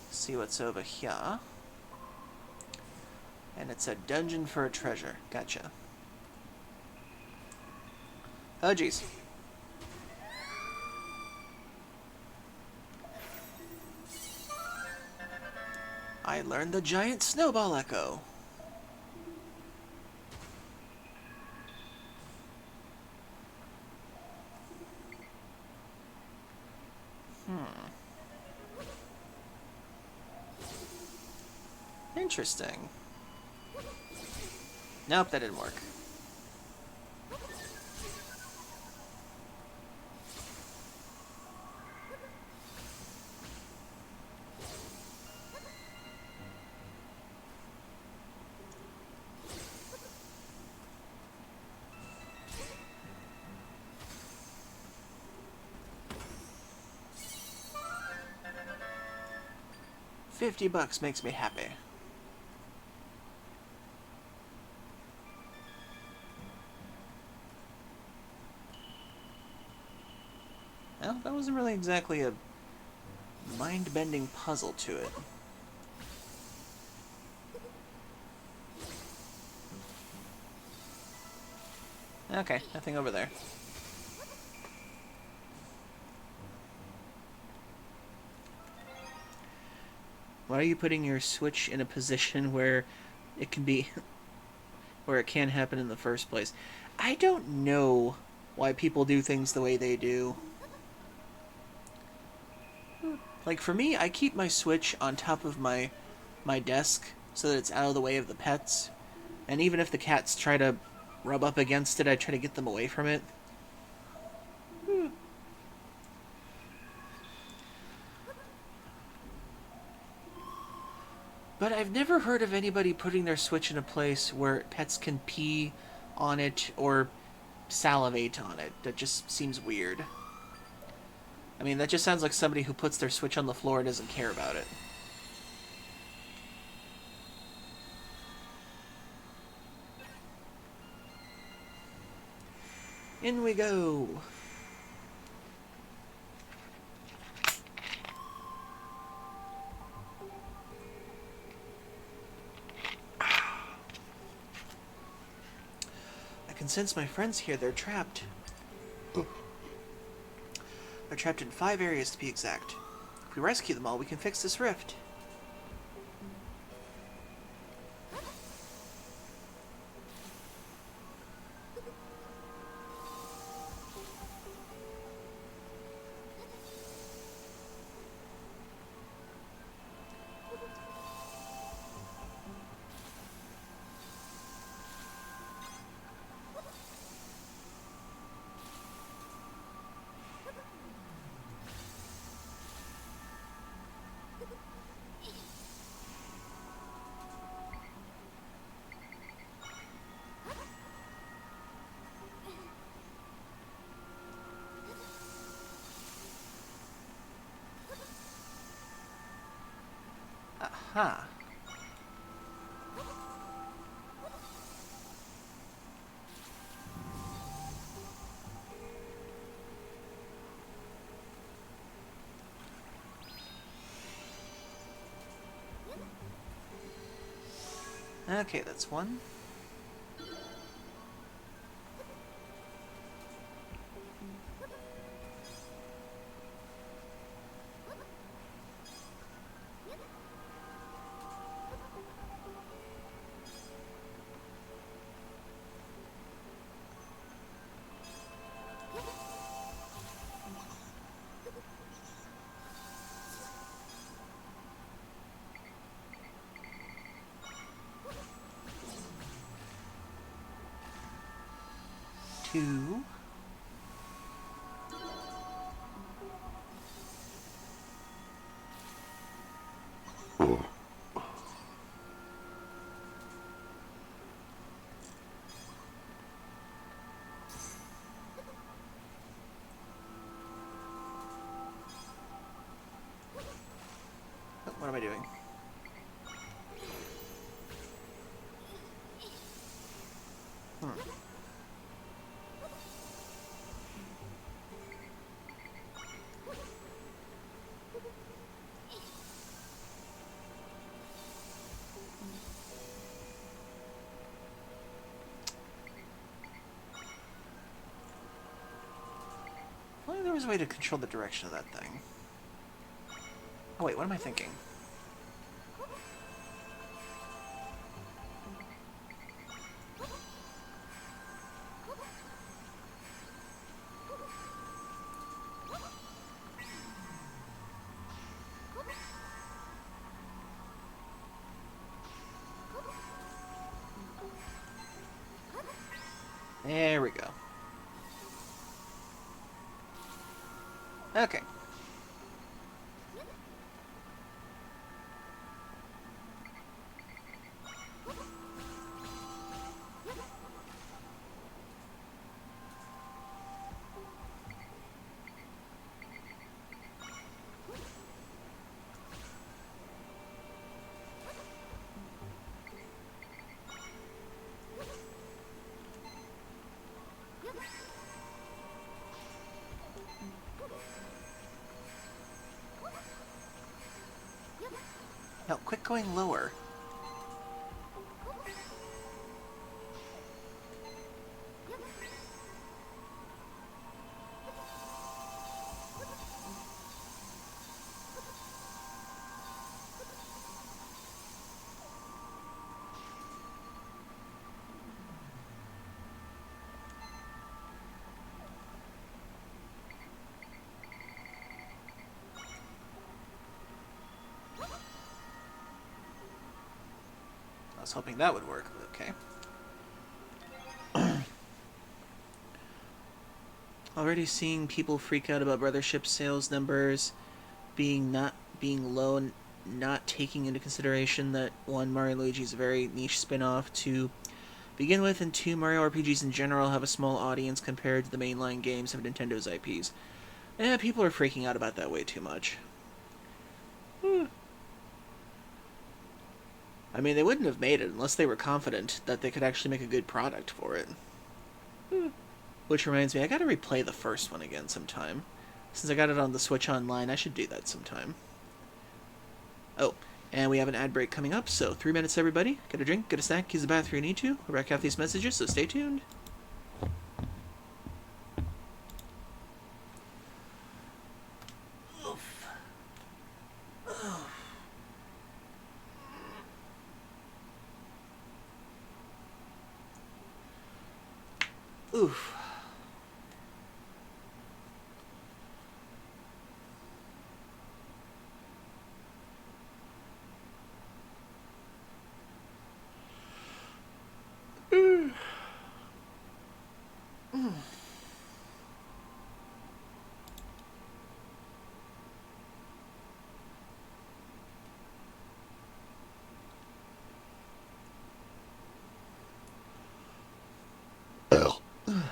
See what's over here. And it's a dungeon for a treasure. Gotcha. Oh, jeez. I learned the giant snowball echo. Interesting. Nope, that didn't work. $50 makes me happy. Well, that wasn't really exactly a mind-bending puzzle to it. Okay, nothing over there. Why are you putting your Switch in a position where it can be where it can happen in the first place? I don't know why people do things the way they do. Like for me, I keep my Switch on top of my desk so that it's out of the way of the pets. And even if the cats try to rub up against it, I try to get them away from it. But I've never heard of anybody putting their Switch in a place where pets can pee on it or salivate on it. That just seems weird. I mean, that just sounds like somebody who puts their Switch on the floor and doesn't care about it. In we go. I can sense my friends here. They're trapped. They're trapped in 5 areas to be exact. If we rescue them all, we can fix this rift. Aha. Okay, that's one. Two. Oh, what am I doing? Well, there was a way to control the direction of that thing. Oh wait, what am I thinking? There we go. Okay. No, quit going lower. I was hoping that would work, but okay. Already seeing people freak out about Brothership sales numbers not being low and not taking into consideration that one, Mario & Luigi is a very niche spin-off to begin with, and two, Mario RPGs in general have a small audience compared to the mainline games of Nintendo's IPs. People are freaking out about that way too much. I mean, they wouldn't have made it unless they were confident that they could actually make a good product for it. Which reminds me, I gotta replay the first one again sometime. Since I got it on the Switch Online, I should do that sometime. Oh, and we have an ad break coming up, so 3 minutes everybody. Get a drink, get a snack, use the bathroom if you need to. We'll back after these messages, so stay tuned. Oof. Oof.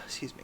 Excuse me.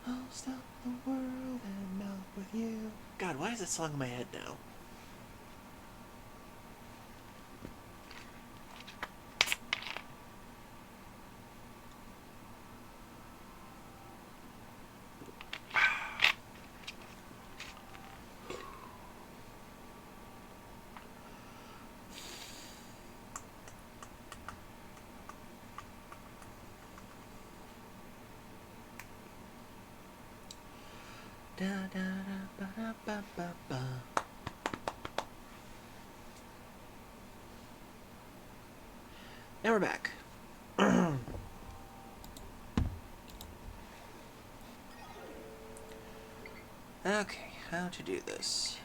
I'll stop the world and melt with you. God, why is that song in my head now? Da, da, da, ba, da, ba, ba, ba. And we're back. Okay, how to do this?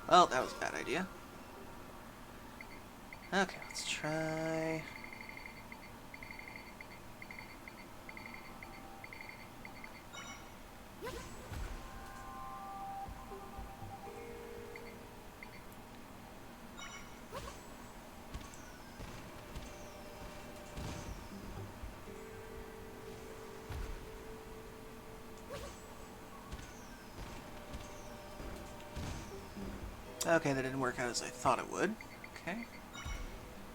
Well, that was a bad idea. Okay, let's try... Okay, that didn't work out as I thought it would. Okay.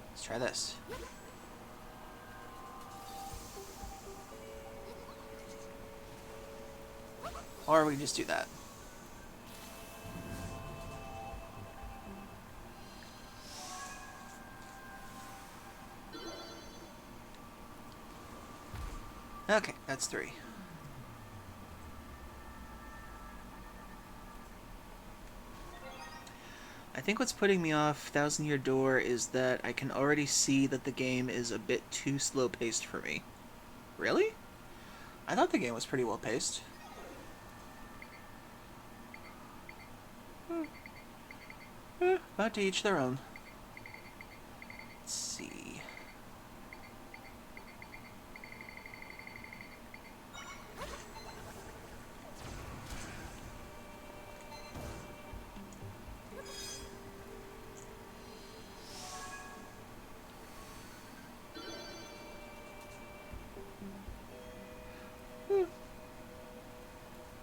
Let's try this. Or we can just do that. Okay, that's 3. I think what's putting me off Thousand Year Door is that I can already see that the game is a bit too slow-paced for me. Really? I thought the game was pretty well-paced. But to each their own. Let's see.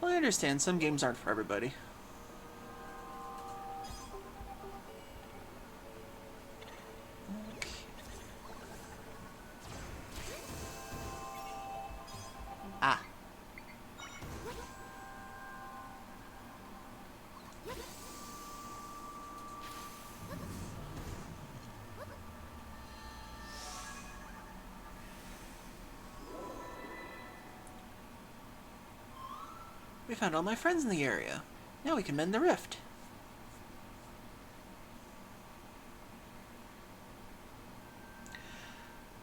Well, I understand some games aren't for everybody. Ah. We found all my friends in the area. Now we can mend the rift.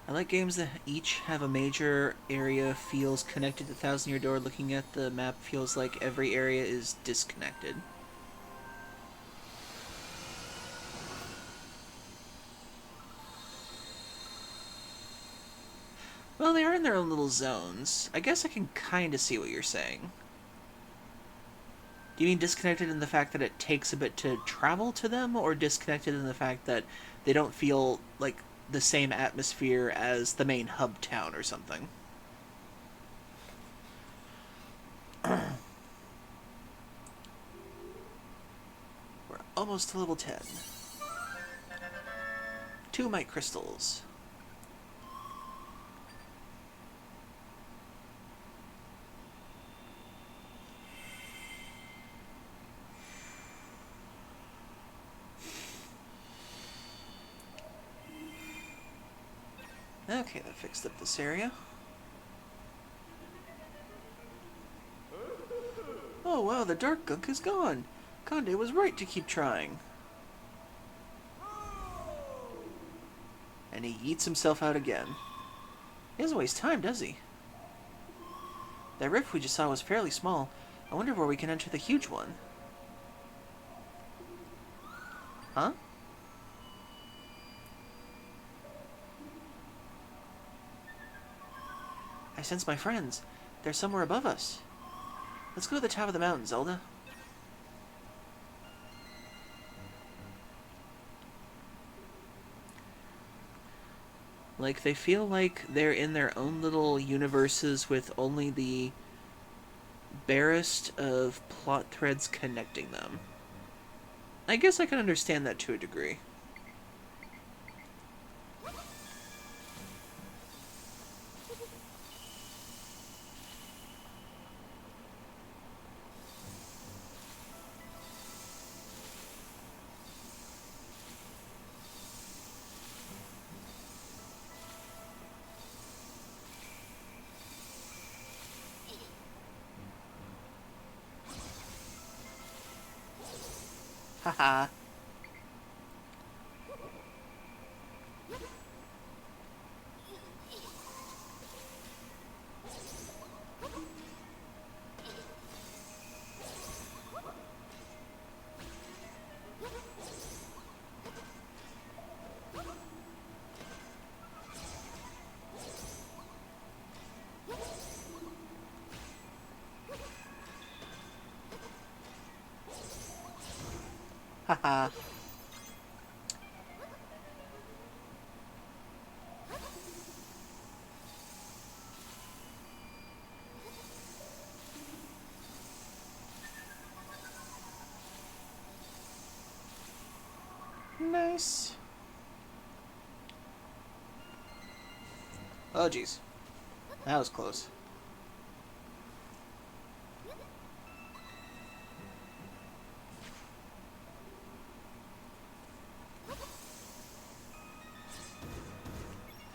I like games that each have a major area feels connected to Thousand Year Door. Looking at the map feels like every area is disconnected. Well, they are in their own little zones. I guess I can kind of see what you're saying. Do you mean disconnected in the fact that it takes a bit to travel to them, or disconnected in the fact that they don't feel like the same atmosphere as the main hub town or something? We're almost to level 10. 2 Might Crystals. Okay, that fixed up this area. Oh wow, the dark gunk is gone. Conde was right to keep trying. And he yeets himself out again. He doesn't waste time, does he? That rift we just saw was fairly small. I wonder where we can enter the huge one. Huh? I sense my friends. They're somewhere above us. Let's go to the top of the mountain, Zelda. Like, they feel like they're in their own little universes with only the barest of plot threads connecting them. I guess I can understand that to a degree. Haha. Haha. Nice. Oh, jeez. That was close.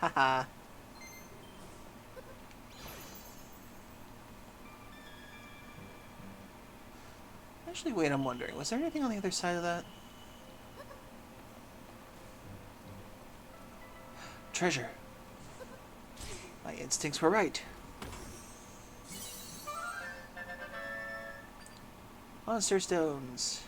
Haha. Actually, wait, I'm wondering. Was there anything on the other side of that? Treasure. My instincts were right. Monster stones.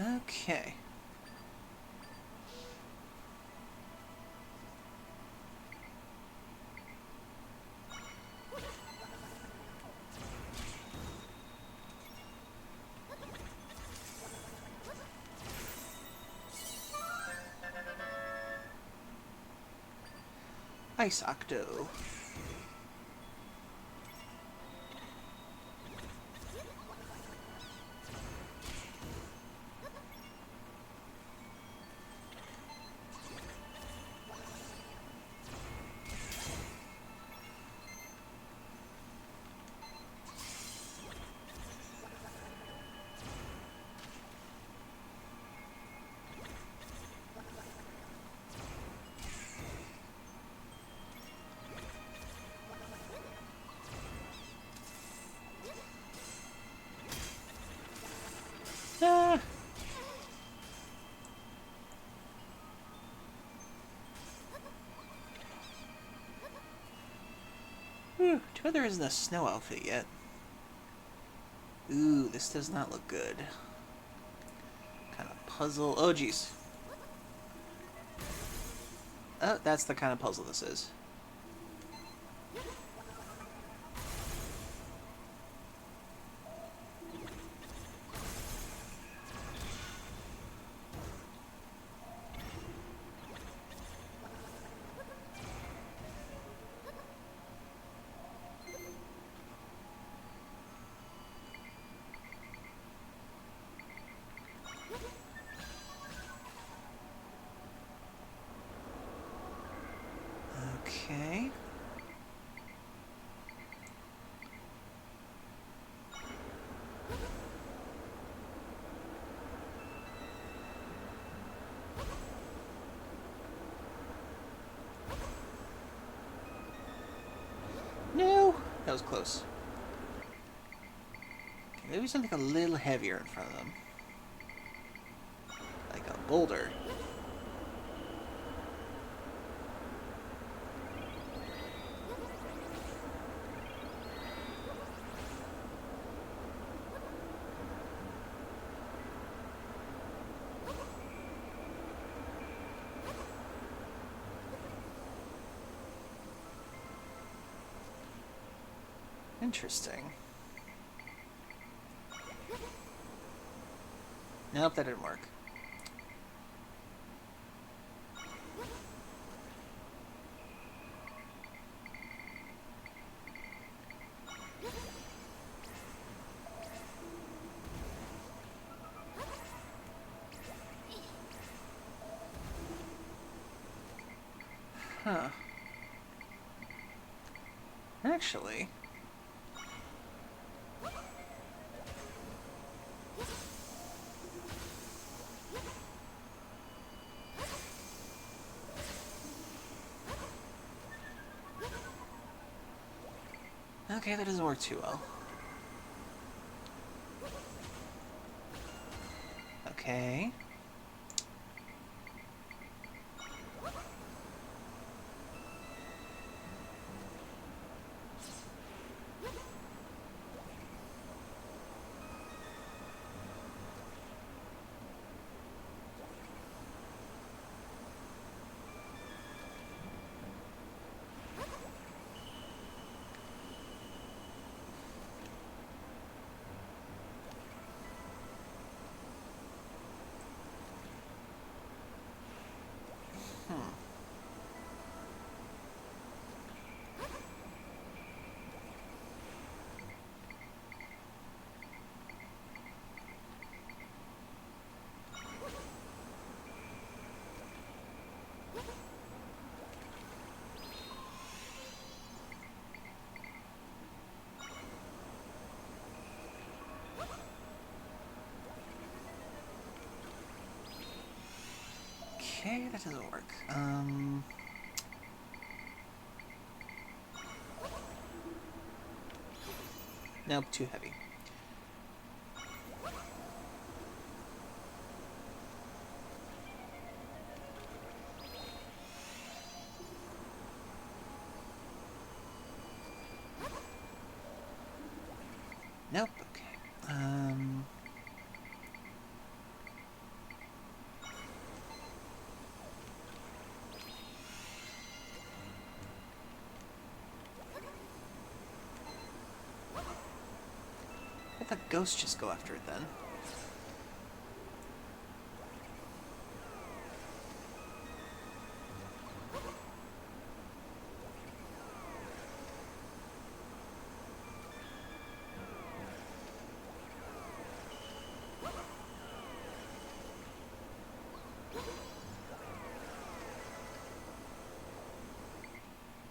Okay. Ice Octo. Ah. Whew. Too bad there isn't a snow outfit yet. Ooh, this does not look good. Kind of puzzle. Oh, jeez. Oh, that's the kind of puzzle this is. Okay. No! That was close. Okay, maybe something a little heavier in front of them. Like a boulder. Interesting. Nope, that didn't work. Huh. Actually... Okay, that doesn't work too well. Okay. that doesn't work. Nope, too heavy. Nope, okay. Let the ghost just go after it then.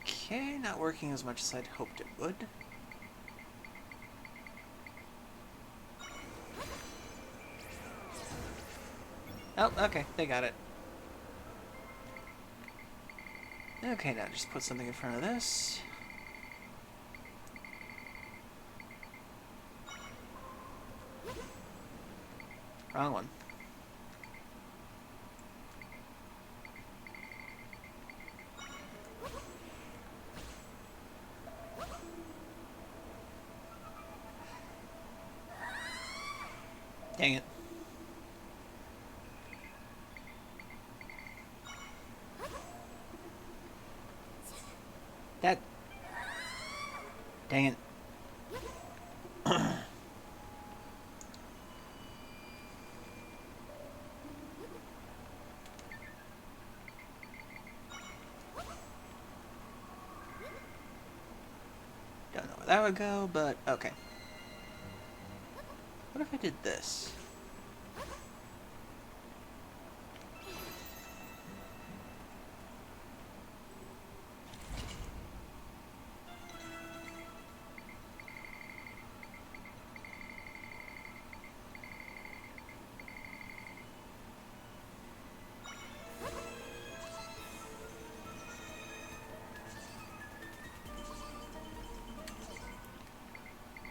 Okay, not working as much as I'd hoped it would. Oh, okay, they got it. Okay, now just put something in front of this. Wrong one. Dang it. That... Dang it. Don't know where that would go, but okay. What if I did this?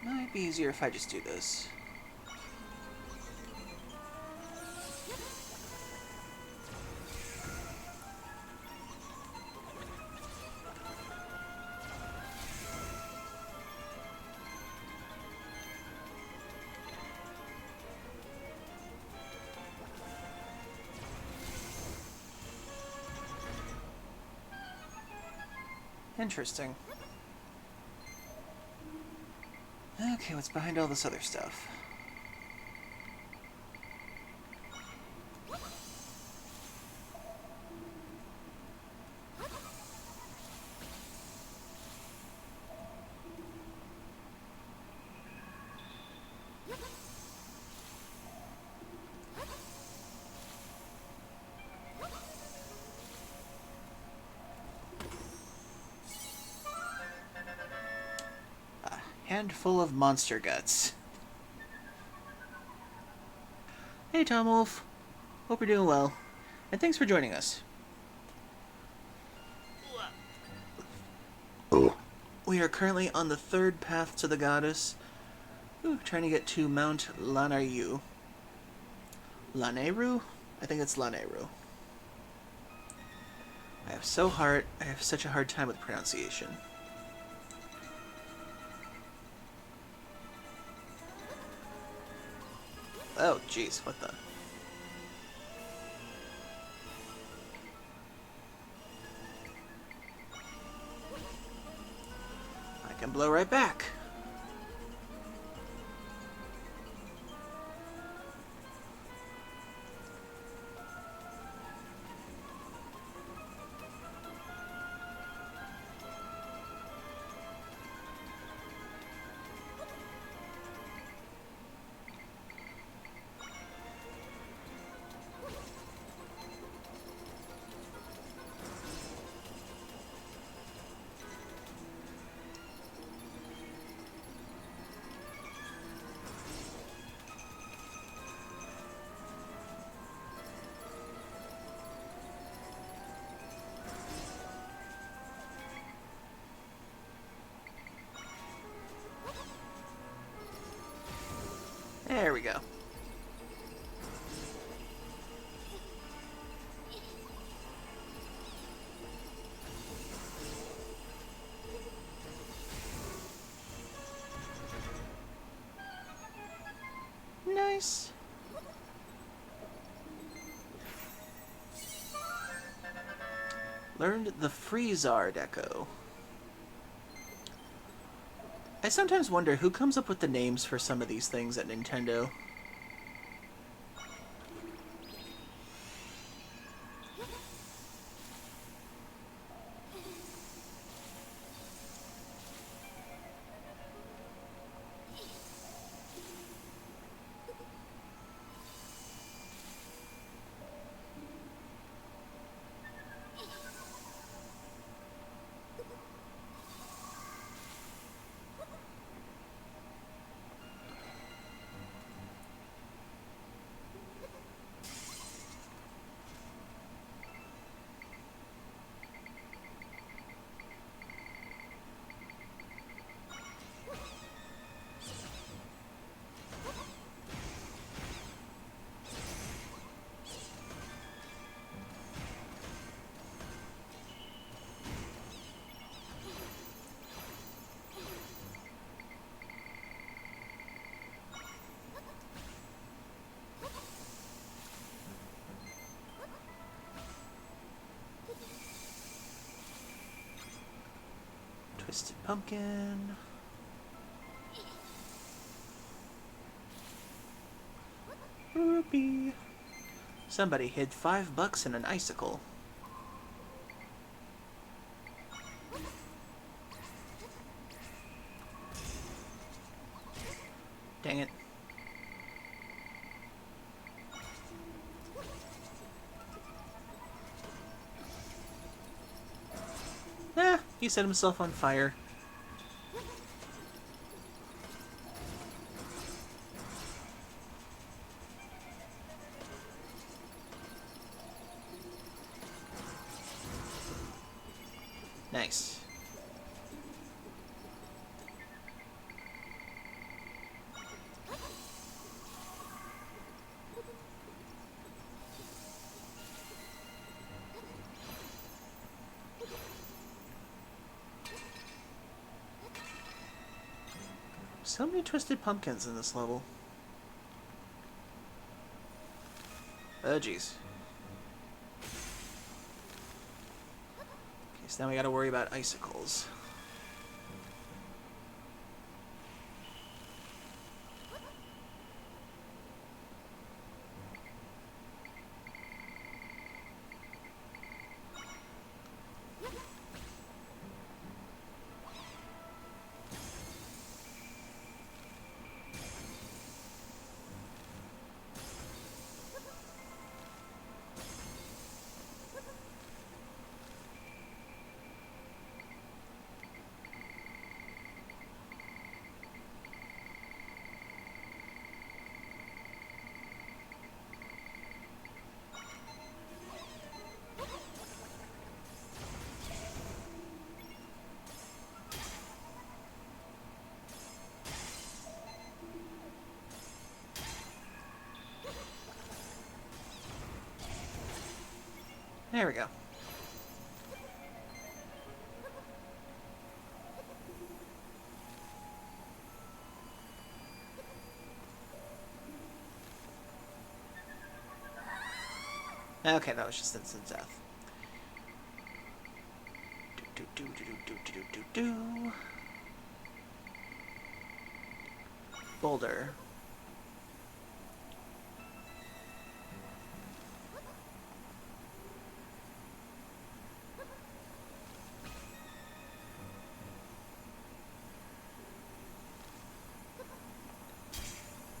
Might be easier if I just do this. Interesting. Okay, what's behind all this other stuff? Handful of monster guts. Hey Tom Wolf, hope you're doing well, and thanks for joining us. We are currently on the third path to the goddess, trying to get to Mount Lanayru. Lanayru? I think it's Lanayru. I have such a hard time with pronunciation. Oh, jeez, what the? I can blow right back. There we go. Nice. Learned the Freezard Echo. I sometimes wonder who comes up with the names for some of these things at Nintendo. Twisted Pumpkin. Rupee. Somebody hid $5 in an icicle. Dang it. He set himself on fire. Nice. So many twisted pumpkins in this level. Oh, jeez. Okay, so now we gotta worry about icicles. There we go. Okay, that was just instant death. Boulder.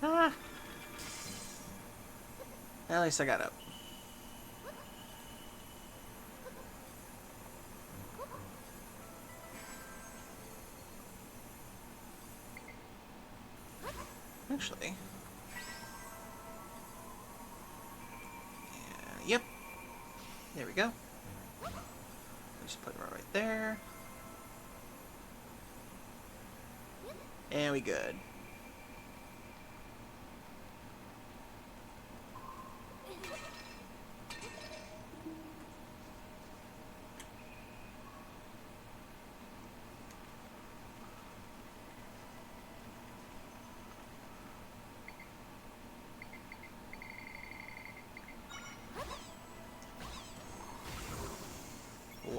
Ah! At least I got up. Actually. Yep. There we go. Just put it right there. And we good.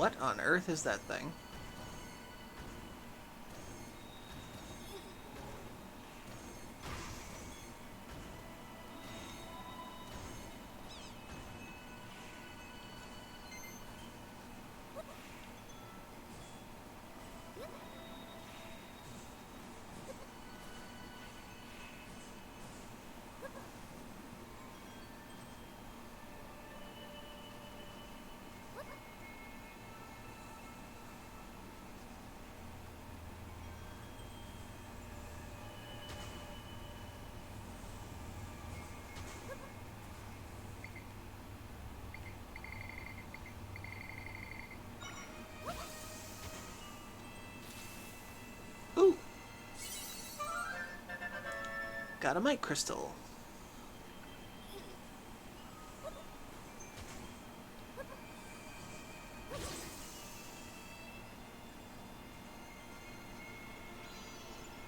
What on earth is that thing? Ooh! Got a mic crystal.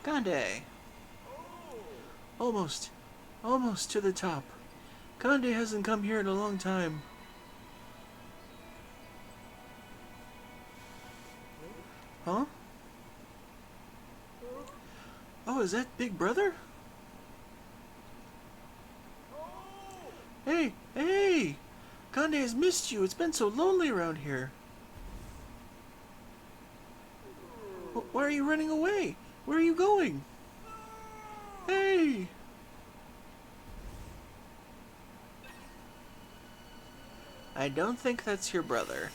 Conde! Almost. Almost to the top. Conde hasn't come here in a long time. Huh? Oh, is that Big Brother? Hey, hey! Conde has missed you. It's been so lonely around here. Why are you running away? Where are you going? Hey! I don't think that's your brother.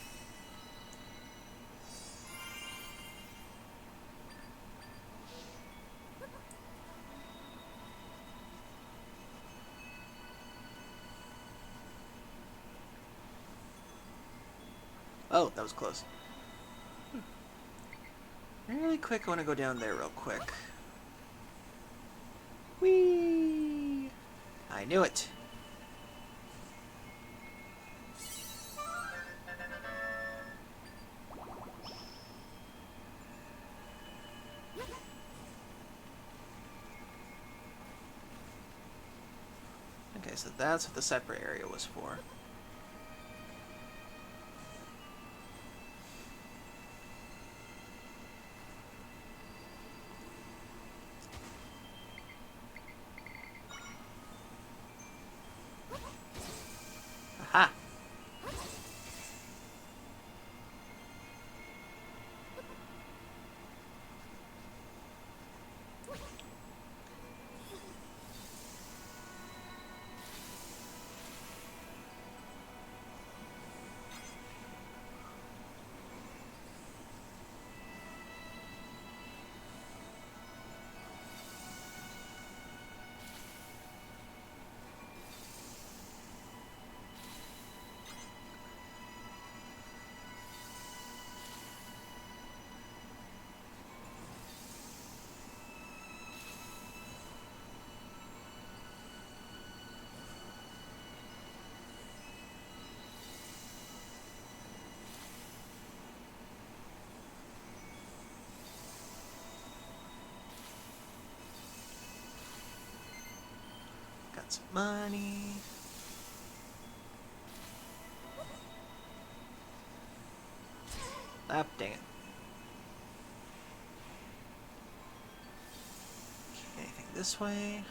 Oh, that was close. Really quick, I want to go down there real quick. Whee! I knew it. Okay, so that's what the separate area was for. Aha! Got some money. Ah, dang it. Anything this way?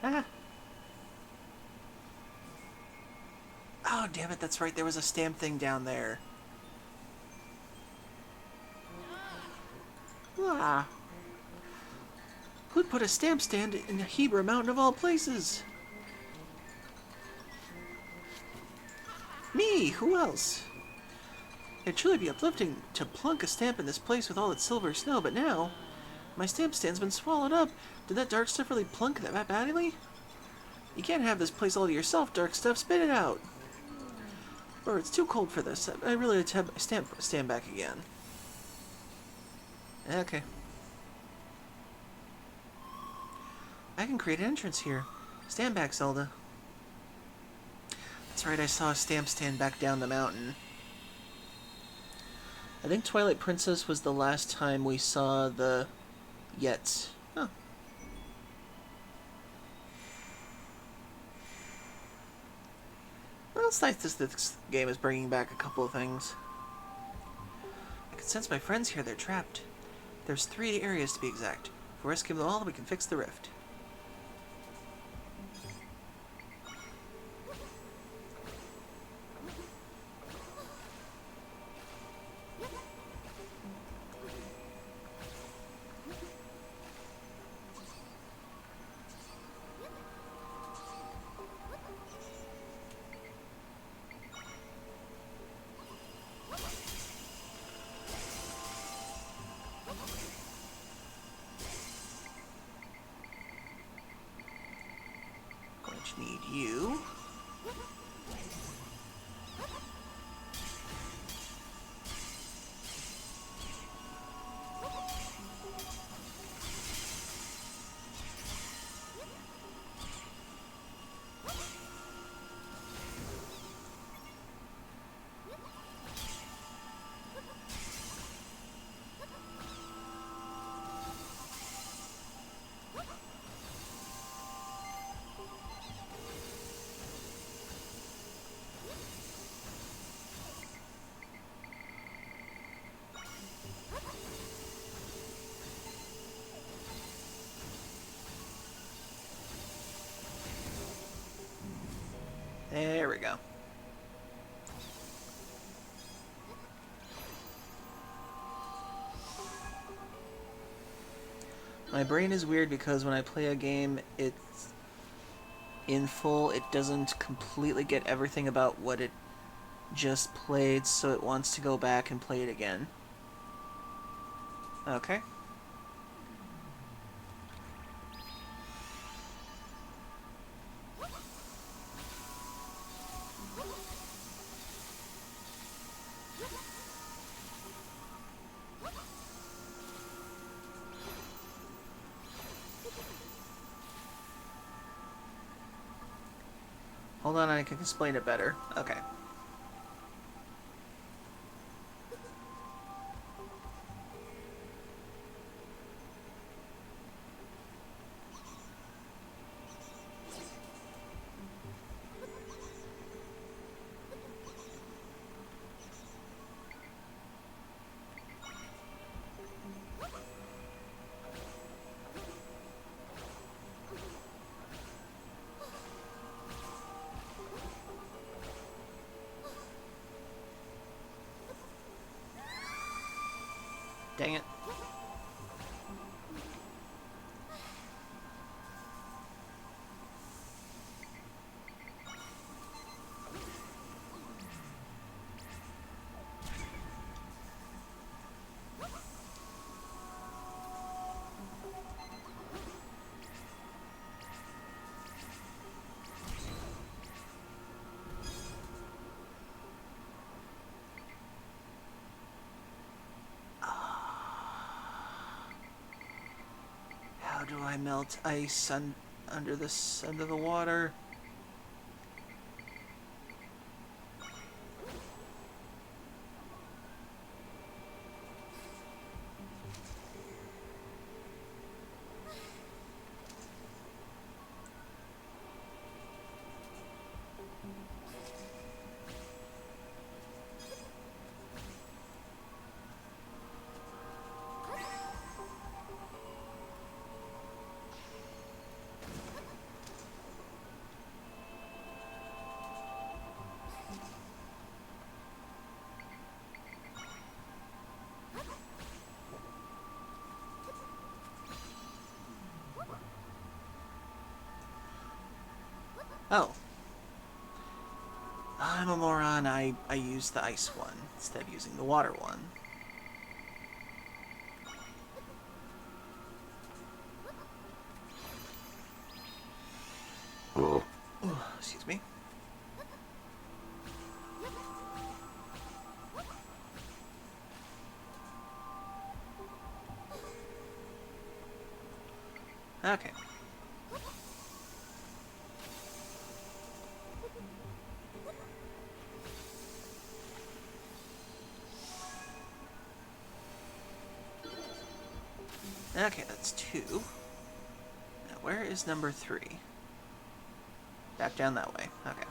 Ah! Oh, damn it, that's right, there was a stamp thing down there. Ah! Who'd put a stamp stand in Hebra Mountain of all places? Me! Who else? It'd truly be uplifting to plunk a stamp in this place with all its silver snow, but now my stamp stand's been swallowed up. Did that dark stuff really plunk that badly? You can't have this place all to yourself, dark stuff. Spit it out. Or it's too cold for this. I really had to have stand back again. Okay. I can create an entrance here. Stand back, Zelda. That's right, I saw a stamp stand back down the mountain. I think Twilight Princess was the last time we saw the Yets. Oh. it's nice this game is bringing back a couple of things. I can sense my friends here. They're trapped. There's 3 areas to be exact. If we rescue them all, we can fix the rift. Need you. There we go. My brain is weird because when I play a game, it's in full. It doesn't completely get everything about what it just played, so it wants to go back and play it again. Okay. Hold on, I can explain it better. Okay. Dang it. How do I melt ice under the water? Oh. I'm a moron. I used the ice one instead of using the water one. Oh. Excuse me. Okay. Okay, that's 2. Now, where is number 3? Back down that way. Okay.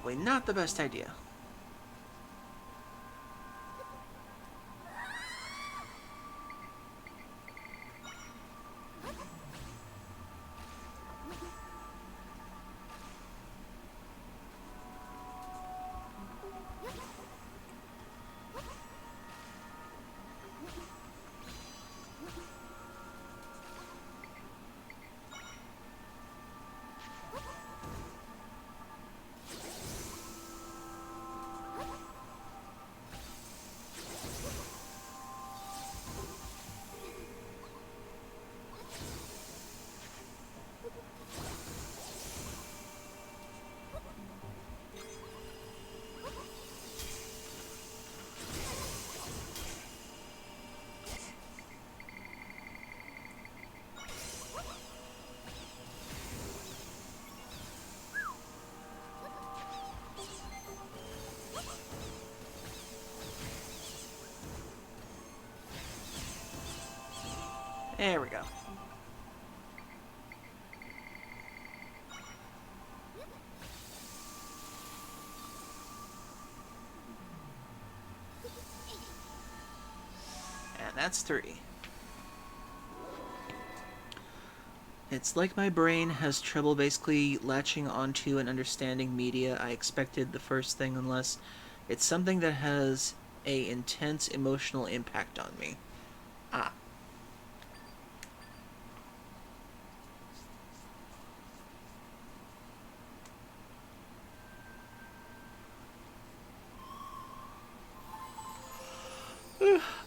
Probably not the best idea. There we go. And that's 3. It's like my brain has trouble basically latching onto and understanding media I expected the first thing unless it's something that has a intense emotional impact on me. Ah.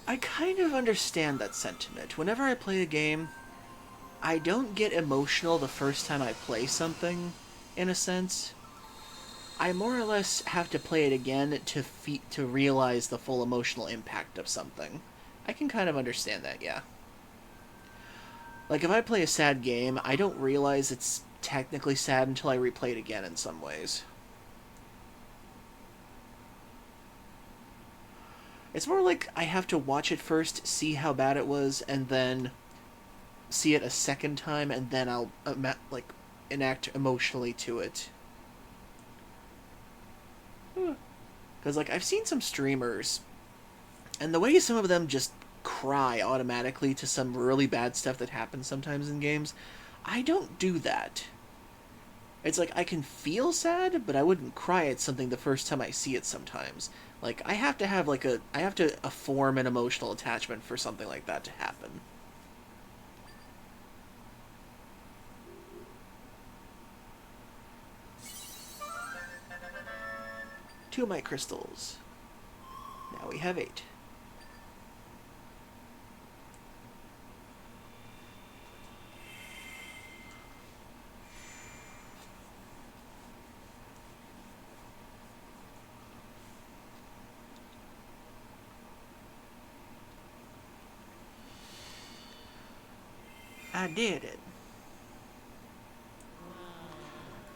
I kind of understand that sentiment. Whenever I play a game, I don't get emotional the first time I play something, in a sense. I more or less have to play it again to realize the full emotional impact of something. I can kind of understand that, yeah. Like, if I play a sad game, I don't realize it's technically sad until I replay it again in some ways. It's more like I have to watch it first, see how bad it was, and then see it a second time, and then I'll enact emotionally to it. Because I've seen some streamers, and the way some of them just cry automatically to some really bad stuff that happens sometimes in games, I don't do that. It's like I can feel sad, but I wouldn't cry at something the first time I see it sometimes. I have to have form an emotional attachment for something like that to happen. Two might crystals. Now we have 8. I did it.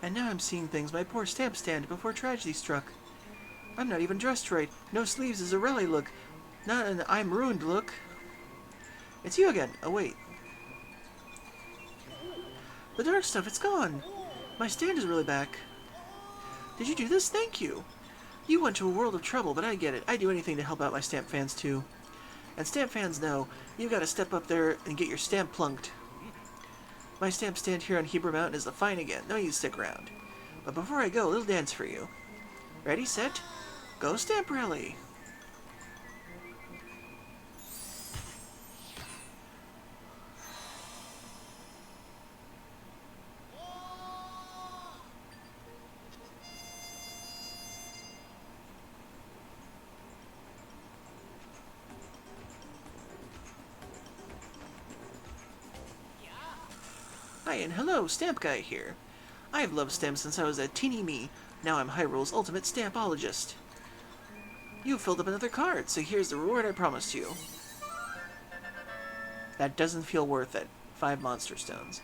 And now I'm seeing things my poor stamp stand before tragedy struck. I'm not even dressed right. No sleeves is a rally look. Not an I'm ruined look. It's you again. Oh, wait. The dark stuff, it's gone. My stand is really back. Did you do this? Thank you. You went to a world of trouble, but I get it. I'd do anything to help out my stamp fans, too. And stamp fans know, you gotta step up there and get your stamp plunked. My stamp stand here on Hebrew Mountain is the fine again. No, you stick around. But before I go, a little dance for you. Ready, set, go Stamp Rally! Hi and hello, Stamp Guy here. I've loved stamps since I was a teeny me. Now I'm Hyrule's ultimate stampologist. You've filled up another card, so here's the reward I promised you. That doesn't feel worth it. 5 monster stones.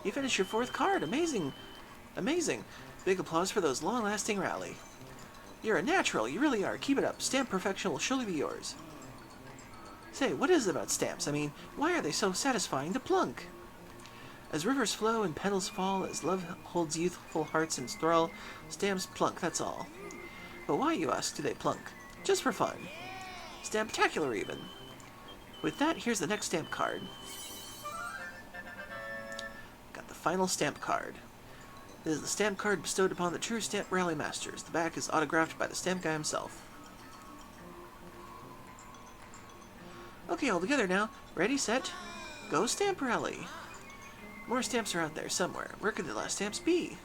You finished your 4th card. Amazing. Amazing. Big applause for those long-lasting rally. You're a natural. You really are. Keep it up. Stamp perfection will surely be yours. Say, what is it about stamps? I mean, why are they so satisfying to plunk? As rivers flow and petals fall, as love holds youthful hearts in thrall, stamps plunk, that's all. But why, you ask, do they plunk? Just for fun. Stamptacular, even. With that, here's the next stamp card. Got the final stamp card. This is the stamp card bestowed upon the true Stamp Rally Masters. The back is autographed by the stamp guy himself. Okay, all together now. Ready, set, go Stamp Rally. More stamps are out there somewhere. Where could the last stamps be?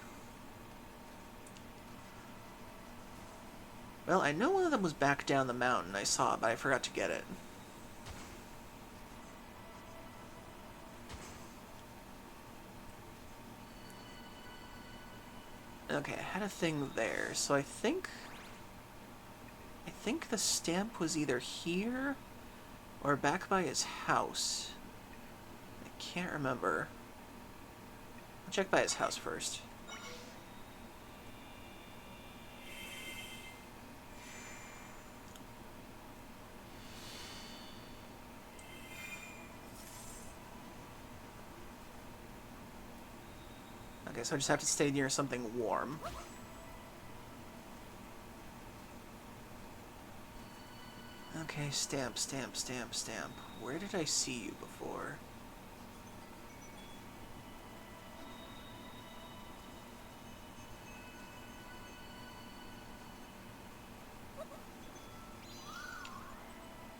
Well, I know one of them was back down the mountain. I saw it, but I forgot to get it. Okay, I had a thing there, so I think the stamp was either here or back by his house. I can't remember. I'll check by his house first. Okay, so I just have to stay near something warm. Okay, stamp, stamp, stamp, stamp. Where did I see you before?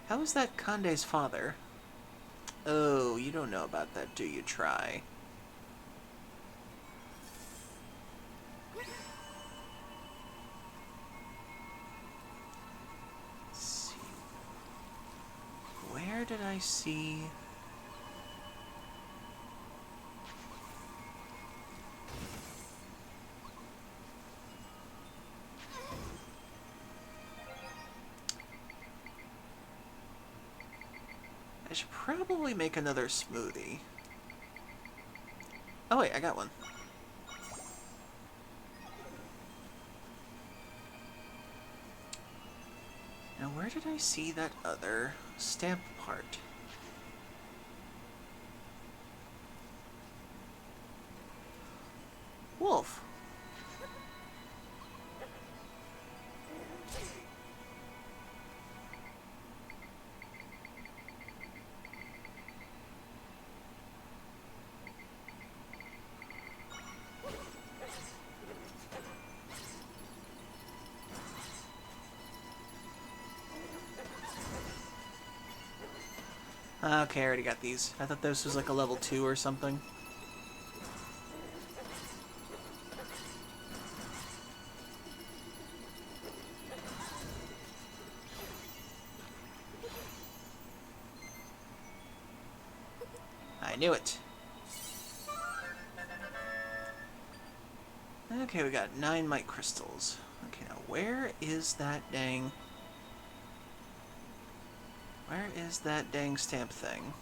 How is that Kande's father? Oh, you don't know about that, do you? Try. Let's see. Where did I see... I should probably make another smoothie. Oh wait, I got one. Now where did I see that other stamp part? Wolf. Okay, I already got these. I thought this was like a level 2 or something. I knew it. Okay, we got 9 Mite Crystals. Okay, now where is that dang... Where is that dang stamp thing?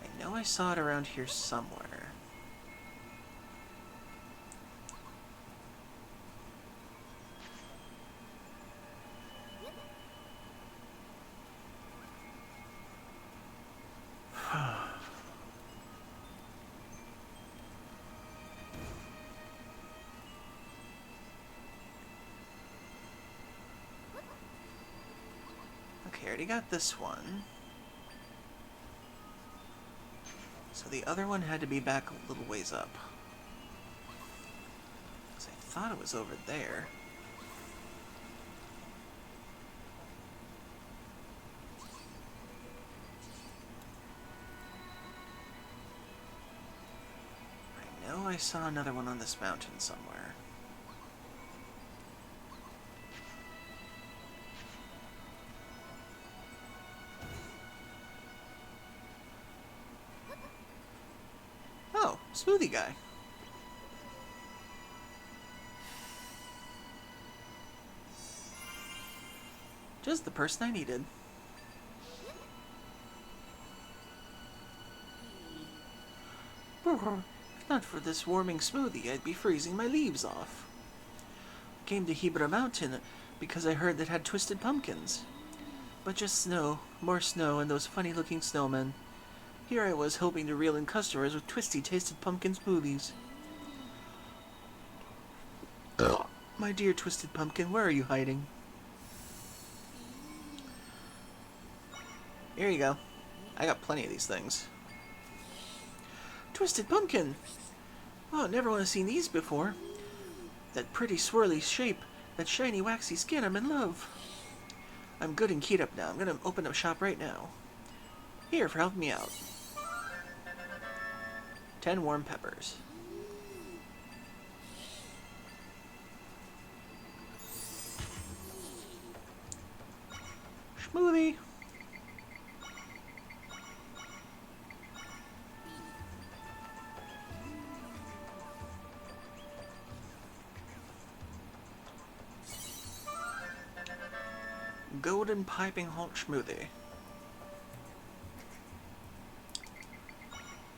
I know I saw it around here somewhere. Okay, I already got this one. So the other one had to be back a little ways up. 'Cause I thought it was over there. I know I saw another one on this mountain somewhere. Oh, smoothie guy. Just the person I needed. If not for this warming smoothie, I'd be freezing my leaves off. Came to Hebra Mountain because I heard that had twisted pumpkins. But just snow, more snow, and those funny-looking snowmen. Here I was hoping to reel in customers with twisty tasted pumpkin smoothies. Ugh. My dear Twisted Pumpkin, where are you hiding? Here you go. I got plenty of these things. Twisted Pumpkin! Oh, never would have seen these before. That pretty swirly shape, that shiny waxy skin, I'm in love. I'm good and keyed up now. I'm gonna open up shop right now. Here, for helping me out. 10 warm peppers. Smoothie. Golden Piping Hot Smoothie.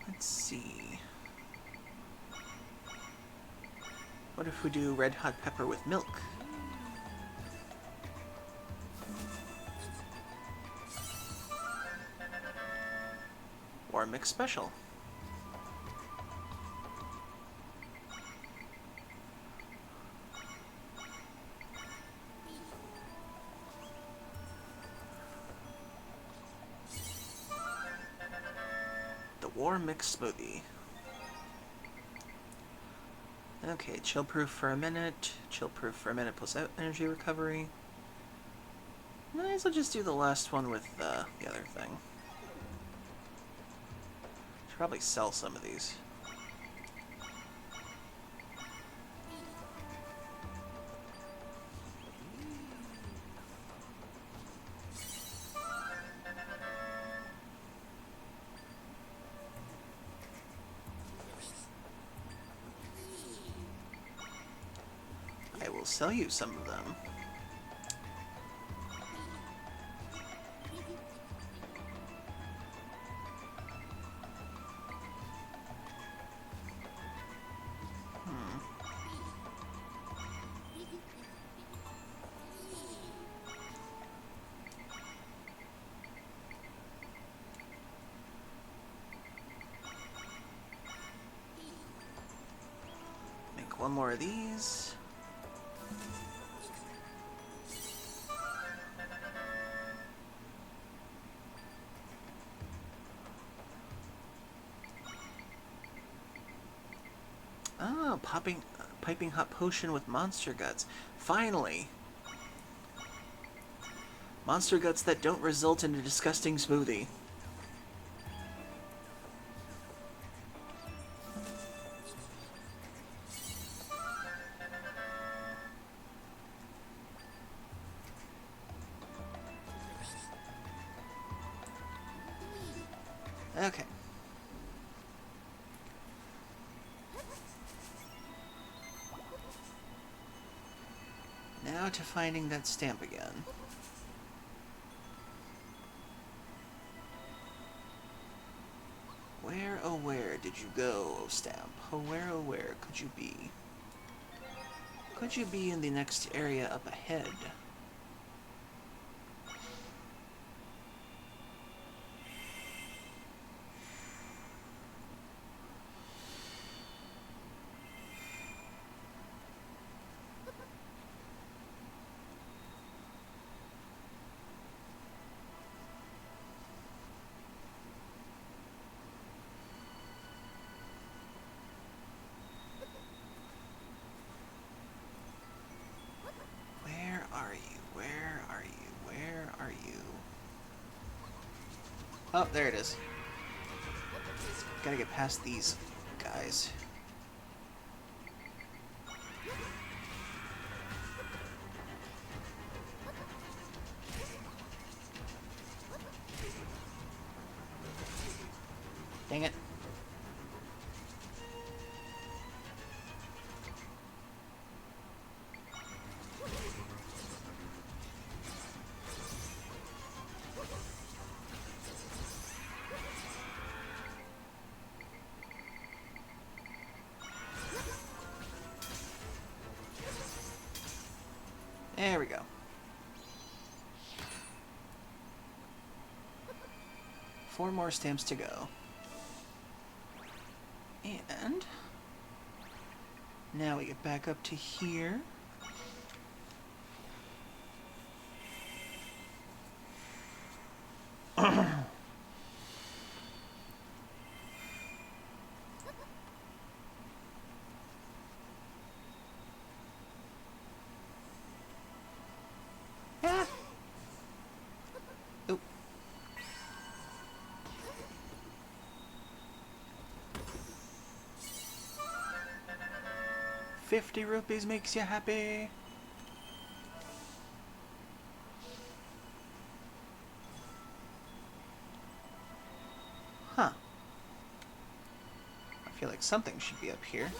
Let's see. What if we do red hot pepper with milk? Or mix special. The warm mix smoothie. Okay, chill proof for a minute. Chill proof for a minute plus energy recovery. Might as well just do the last one with the other thing. Should probably sell some of these. I will sell you some of them. Make one more of these. Oh, piping hot potion with monster guts. Finally! Monster guts that don't result in a disgusting smoothie. Okay. Now to finding that stamp again. Where, oh where did you go, oh stamp? Oh where could you be? Could you be in the next area up ahead? Oh, there it is. Gotta get past these guys. Dang it. There we go. 4 more stamps to go. And now we get back up to here. Ah. Oop. 50 rupees makes you happy. Huh. I feel like something should be up here.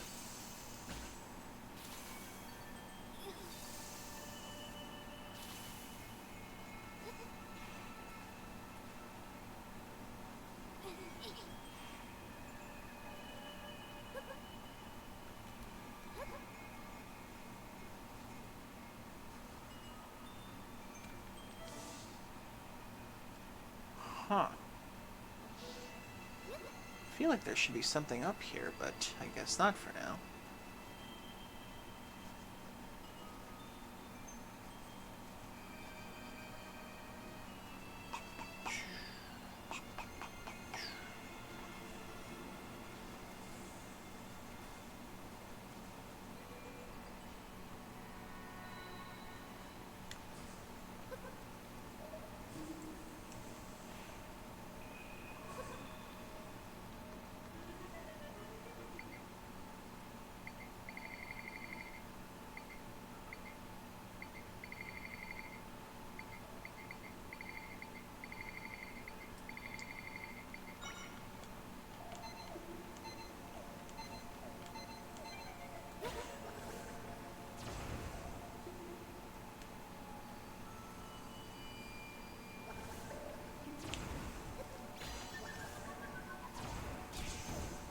Huh. I feel like there should be something up here, but I guess not for now.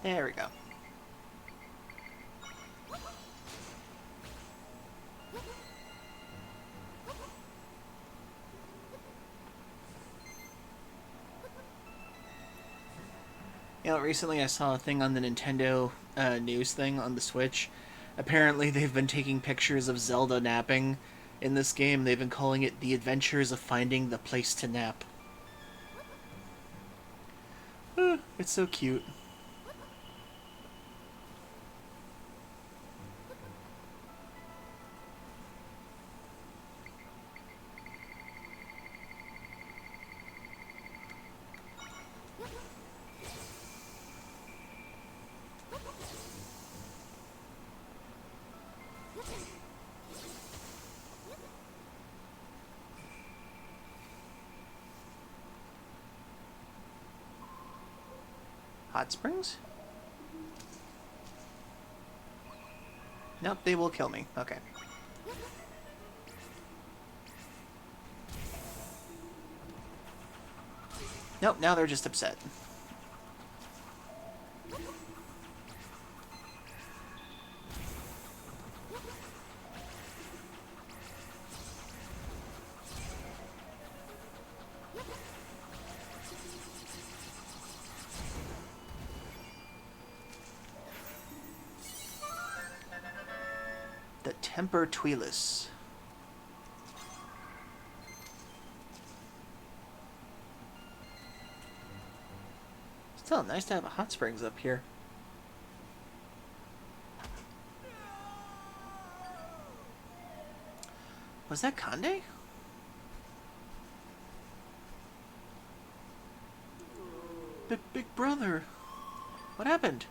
There we go. You know, recently I saw a thing on the Nintendo news thing on the Switch. Apparently they've been taking pictures of Zelda napping in this game. They've been calling it The Adventures of Finding the Place to Nap. It's so cute. Hot springs? Nope, they will kill me. Okay. Nope, now they're just upset. The Temper Tweelus. Still nice to have a hot springs up here. Was that Kande? Big brother. What happened?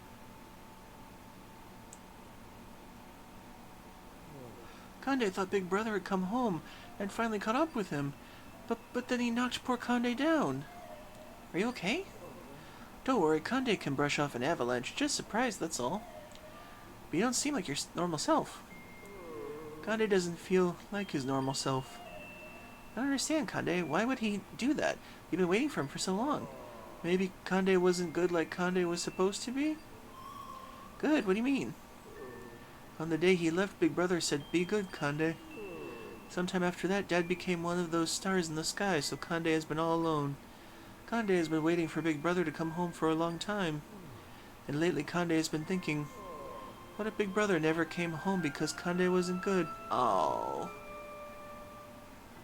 Kande thought Big Brother had come home and finally caught up with him. But then he knocked poor Kande down. Are you okay? Don't worry, Kande can brush off an avalanche. Just surprised, that's all. But you don't seem like your normal self. Kande doesn't feel like his normal self. I don't understand, Kande. Why would he do that? You've been waiting for him for so long. Maybe Kande wasn't good like Kande was supposed to be? Good? What do you mean? On the day he left, Big Brother said, "Be good, Kande." Sometime after that, Dad became one of those stars in the sky, so Kande has been all alone. Kande has been waiting for Big Brother to come home for a long time. And lately Kande has been thinking, what if Big Brother never came home because Kande wasn't good? Oh.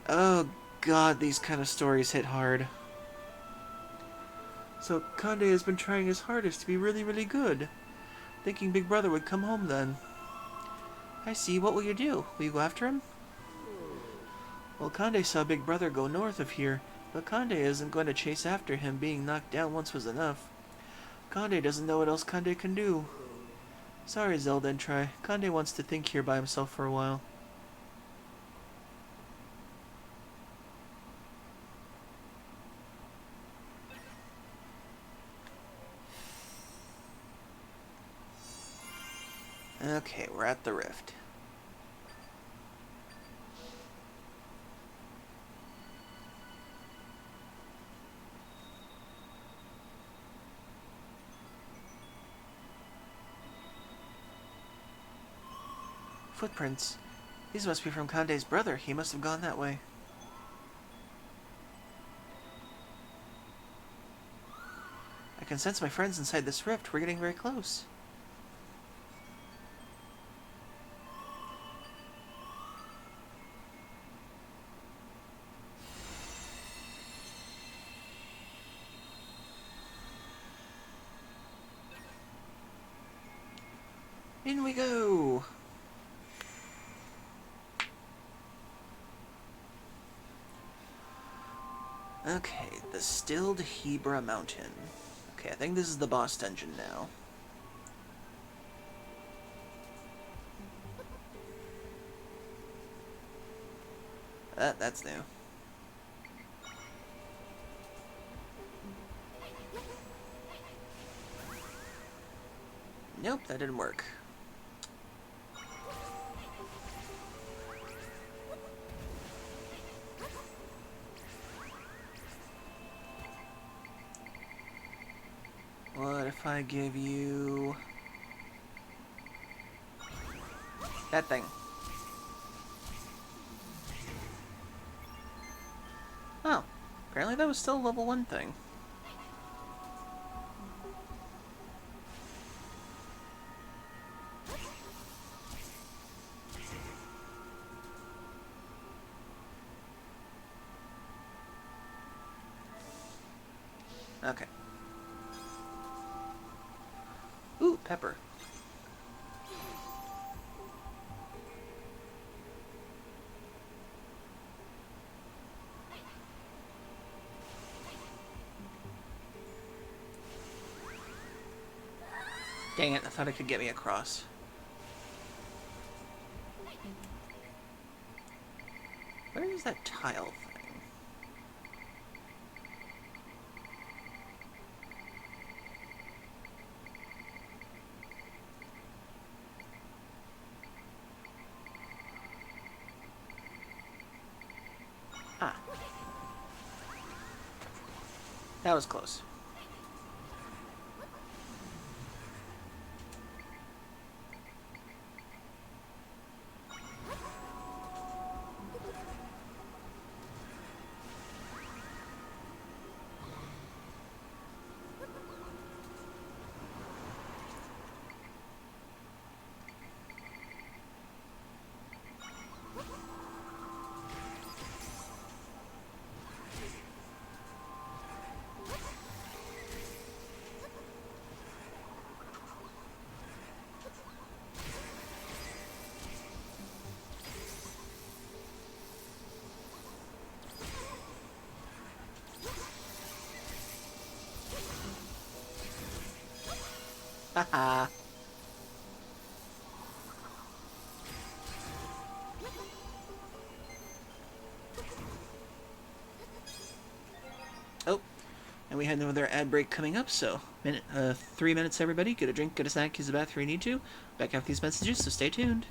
Oh god, these kind of stories hit hard. So Kande has been trying his hardest to be really, really good, thinking Big Brother would come home then. I see, what will you do? Will you go after him? Well, Kande saw Big Brother go north of here, but Kande isn't going to chase after him. Being knocked down once was enough. Kande doesn't know what else Kande can do. Sorry, Zelda and Tri. Kande wants to think here by himself for a while. Okay, we're at the rift. Footprints. These must be from Kande's brother. He must have gone that way. I can sense my friends inside this rift. We're getting very close. In we go! Okay, the Stilled Hebra Mountain. Okay, I think this is the boss dungeon now. That's new. Nope, that didn't work. What if I give you... that thing? Oh, apparently that was still a level 1 thing. Okay. Ooh, pepper. Dang it, I thought it could get me across. Where is that tile thing? Ah. That was close. Haha. Oh, and we had another ad break coming up, so 3 minutes, everybody. Get a drink, get a snack, use the bathroom you need to. Back after these messages, so stay tuned.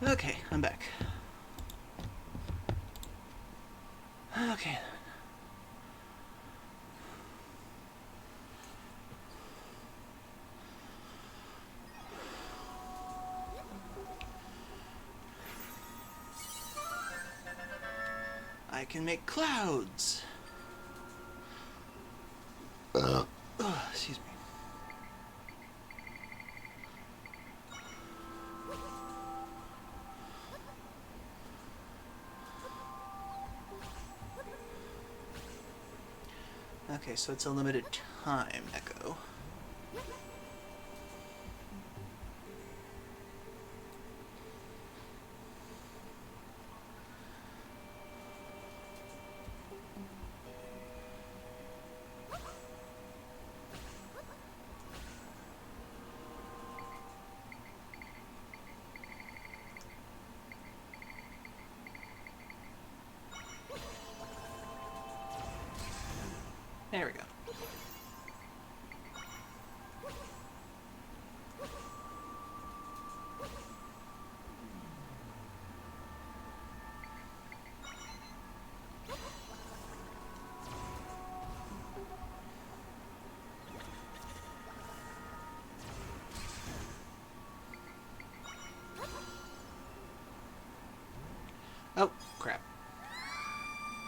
Okay, I'm back. Okay. I can make clouds. Excuse me. Okay, so it's a limited time echo. There we go. Oh, crap.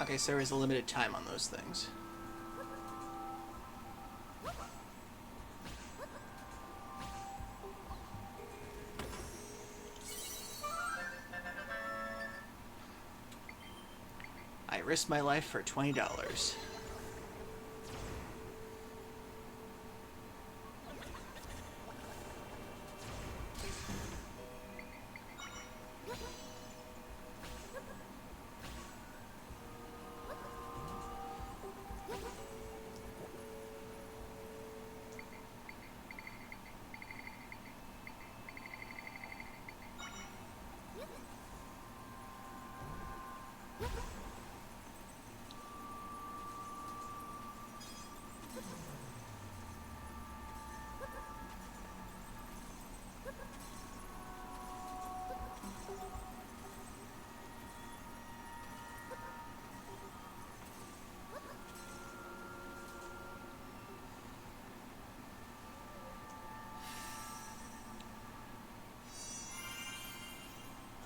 Okay, so there is a limited time on those things. I risked my life for $20.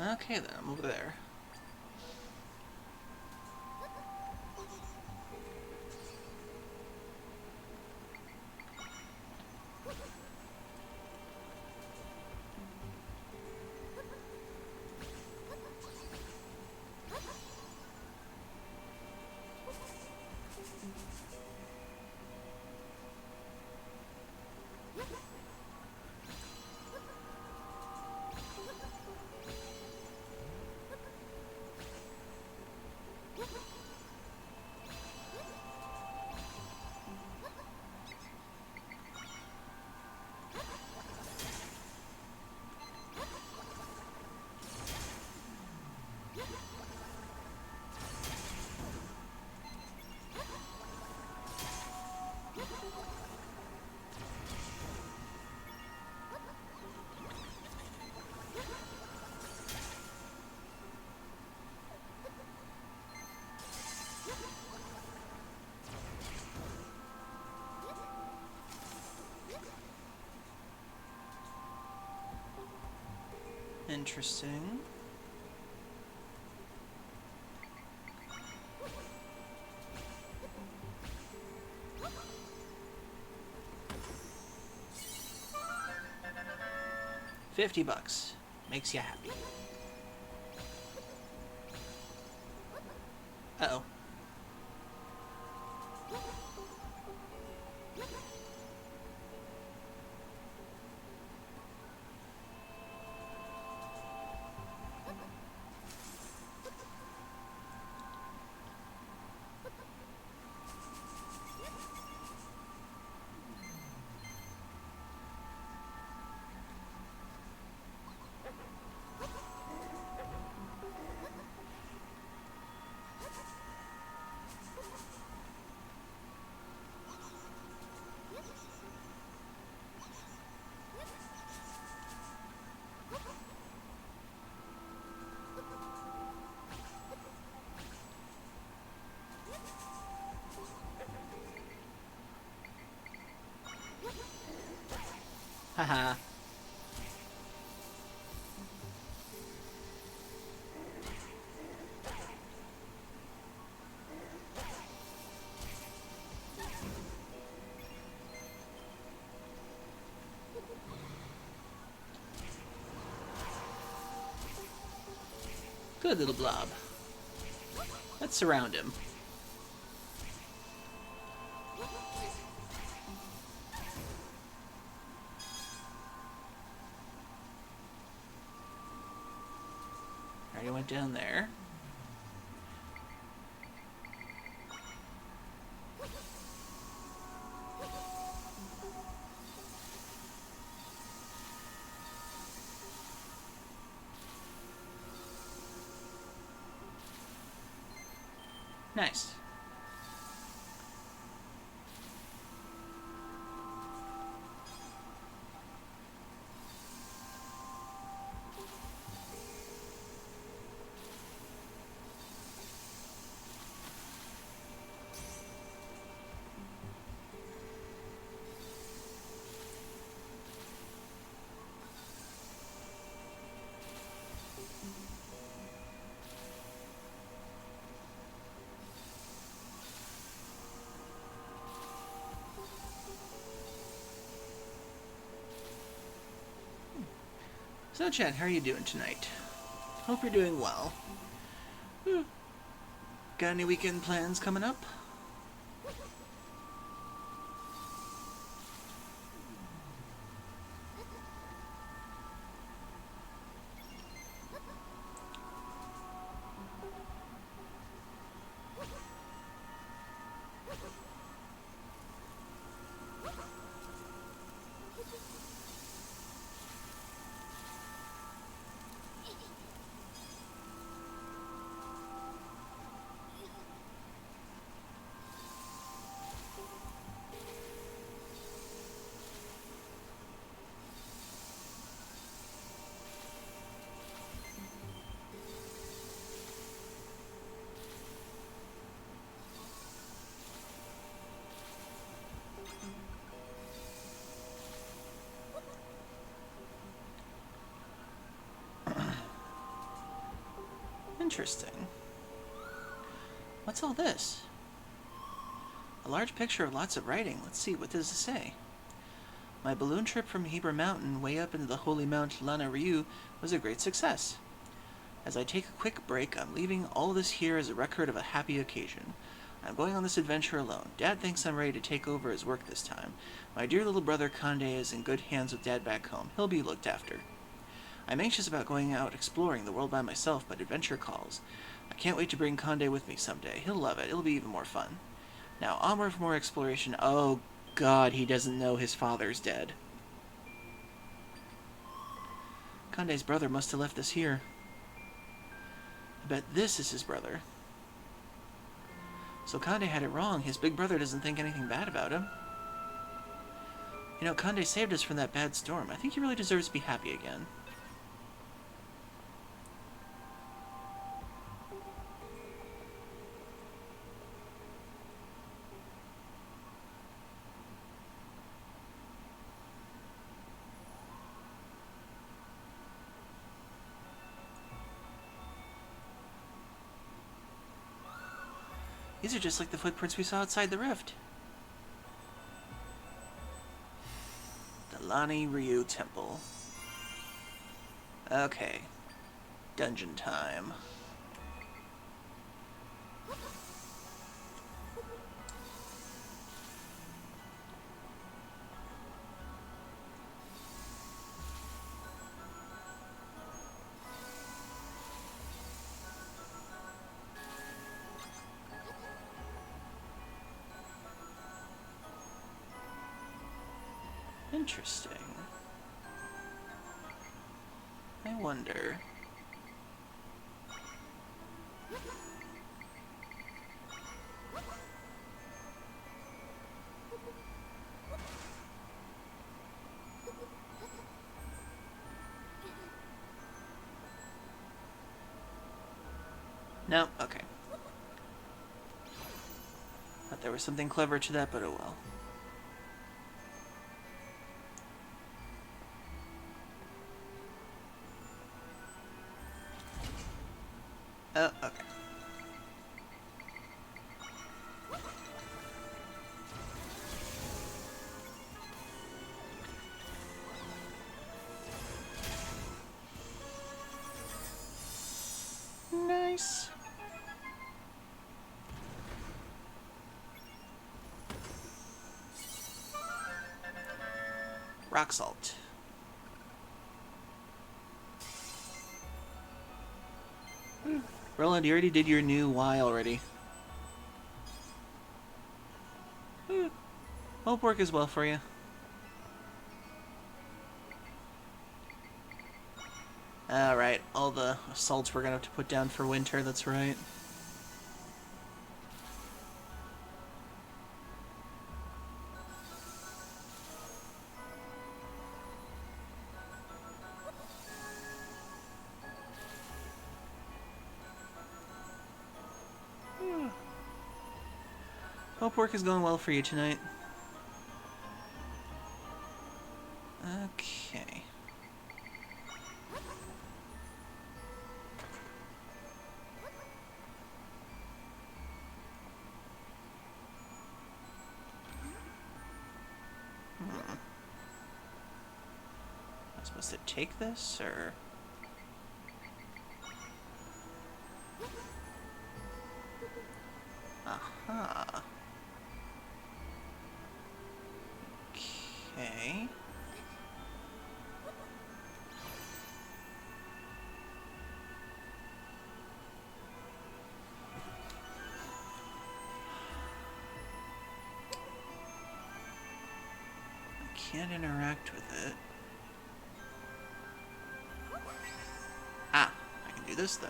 Okay then, I'm over there. Interesting. $50 makes you happy. Uh-oh. Good little blob. Let's surround him. Already went down there. Nice. So, Chad, how are you doing tonight? Hope you're doing well. Got any weekend plans coming up? Interesting. What's all this? A large picture of lots of writing. Let's see, what does it say? My balloon trip from Heber Mountain way up into the holy Mount Lana Ryu was a great success. As I take a quick break, I'm leaving all this here as a record of a happy occasion. I'm going on this adventure alone. Dad thinks I'm ready to take over his work this time. My dear little brother Conde is in good hands with Dad back home. He'll be looked after. I'm anxious about going out exploring the world by myself, but adventure calls. I can't wait to bring Conde with me someday. He'll love it. It'll be even more fun. Now, onward for more exploration. Oh, God, he doesn't know his father's dead. Conde's brother must have left this here. I bet this is his brother. So Conde had it wrong. His big brother doesn't think anything bad about him. You know, Conde saved us from that bad storm. I think he really deserves to be happy again. These are just like the footprints we saw outside the rift. The Lani Ryu Temple. Okay. Dungeon time. Interesting. I wonder. No, okay. Thought there was something clever to that, but oh well. Oh, okay. Nice. Rock salt. Roland, you already did your new Y already. Hope work as well for you. Alright, all the salts we're gonna have to put down for winter, that's right. Hope work is going well for you tonight. Okay. Am I supposed to take this, or...? Aha. Okay. I can't interact with it. Ah, I can do this though.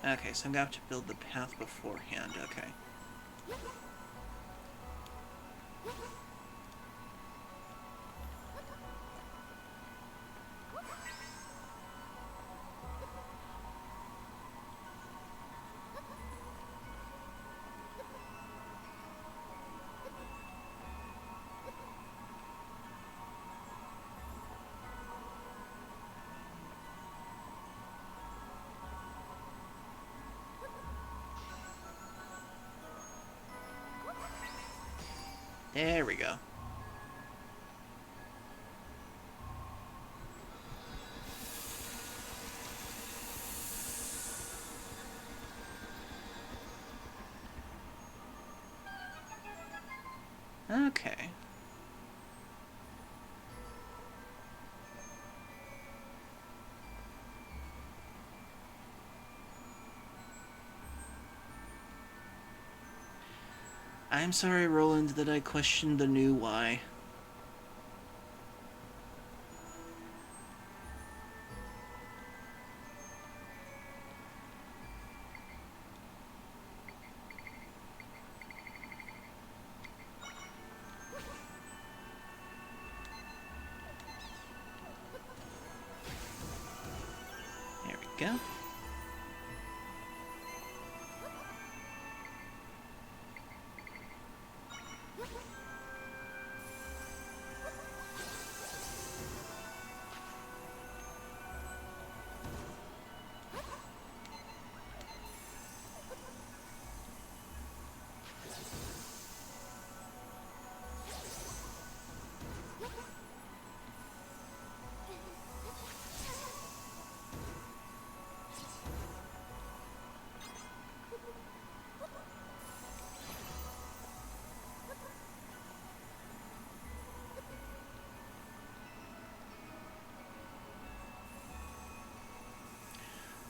Okay, so I'm gonna have to build the path beforehand, okay. There we go. Okay. I'm sorry, Roland, that I questioned the new Y. There we go.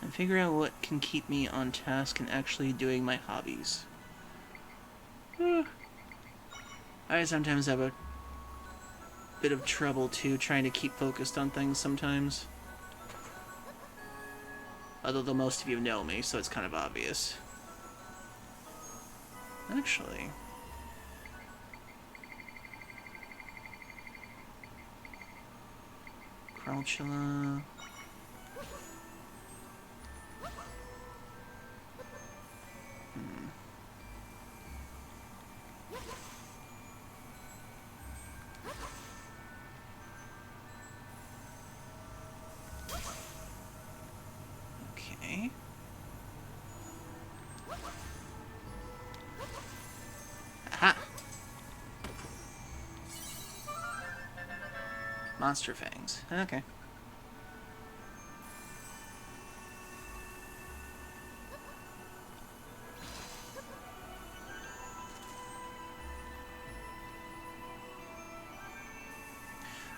And figure out what can keep me on task and actually doing my hobbies. I sometimes have a bit of trouble, too, trying to keep focused on things sometimes. Although most of you know me, so it's kind of obvious. Actually... Crouchula... Okay. Aha! Monster Fangs. Okay.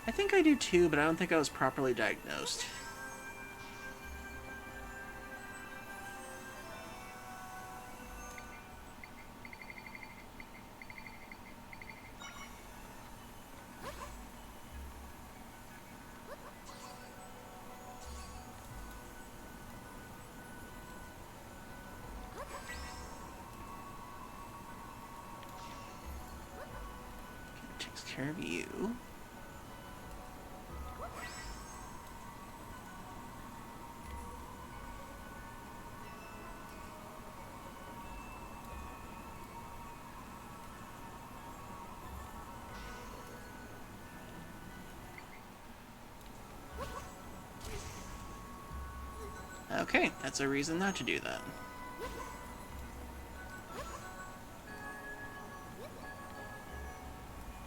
I think I do too, but I don't think I was properly diagnosed. Takes care of you. Okay, that's a reason not to do that.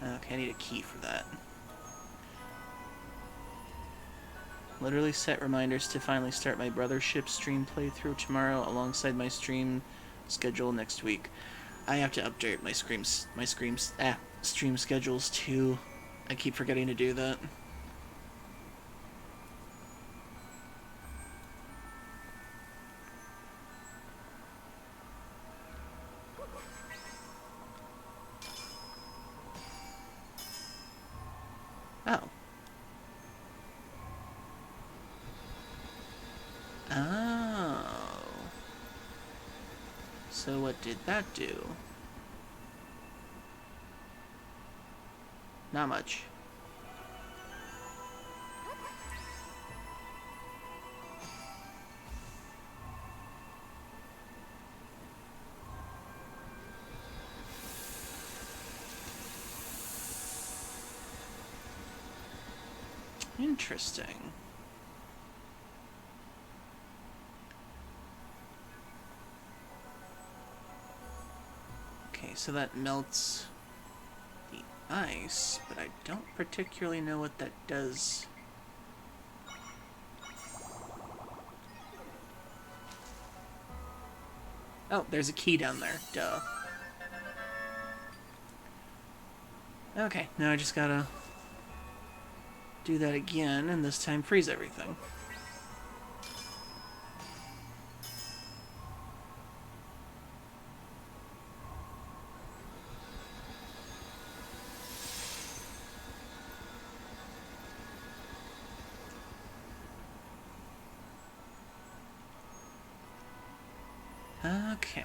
Okay, I need a key for that. Literally set reminders to finally start my Brothership stream playthrough tomorrow alongside my stream schedule next week. I have to update my stream schedules too. I keep forgetting to do that. Oh. Oh. So what did that do? Not much. Interesting. Okay, so that melts the ice, but I don't particularly know what that does. Oh, there's a key down there. Duh. Okay, now I just gotta do that again, and this time freeze everything. Okay.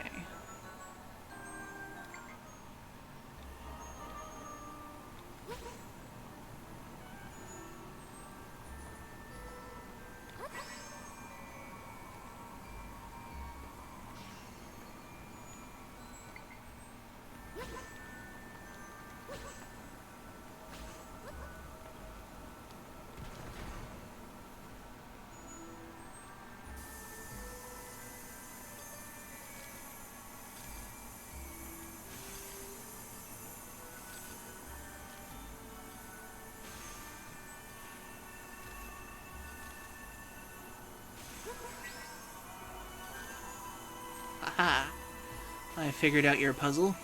Aha! I figured out your puzzle.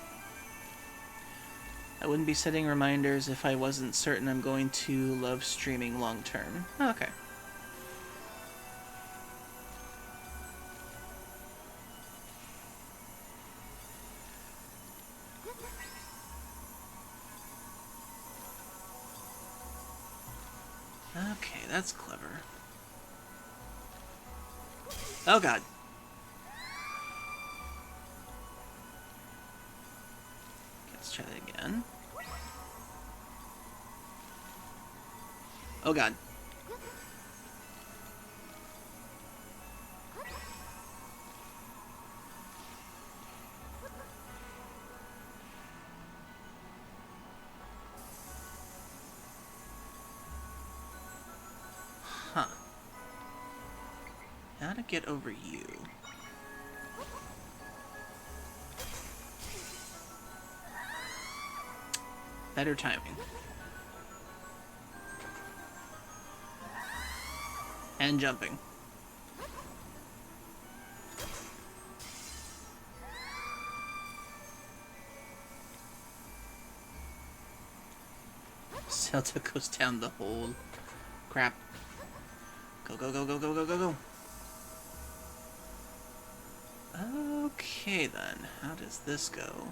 I wouldn't be setting reminders if I wasn't certain I'm going to love streaming long term. Okay. Okay, that's clever. Oh god. Let's try that again. Oh god. Huh. How to get over you? Better timing. And jumping. Zelda goes down the hole. Crap. Go, go, go, go, go, go, go, go. Okay, then. How does this go?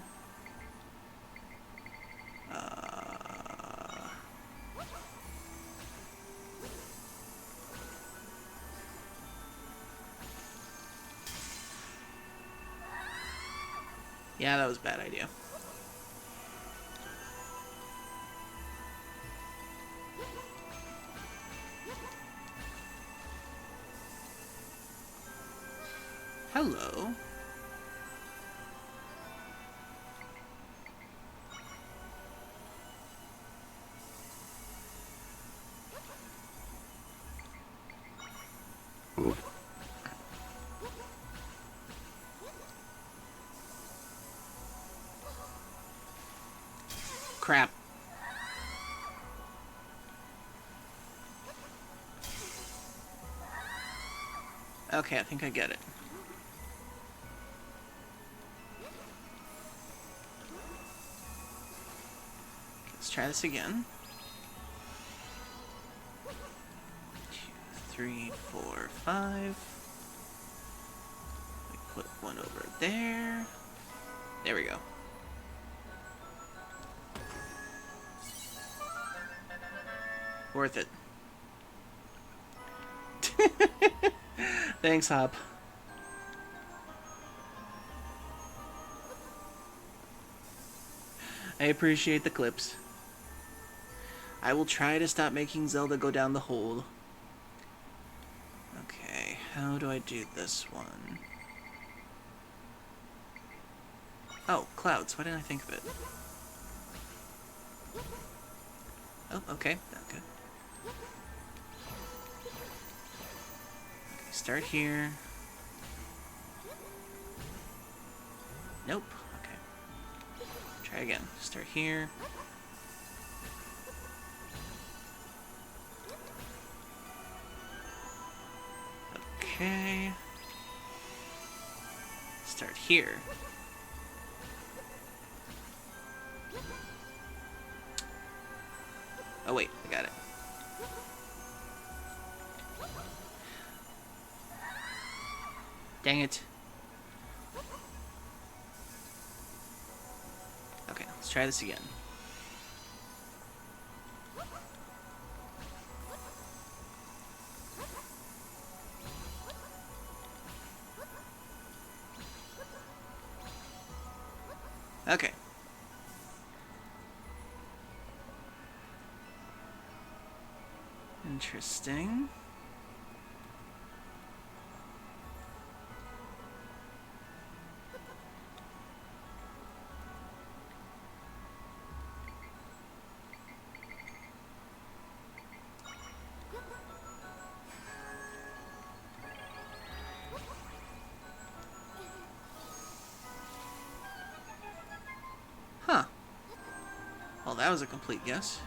Yeah, that was a bad idea. Hello. Crap. Okay, I think I get it. Let's try this again. 2, 3, 4, 5. We put one over there. There we go. Worth it. Thanks, Hop. I appreciate the clips. I will try to stop making Zelda go down the hole. Okay, how do I do this one? Oh, clouds. Why didn't I think of it? Oh, okay. Okay. Start here. Nope. Okay. Try again. Start here. Okay. Start here. Oh wait, I got it. Dang it. Okay, let's try this again. Okay. Interesting. Huh. Well, that was a complete guess.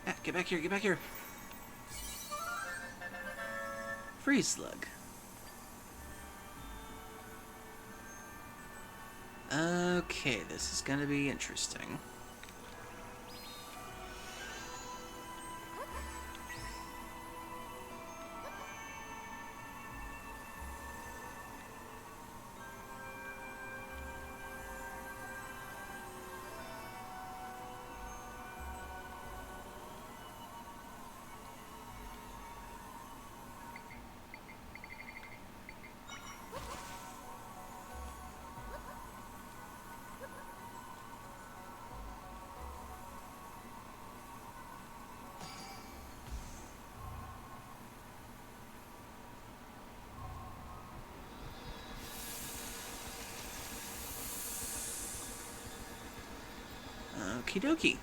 Ah, get back here, get back here. Freeze slug. Okay, this is gonna be interesting. Okie dokie.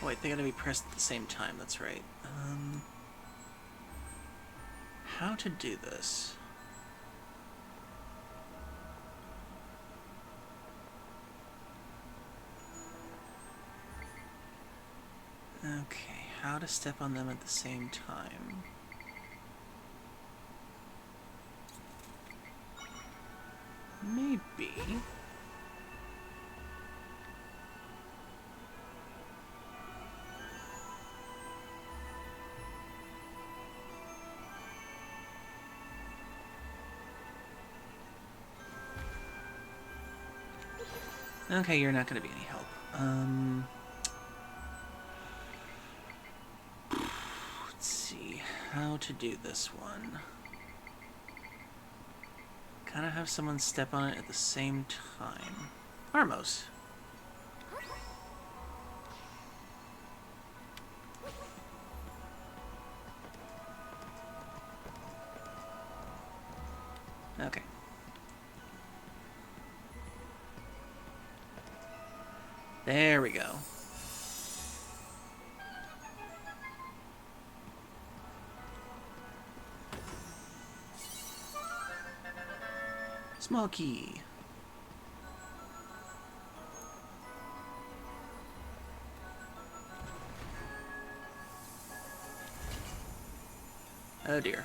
Oh, wait, they gotta be pressed at the same time, that's right. How to do this? Okay, how to step on them at the same time. Maybe. Okay, you're not gonna be any help. Let's see how to do this one. Gotta have someone step on it at the same time. Armos. Okay. There we go. Small key. Oh dear.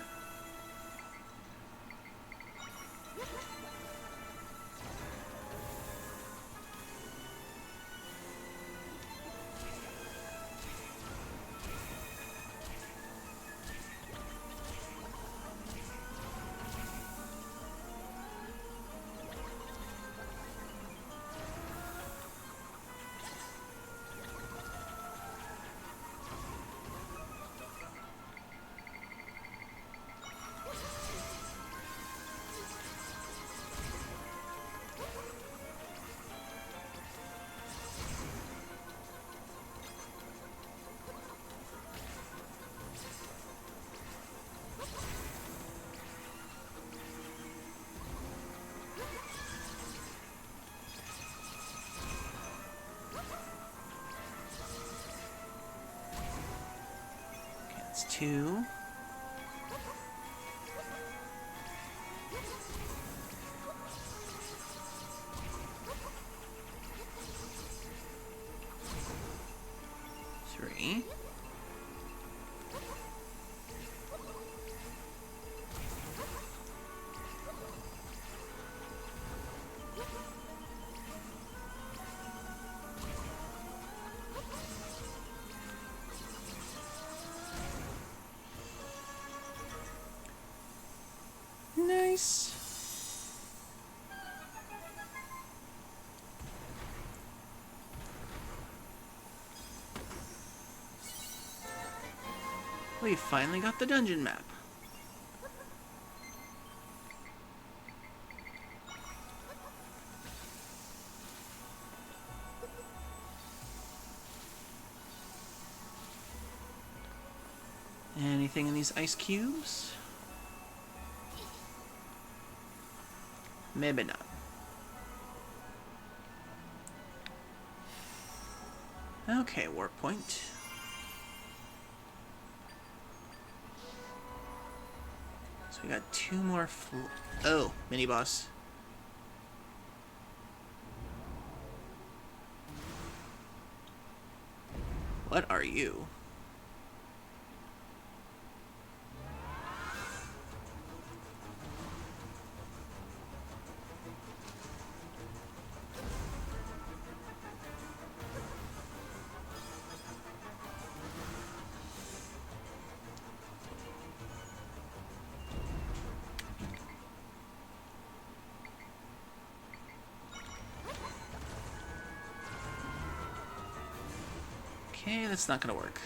Okay, that's 2. Three. Nice. We finally got the dungeon map. Anything in these ice cubes? Maybe not. Okay, warp point. So we got 2 more oh, mini boss. What are you? Okay, that's not gonna work.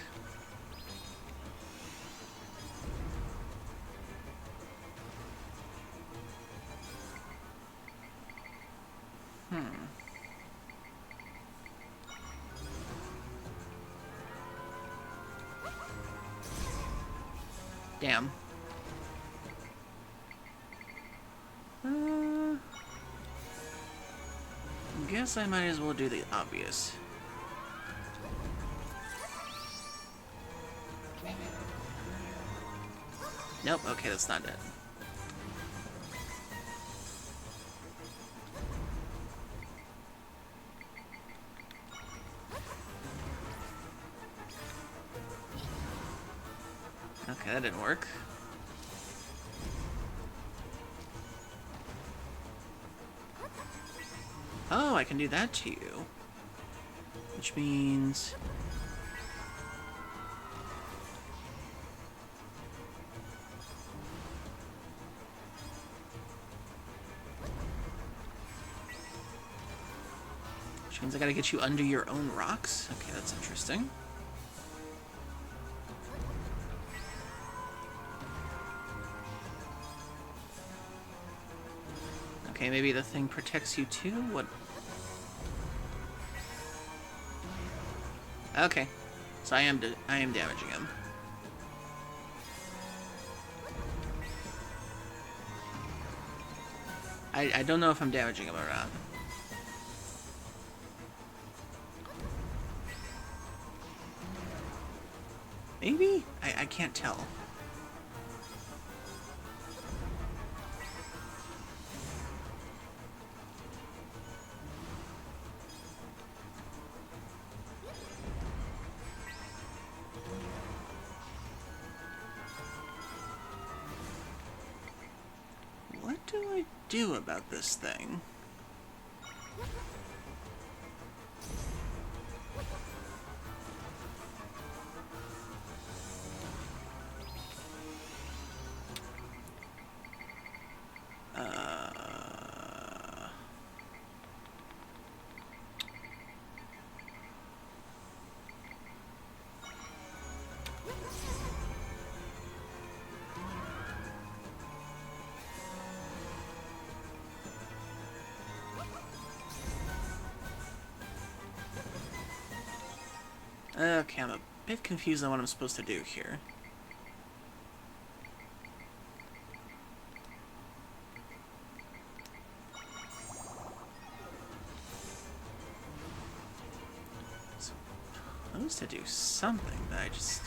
Damn. Guess I might as well do the obvious. Nope, okay, that's not it. Okay, that didn't work. Oh, I can do that to you. Which means... Which means I gotta get you under your own rocks? Okay, that's interesting. Okay, maybe the thing protects you too? What? Okay. So I am damaging him. I don't know if I'm damaging him or not. Maybe? I can't tell. What do I do about this thing? Okay, I'm a bit confused on what I'm supposed to do here. Supposed to do something, but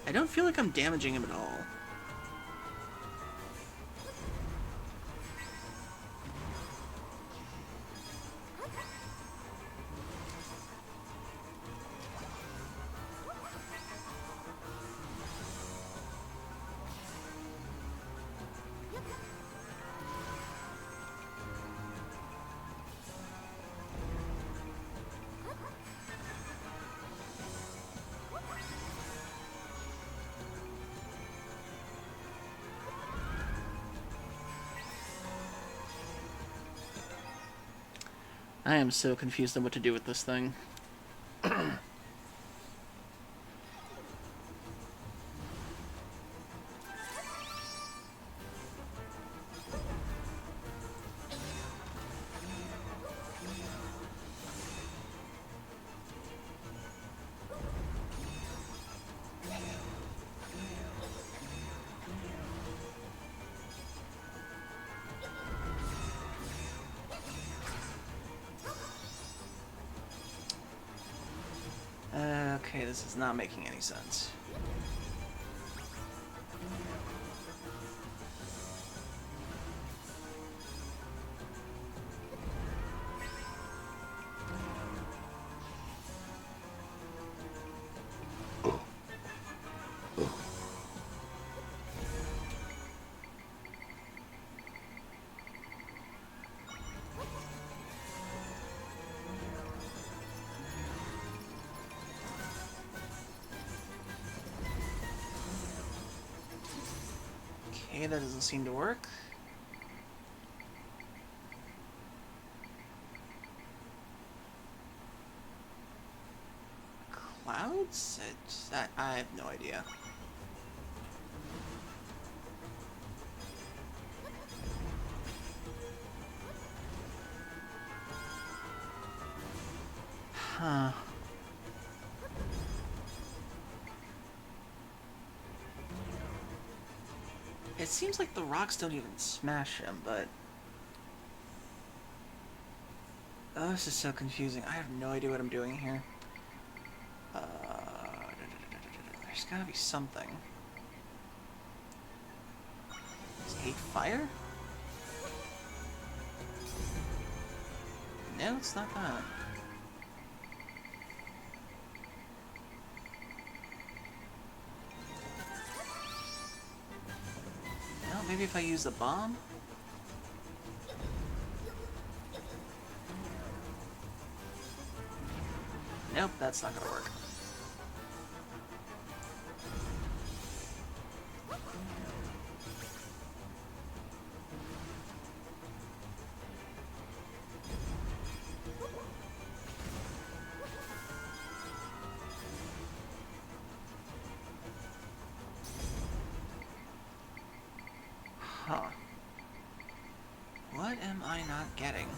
I don't feel like I'm damaging him at all. I am so confused on what to do with this thing. Okay, this is not making any sense. Okay, that doesn't seem to work. points? I have no idea. Huh. It seems like the rocks don't even smash him, but... Oh, this is so confusing. I have no idea what I'm doing here. There's gotta be something. Does he hate fire? No, it's not that. Well, maybe if I use the bomb? Nope, that's not gonna work. Huh. What am I not getting?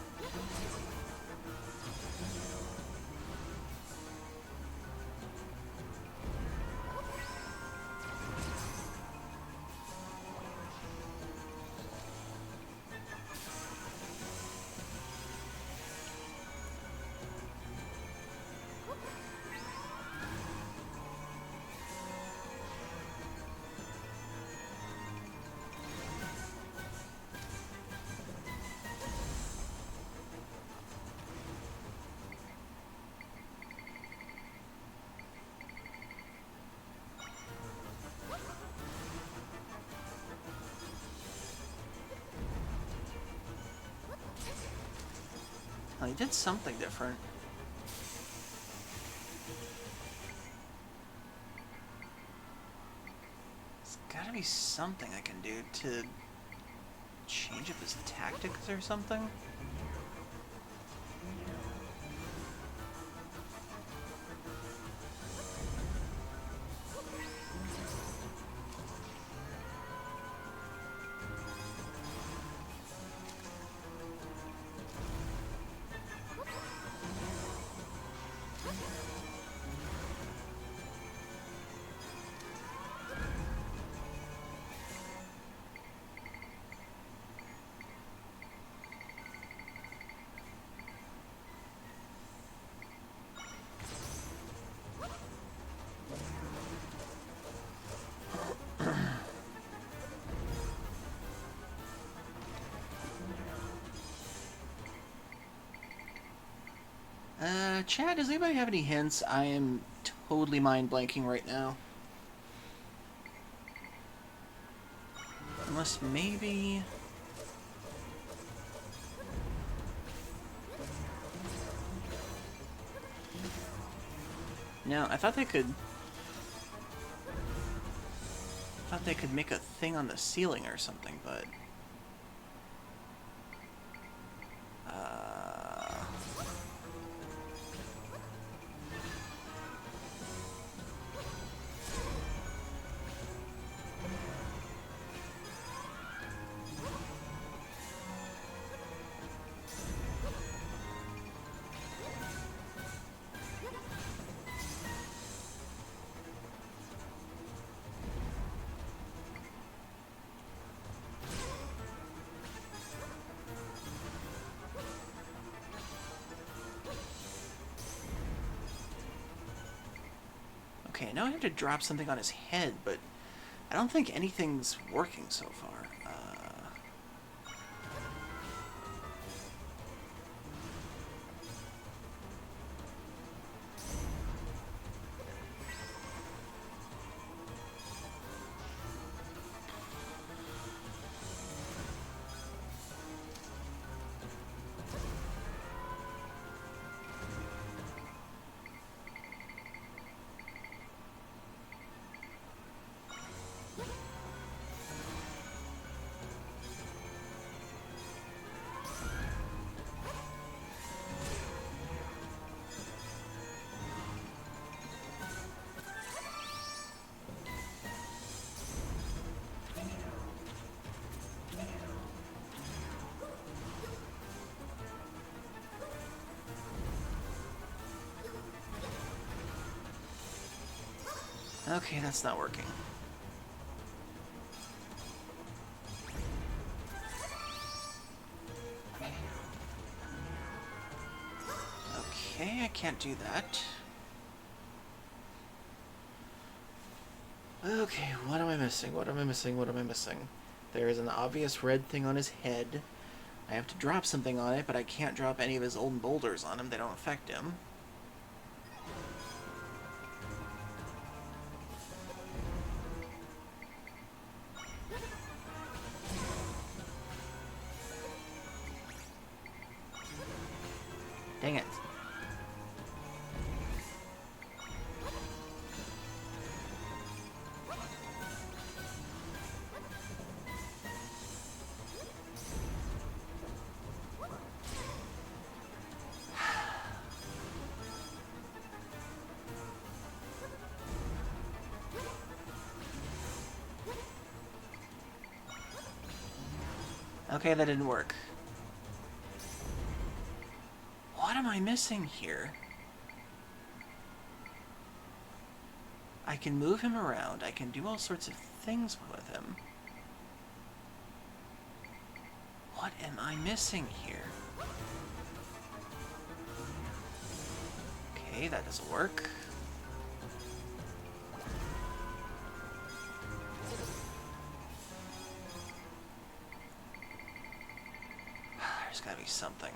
Well, he did something different. There's gotta be something I can do to change up his tactics or something? Chat, does anybody have any hints? I am totally mind blanking right now. Unless maybe... No, I thought they could... make a thing on the ceiling or something, but... Okay, now I have to drop something on his head, but I don't think anything's working so far. Okay, that's not working. Okay, I can't do that. Okay, what am I missing? What am I missing? What am I missing? There is an obvious red thing on his head. I have to drop something on it, but I can't drop any of his old boulders on him. They don't affect him. Dang it. Okay, that didn't work. What am I missing here? I can move him around. I can do all sorts of things with him. What am I missing here? Okay, that doesn't work. There's gotta be something.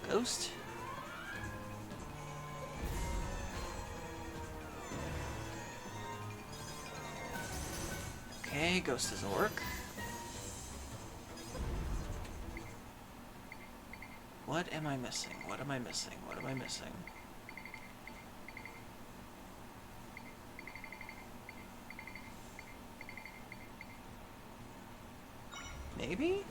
Ghost? Okay, ghost doesn't work. What am I missing? What am I missing? What am I missing? Maybe?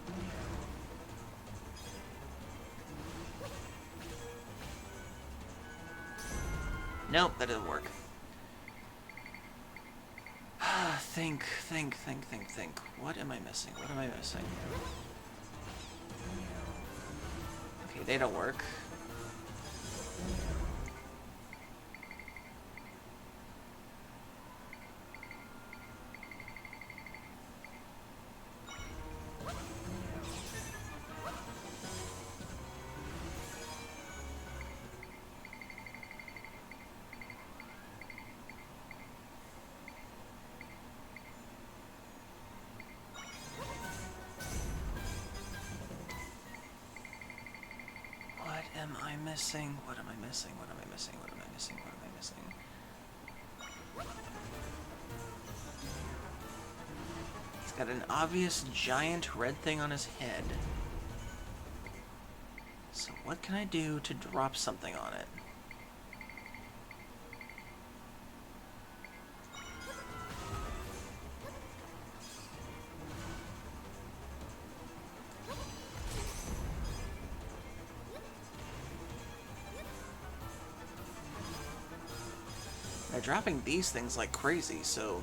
Nope, that didn't work. Think. What am I missing? What am I missing? Okay, they don't work. What am I missing? What am I missing? What am I missing? What am I missing? What am I missing? He's got an obvious giant red thing on his head. So what can I do to drop something on it? They're dropping these things like crazy, so...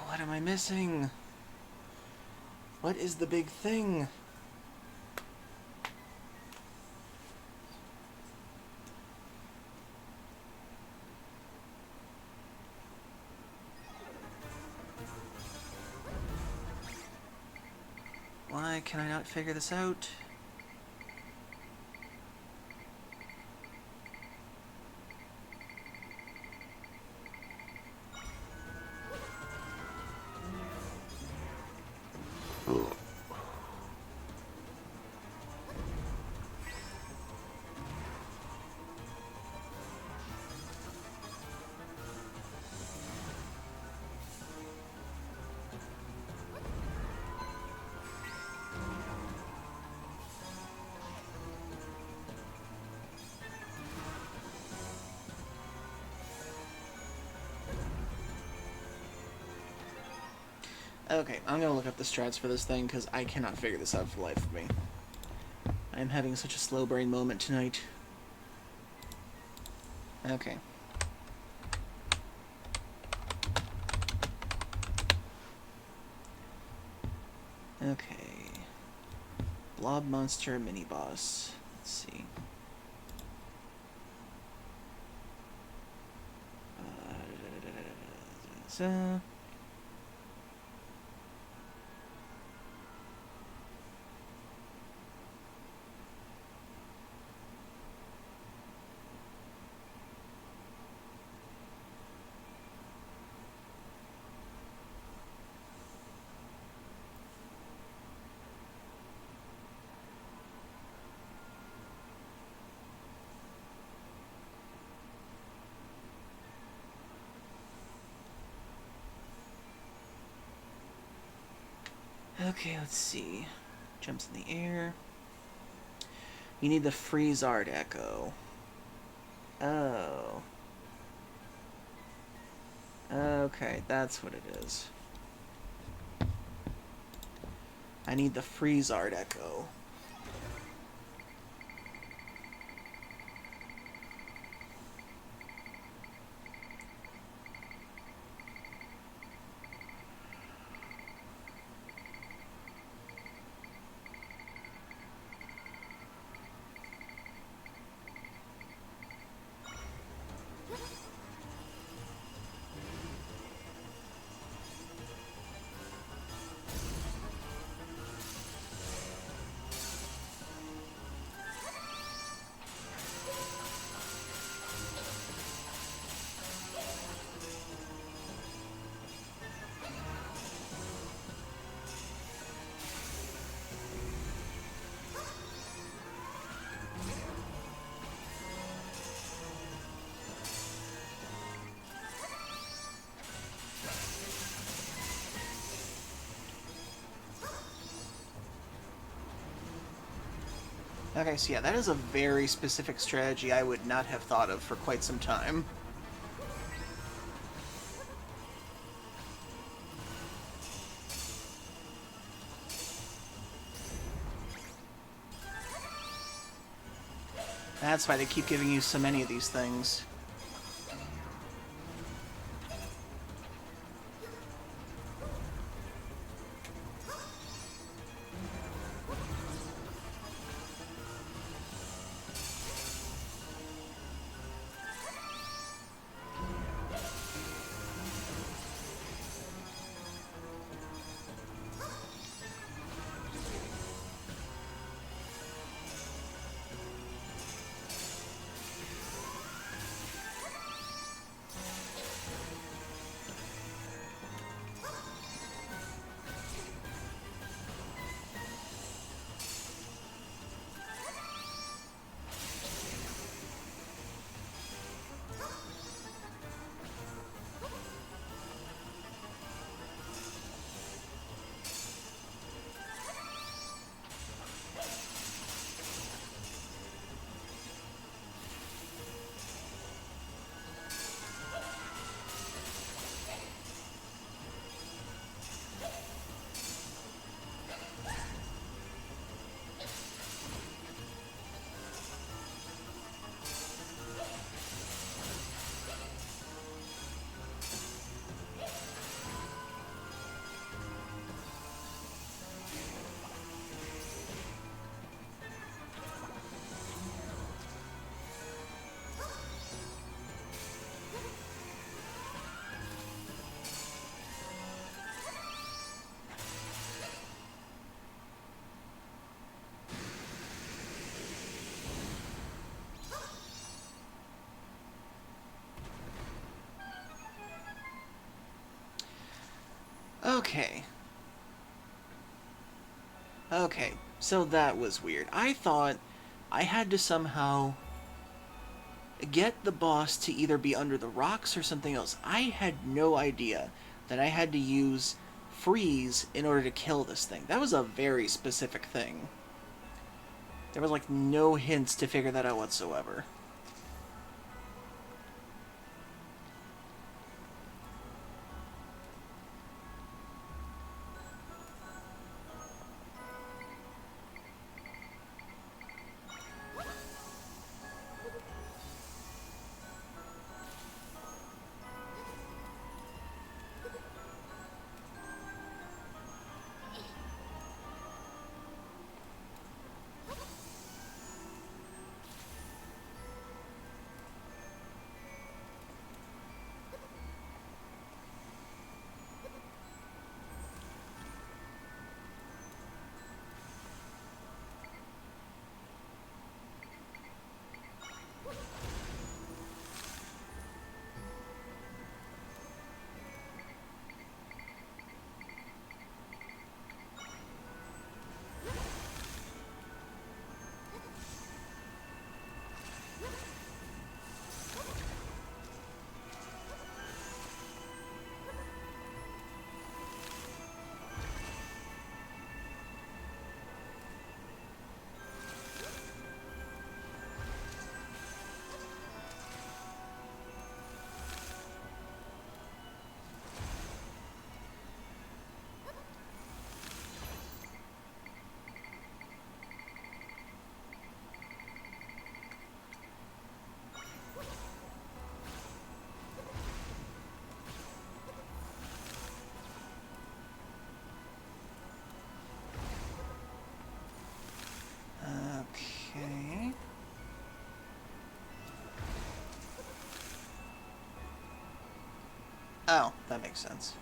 what am I missing? What is the big thing? Why can I not figure this out? Okay, I'm gonna look up the strats for this thing because I cannot figure this out for the life of me. I am having such a slow brain moment tonight. Okay. Okay. Blob monster mini boss. Let's see. So. Okay, let's see. Jumps in the air. You need the freeze art echo. Oh. Okay, that's what it is. I need the freeze art echo. Okay, so yeah, that is a very specific strategy I would not have thought of for quite some time. That's why they keep giving you so many of these things. Okay. Okay, so that was weird. I thought I had to somehow get the boss to either be under the rocks or something else. I had no idea that I had to use freeze in order to kill this thing. That was a very specific thing. There was like no hints to figure that out whatsoever. Oh, that makes sense.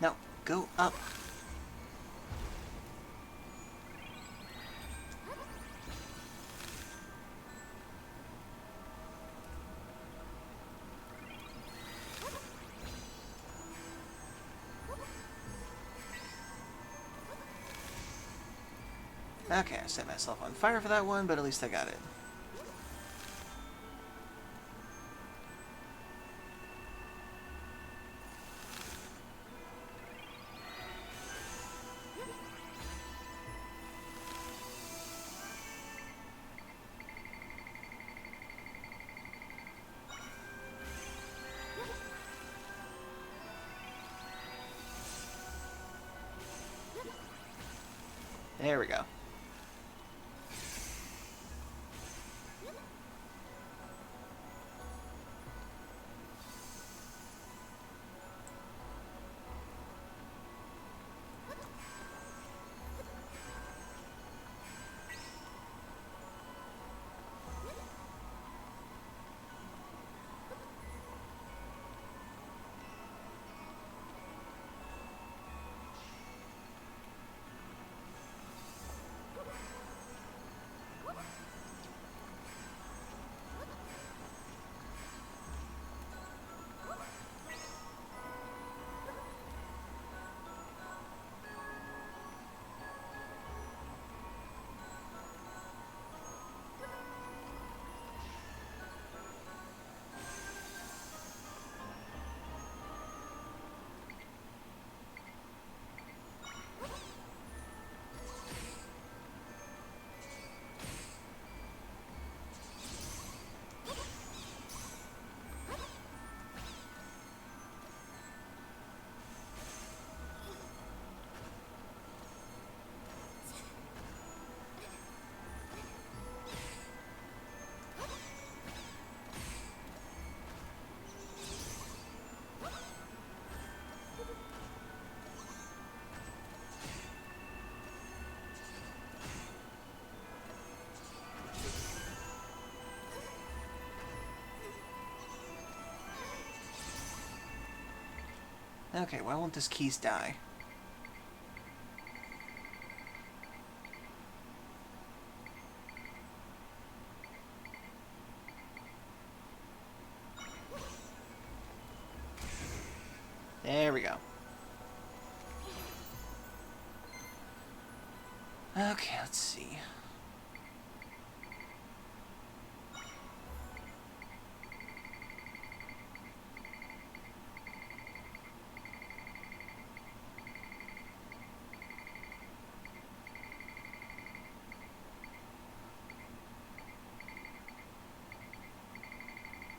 No, go up. Okay, I set myself on fire for that one, but at least I got it. There we go. Okay, why won't this keys die? There we go. Okay, let's see.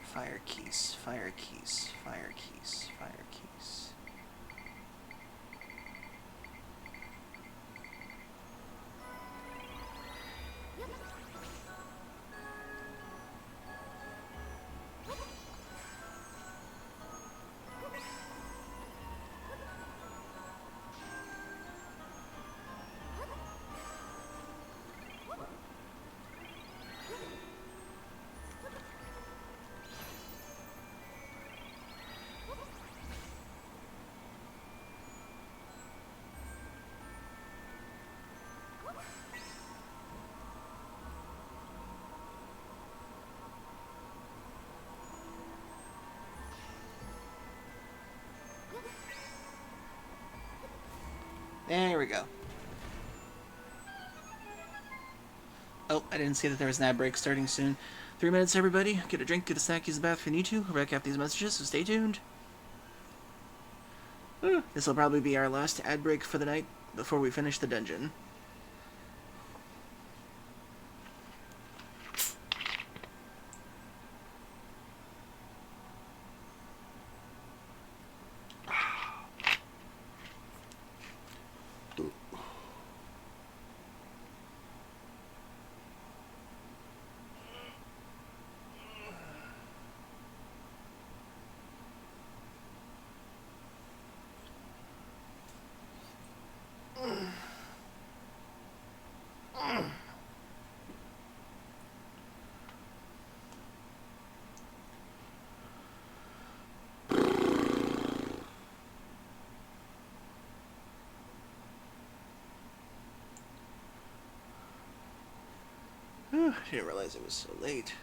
Fire keys, fire keys, fire keys, fire keys. There we go. Oh, I didn't see that there was an ad break starting soon. 3 minutes, everybody. Get a drink, get a snack, use the bath if you need to. I'll recap these messages, so stay tuned. This will probably be our last ad break for the night before we finish the dungeon. Whew, didn't realize it was so late.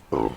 Oh.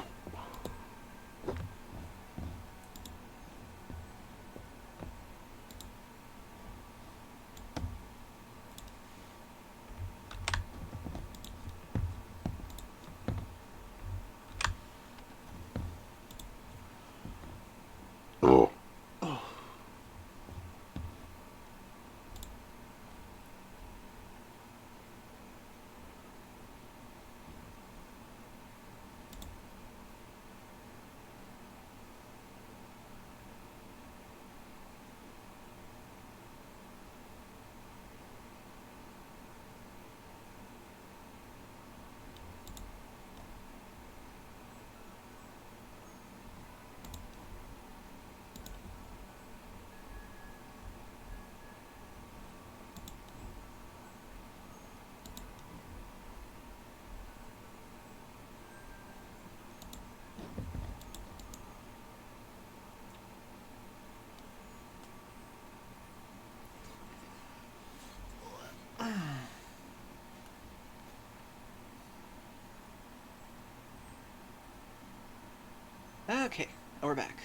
Okay, we're back.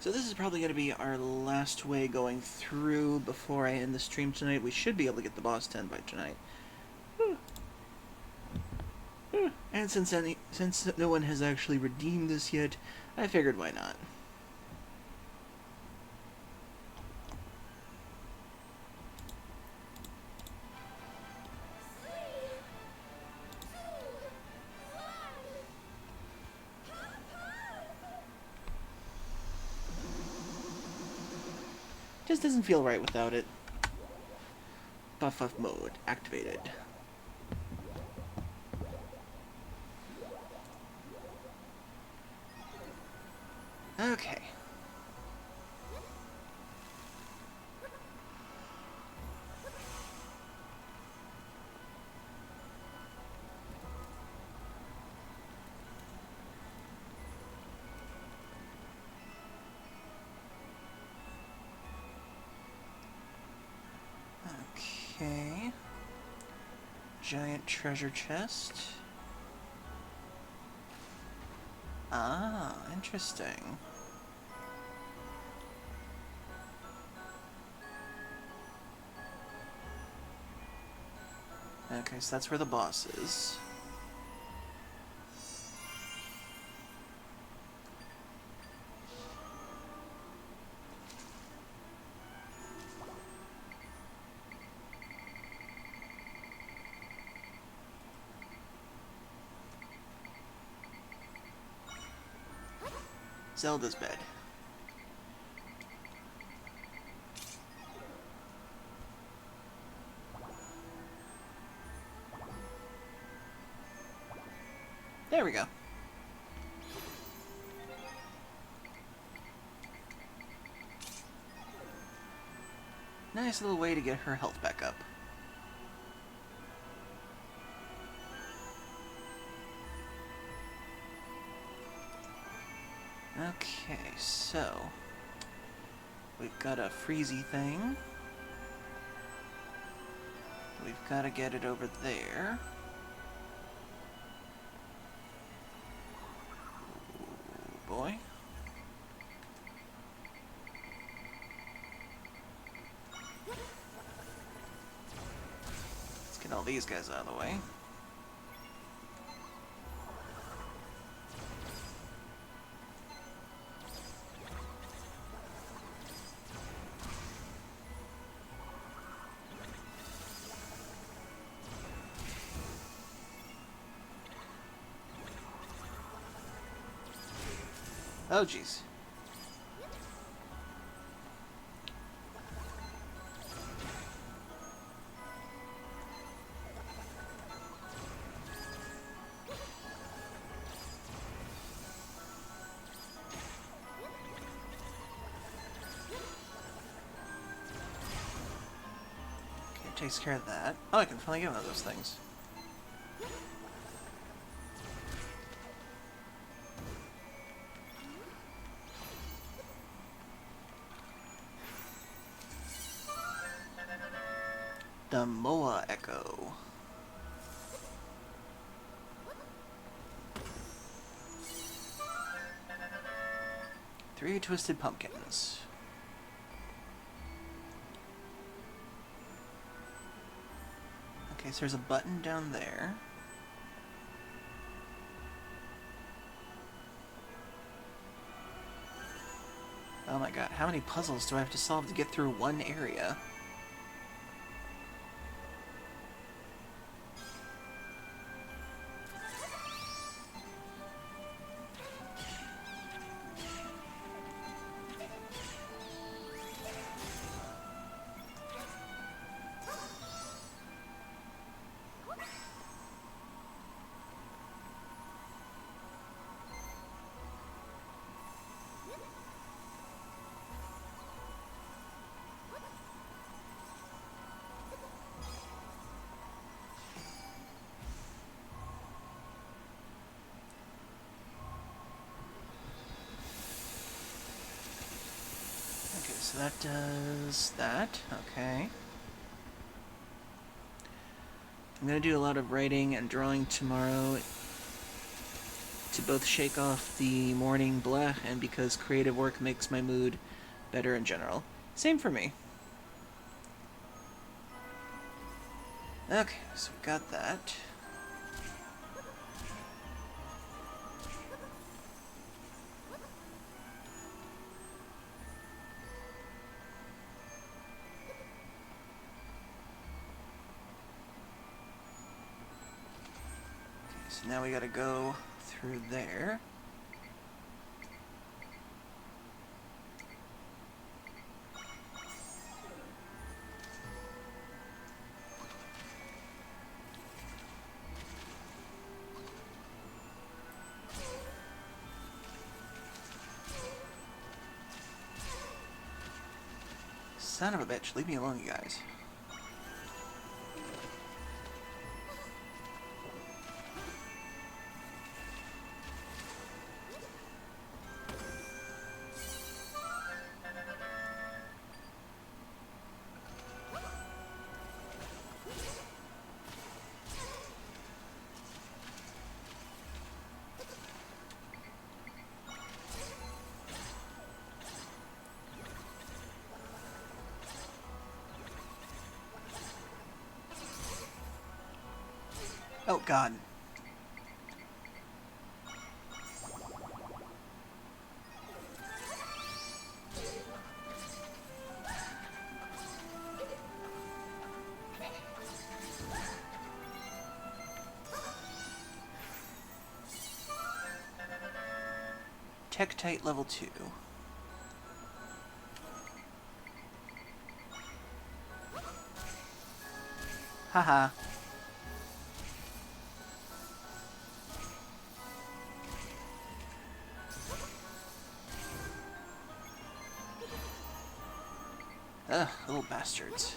So this is probably going to be our last way going through before I end the stream tonight. We should be able to get the boss 10 by tonight. And since no one has actually redeemed this yet, I figured why not. Just doesn't feel right without it. Buff up mode activated. Okay. Okay. Giant treasure chest. Ah, interesting. Okay, so that's where the boss is. Zelda's bed. There we go. Nice little way to get her health back up. Okay, so we've got a freezy thing. We've got to get it over there. Oh boy. Get all these guys out of the way. Oh, jeez. Okay, takes care of that. Oh, I can finally get one of those things. The Moa Echo. 3 twisted pumpkins. Okay, so there's a button down there. Oh my god, how many puzzles do I have to solve to get through one area? Okay, so that does that. Okay. I'm gonna do a lot of writing and drawing tomorrow to both shake off the morning blah and because creative work makes my mood better in general. Same for me. Okay, so we got that. Okay, so now we gotta go through there. Son of a bitch, leave me alone, you guys. Oh, God. Tektite level 2. Haha. Ugh, little bastards.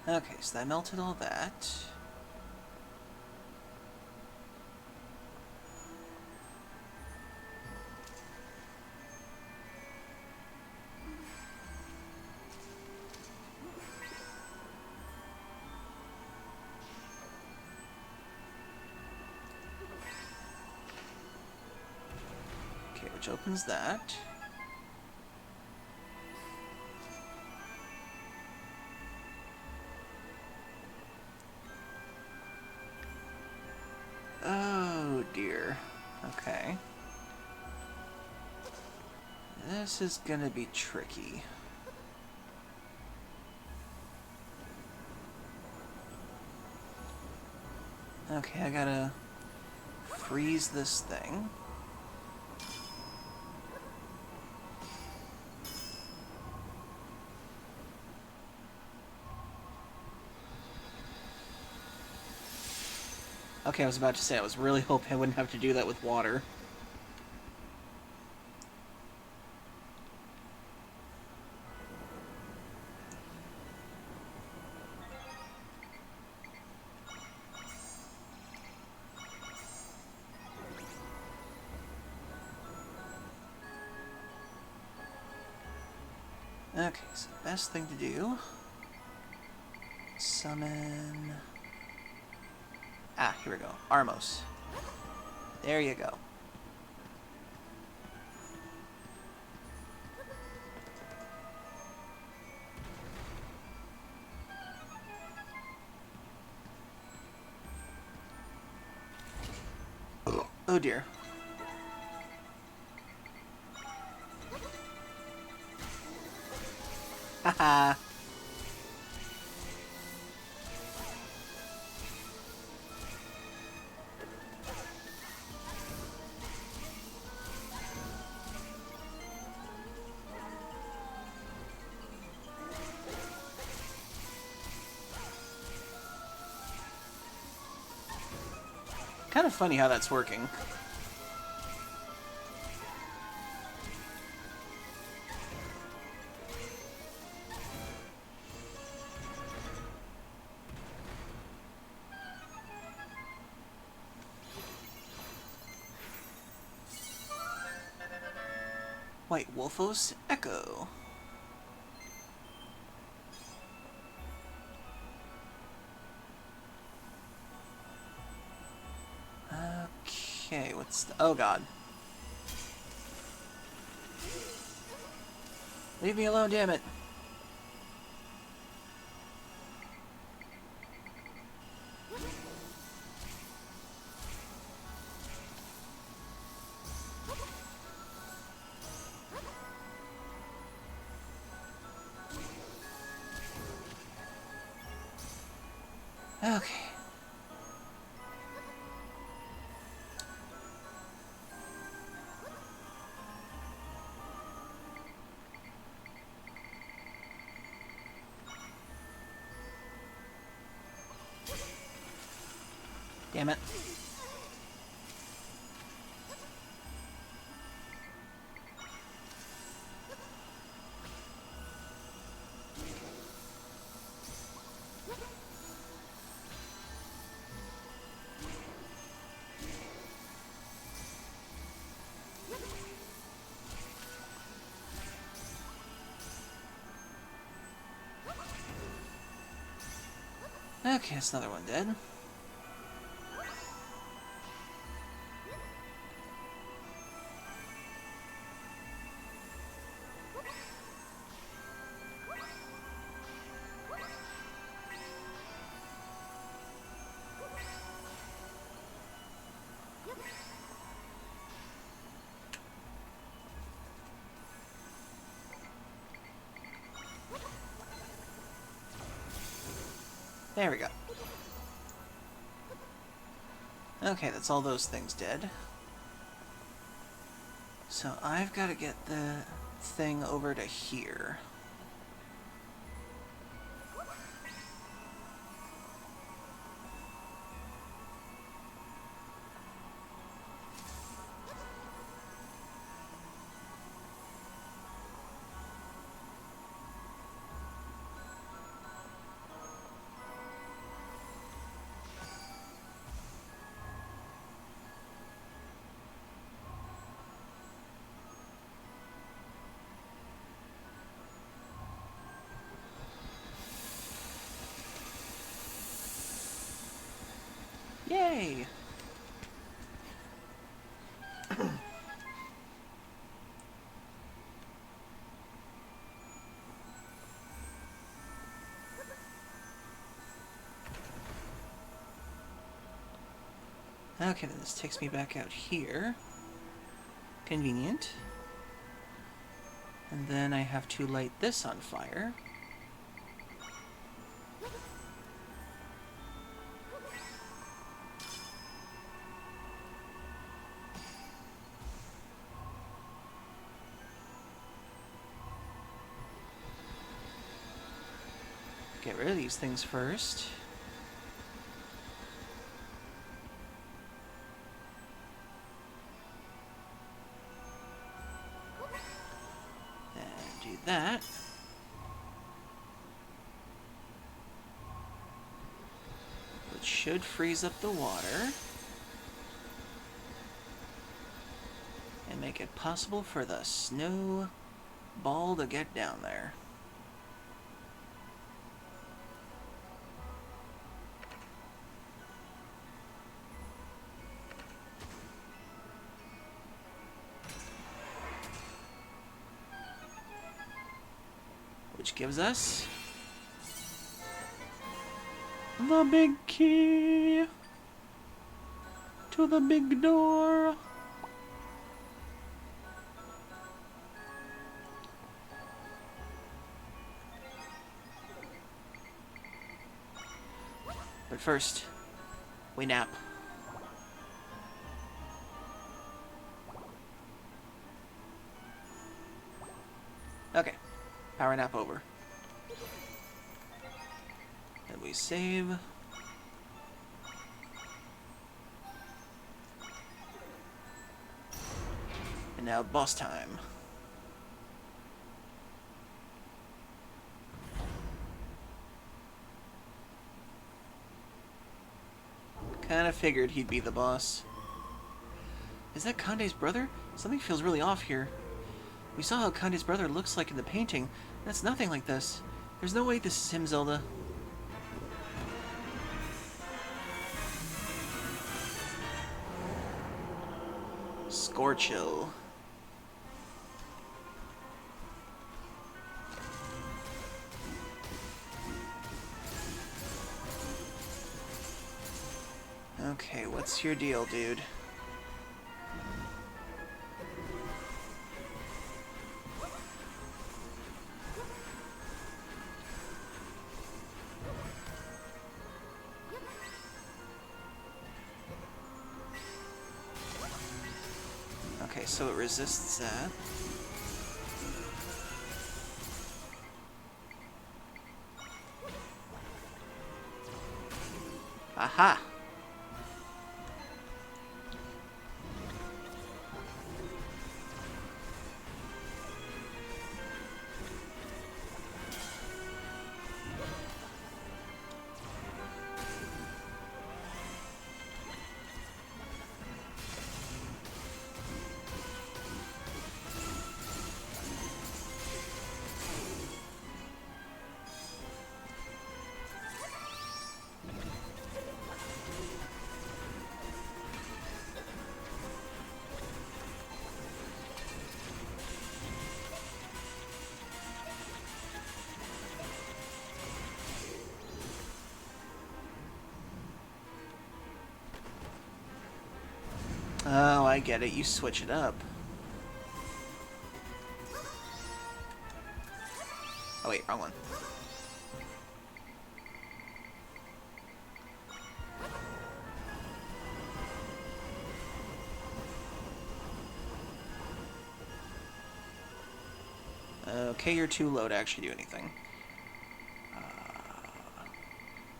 Okay, so that melted all that. which opens that. Oh dear. Okay. This is gonna be tricky. Okay, I gotta freeze this thing. Okay, I was about to say, I was really hoping I wouldn't have to do that with water. Okay, so the best thing to do... Summon... Ah, here we go. Armos. There you go. Oh dear. Haha. Kind of funny how that's working. White Wolfos Echo. Okay, what's the... Oh god. Leave me alone, damn it. Okay. Damn it. Okay, that's another one dead. There we go. Okay, that's all those things dead. So I've got to get the thing over to here. Okay, then this takes me back out here. Convenient. And then I have to light this on fire. Get rid of these things first. And do that. Which should freeze up the water. And make it possible for the snow ball to get down there. Which gives us the big key to the big door. But first, we nap. Okay, power nap over. And we save. And now boss time. Kinda figured he'd be the boss. Is that Kande's brother? Something feels really off here. We saw how Kande's brother looks like in the painting. That's nothing like this. There's no way this is him, Zelda. Scorchill. Okay, what's your deal, dude? Okay, so it resists that. Aha! Oh, I get it. You switch it up. Oh wait, wrong one. Okay, you're too low to actually do anything.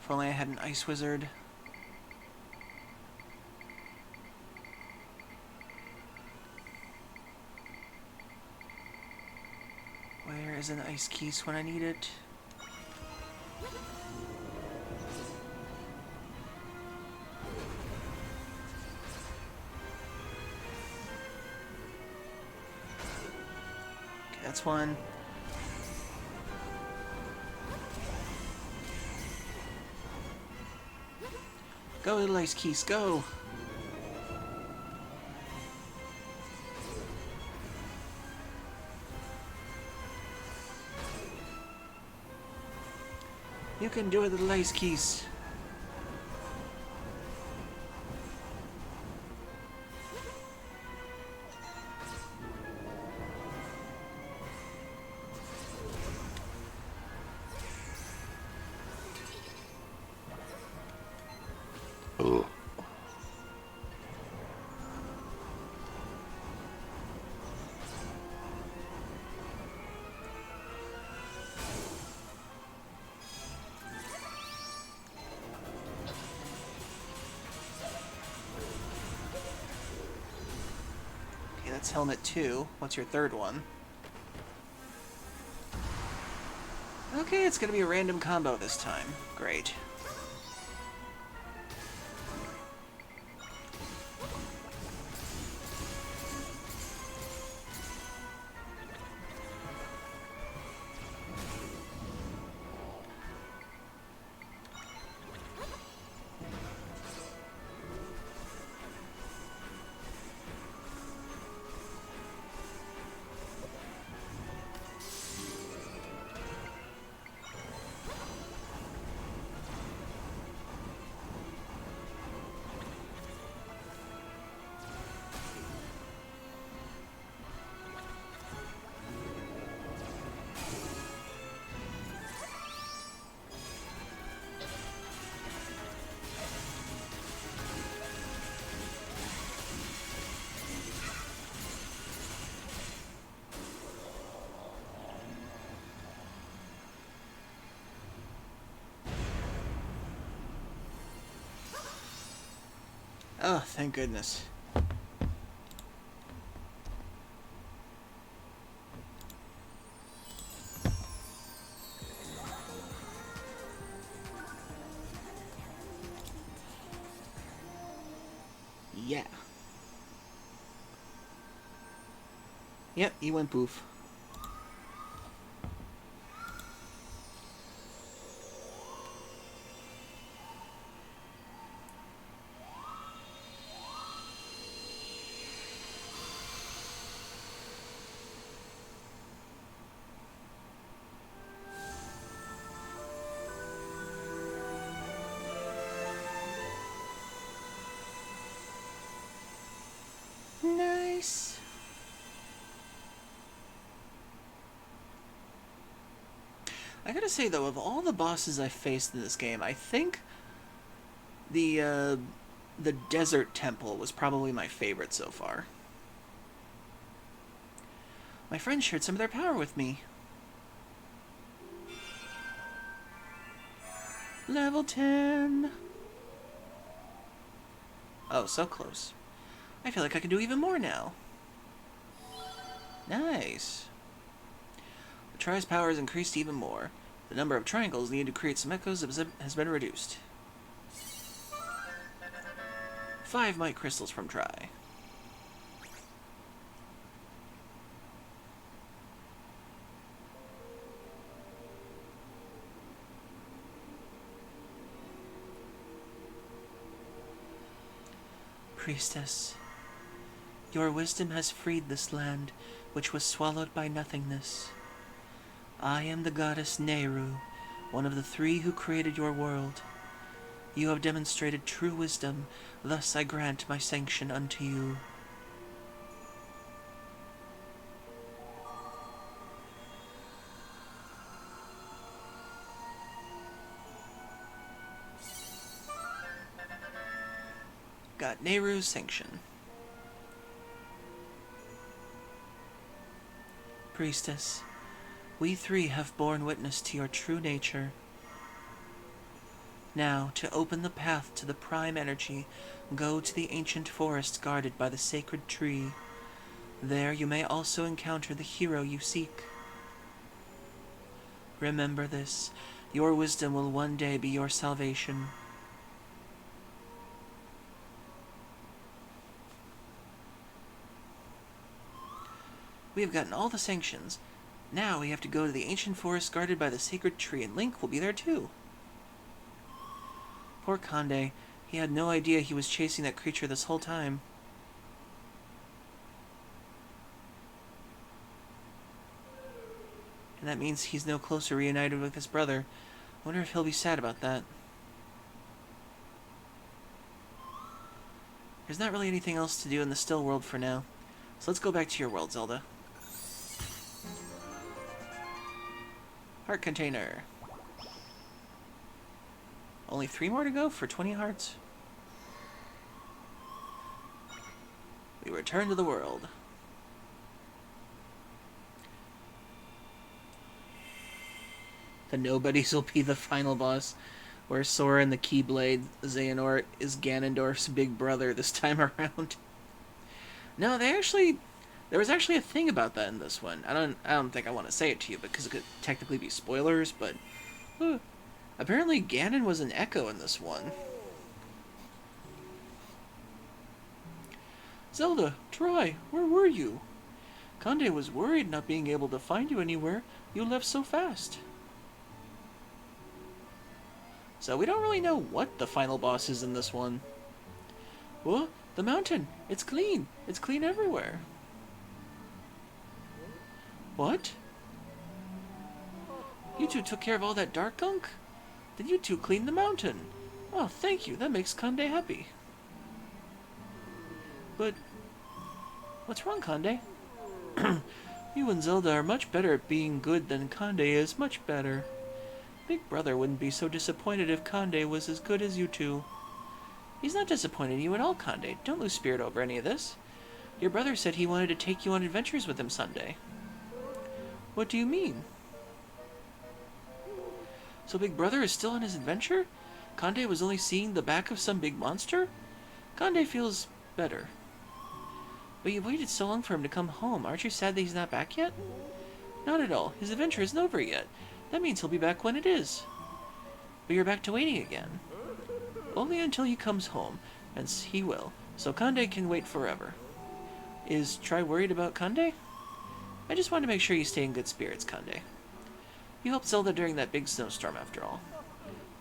If only I had an ice wizard. Where is an ice keys when I need it? Okay, that's one. Go, little ice keys, go! You can do it, little ice keys. that's helmet 2. What's your third one? Okay, it's gonna be a random combo this time. Great. Oh, thank goodness. Yeah. Yep, he went poof. Nice. I gotta say, though, of all the bosses I faced in this game, I think the Desert Temple was probably my favorite so far. My friends shared some of their power with me. Level 10. Oh, so close. I feel like I can do even more now. Nice. The Tri's power has increased even more. The number of triangles needed to create some echoes has been reduced. 5 might crystals from Tri. Priestess, your wisdom has freed this land, which was swallowed by nothingness. I am the goddess Nehru, one of the 3 who created your world. You have demonstrated true wisdom, thus I grant my sanction unto you. Got Nehru's sanction. Priestess, we 3 have borne witness to your true nature. Now, to open the path to the prime energy, go to the ancient forest guarded by the sacred tree. There you may also encounter the hero you seek. Remember this. Your wisdom will one day be your salvation. We have gotten all the sanctions. Now we have to go to the ancient forest guarded by the sacred tree, and Link will be there too. Poor Conde. He had no idea he was chasing that creature this whole time. And that means he's no closer reunited with his brother. I wonder if he'll be sad about that. There's not really anything else to do in the still world for now. So let's go back to your world, Zelda. Heart container. Only 3 more to go for 20 hearts. We return to the world. The Nobodies will be the final boss, where Sora and the Keyblade Xehanort is Ganondorf's big brother this time around. No, they actually... There was actually a thing about that in this one. I don't think I want to say it to you because it could technically be spoilers, but uh, apparently Ganon was an Echo in this one. Zelda, Tri, where were you? Conde was worried not being able to find you anywhere. You left so fast. So we don't really know what the final boss is in this one. Well, the mountain. It's clean. It's clean everywhere. What? You two took care of all that dark gunk? Then you two cleaned the mountain. Oh, thank you. That makes Conde happy. But what's wrong, Conde? You and Zelda are much better at being good than Conde is. Much better. Big Brother wouldn't be so disappointed if Conde was as good as you two. He's not disappointed in you at all, Conde. Don't lose spirit over any of this. Your brother said he wanted to take you on adventures with him Sunday. What do you mean? So Big Brother is still on his adventure? Conde was only seeing the back of some big monster? Conde feels better. But you've waited so long for him to come home. Aren't you sad that he's not back yet? Not at all. His adventure isn't over yet. That means he'll be back when it is. But you're back to waiting again. Only until he comes home, and he will. So Conde can wait forever. Is Tri worried about Conde? I just want to make sure you stay in good spirits, Conde. You helped Zelda during that big snowstorm, after all.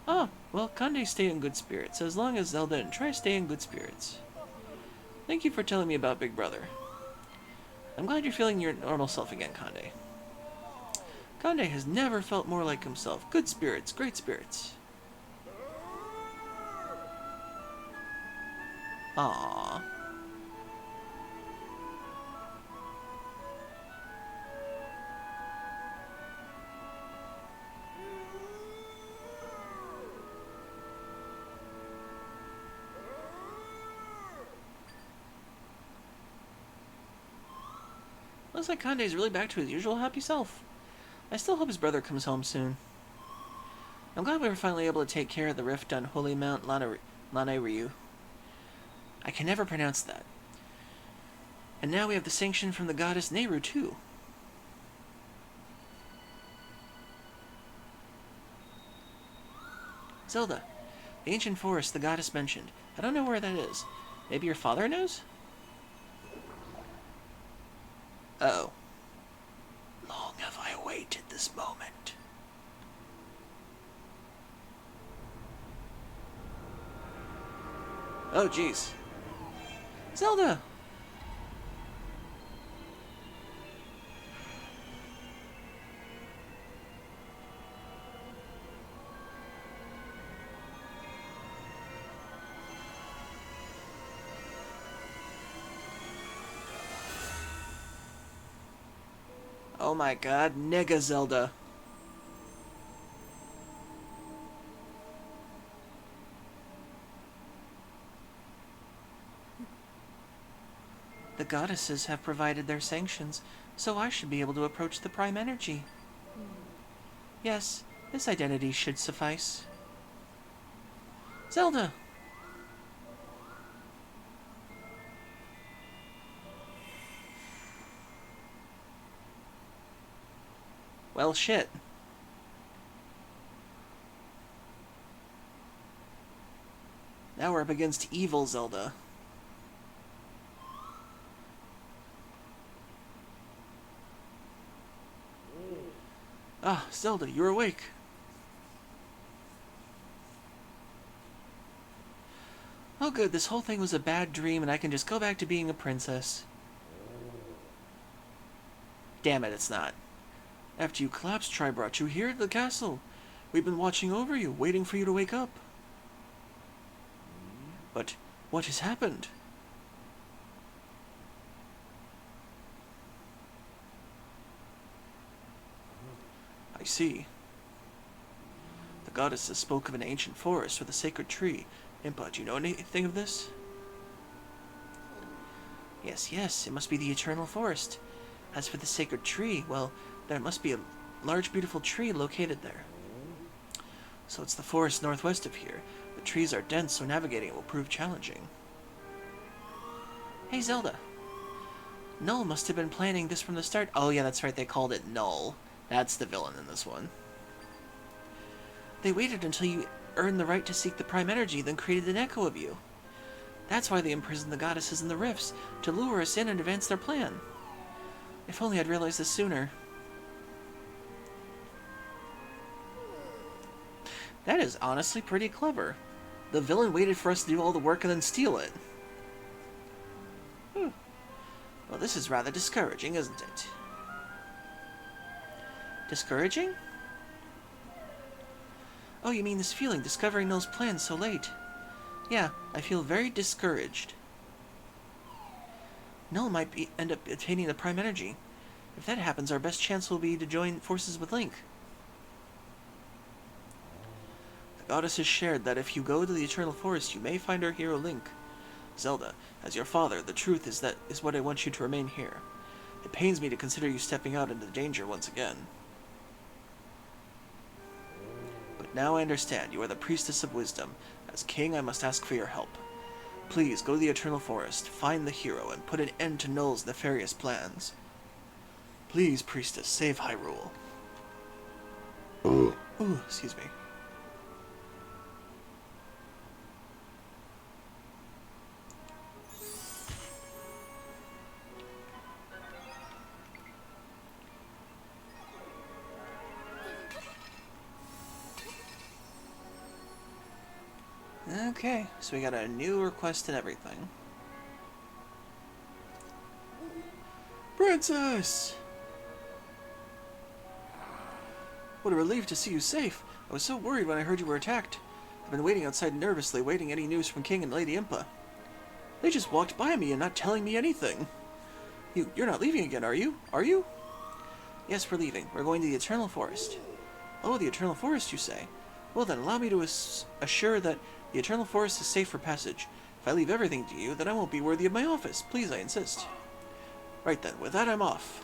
Ah, well, Conde stay in good spirits, as long as Zelda and Tri stay in good spirits. Thank you for telling me about Big Brother. I'm glad you're feeling your normal self again, Conde. Conde has never felt more like himself. Good spirits, great spirits. Aww. Looks like Conde's really back to his usual happy self. I still hope his brother comes home soon. I'm glad we were finally able to take care of the rift on Holy Mount Lanayru. I can never pronounce that. And now we have the sanction from the goddess Nehru, too. Zelda, the ancient forest the goddess mentioned. I don't know where that is. Maybe your father knows? Uh-oh. Long have I awaited this moment. Oh, jeez. Zelda! Oh my god, Nega Zelda. The goddesses have provided their sanctions, so I should be able to approach the Prime Energy. Yes, this identity should suffice. Zelda! Well, shit. Now we're up against evil Zelda. Ah, Zelda, you're awake. Oh good, this whole thing was a bad dream and I can just go back to being a princess. Damn it, it's not. After you collapsed, Tri brought you here to the castle. We've been watching over you, waiting for you to wake up. But what has happened? I see. The goddesses spoke of an ancient forest with a sacred tree. Impa, do you know anything of this? Yes, yes, it must be the eternal forest. As for the sacred tree, well, there must be a large, beautiful tree located there. So it's the forest northwest of here. The trees are dense, so navigating it will prove challenging. Hey, Zelda. Null must have been planning this from the start. Oh yeah, that's right, they called it Null. That's the villain in this one. They waited until you earned the right to seek the Prime Energy, then created an echo of you. That's why they imprisoned the goddesses in the rifts, to lure us in and advance their plan. If only I'd realized this sooner. That is honestly pretty clever. The villain waited for us to do all the work and then steal it. Well, this is rather discouraging, isn't it? Discouraging? Oh, you mean this feeling, discovering Null's plans so late. Yeah, I feel very discouraged. Null might end up attaining the Prime Energy. If that happens, our best chance will be to join forces with Link. The goddess has shared that if you go to the Eternal Forest, you may find our hero Link. Zelda, as your father, the truth is what I want you to remain here. It pains me to consider you stepping out into danger once again. But now I understand. You are the Priestess of Wisdom. As king, I must ask for your help. Please, go to the Eternal Forest, find the hero, and put an end to Null's nefarious plans. Please, Priestess, save Hyrule. Ooh, excuse me. Okay, so we got a new request and everything. Princess! What a relief to see you safe. I was so worried when I heard you were attacked. I've been waiting outside nervously, waiting any news from King and Lady Impa. They just walked by me and not telling me anything. You're not leaving again, are you? Are you? Yes, we're leaving. We're going to the Eternal Forest. Oh, the Eternal Forest, you say? Well then, allow me to assure that the Eternal Forest is safe for passage. If I leave everything to you, then I won't be worthy of my office. Please, I insist. Right then, with that I'm off.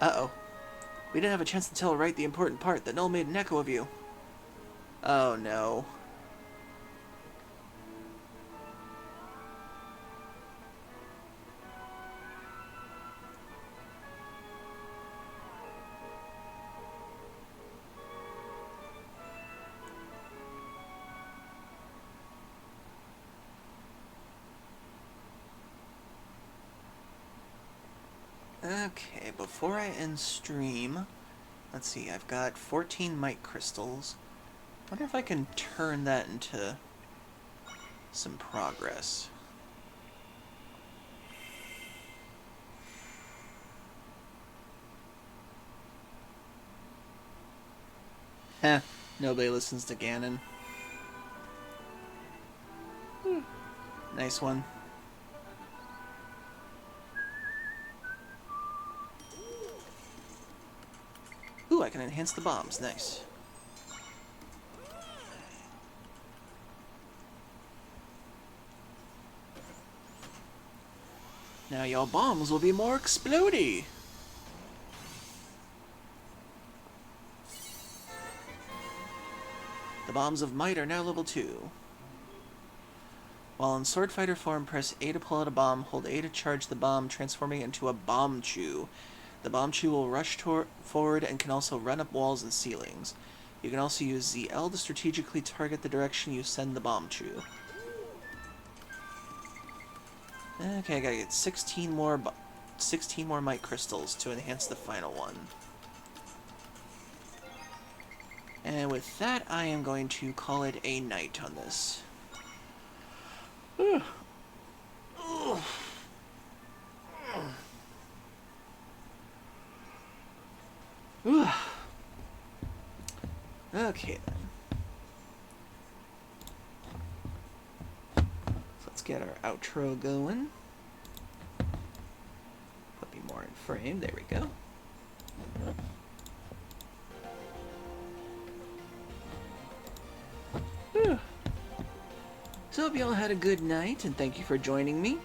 Uh-oh. We didn't have a chance to tell Wright the important part, that Null made an echo of you. Oh no. Okay, before I end stream, let's see, I've got 14 mic crystals. Wonder if I can turn that into some progress. Heh, nobody listens to Ganon. Nice one. Ooh, I can enhance the bombs. Nice. Now your bombs will be more explodey. The bombs of might are now level 2. While in Sword Fighter form, press A to pull out a bomb, hold A to charge the bomb, transforming it into a Bombchu. The Bombchu will rush forward and can also run up walls and ceilings. You can also use ZL to strategically target the direction you send the Bombchu. Okay, I gotta get 16 more might crystals to enhance the final one. And with that, I am going to call it a night on this. Okay then. So let's get our outro going. Put me more in frame. There we go. So hope you all had a good night, and thank you for joining me.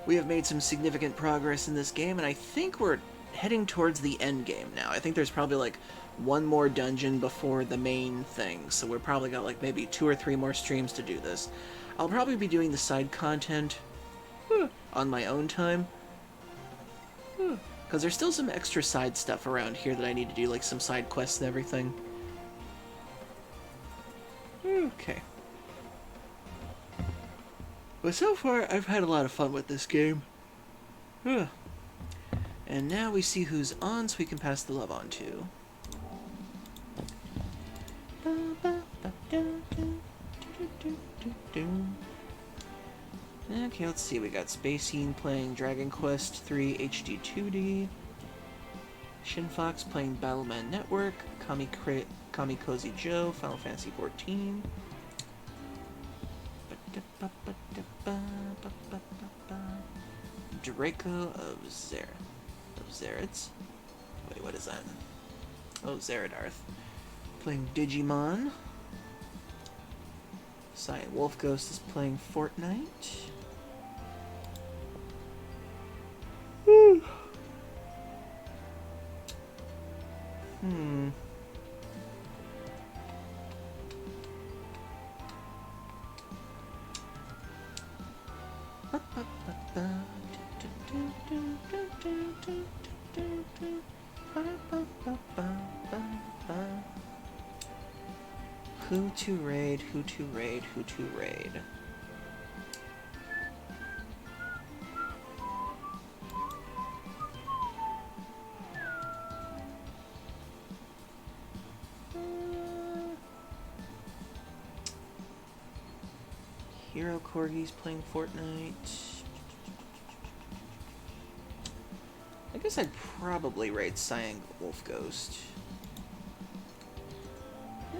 We have made some significant progress in this game, and I think we're heading towards the end game now. I think there's probably like one more dungeon before the main thing, so we're probably got like maybe 2 or 3 more streams to do this. I'll probably be doing the side content on my own time, because there's still some extra side stuff around here that I need to do, like some side quests and everything. Okay. But so far, I've had a lot of fun with this game. And now we see who's on, so we can pass the love on to. Okay, let's see. We got Spacine playing Dragon Quest III HD 2D. Shinfox playing Battleman Network. Kamikozy Joe, Final Fantasy XIV. Draco of Zeritz. Wait, what is that? Oh, Zeradarth. Playing Digimon. Cyan Wolf Ghost is playing Fortnite. Who to raid, who to raid, who to raid. Hero Corgi's playing Fortnite. I guess I'd probably raid Cyan Wolf Ghost.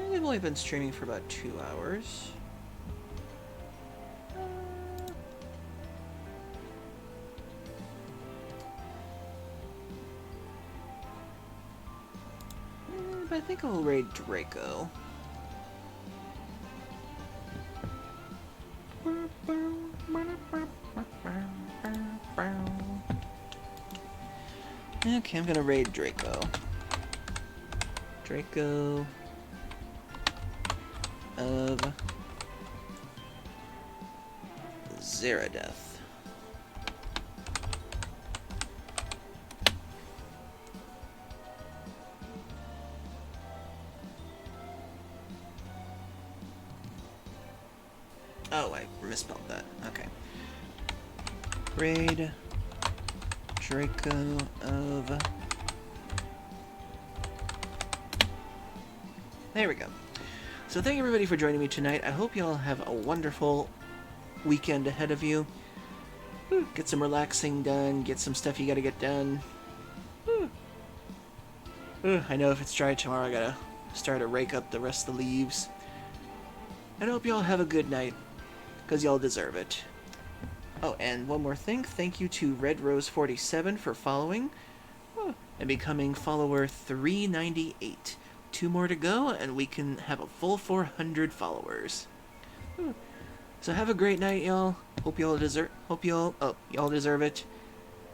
They've only been streaming for about 2 hours. But I think I'll raid Draco. Okay, I'm gonna raid Draco. Draco of Zeradeth. Oh, I misspelled that. Okay. Raid Draco of... There we go. So thank you everybody for joining me tonight. I hope you all have a wonderful weekend ahead of you. Get some relaxing done, get some stuff you gotta get done. I know if it's dry tomorrow, I gotta start to rake up the rest of the leaves. And I hope you all have a good night, because y'all deserve it. Oh, and one more thing. Thank you to Red Rose 47 for following and becoming follower 398. 2 more to go, and we can have a full 400 followers. So have a great night, y'all. Hope y'all deserve. Y'all deserve it.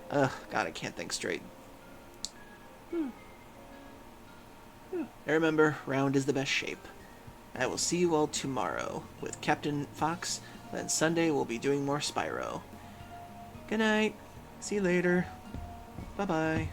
God, I can't think straight. And remember, round is the best shape. I will see you all tomorrow with Captain Fox. Then Sunday we'll be doing more Spyro. Good night. See you later. Bye-bye.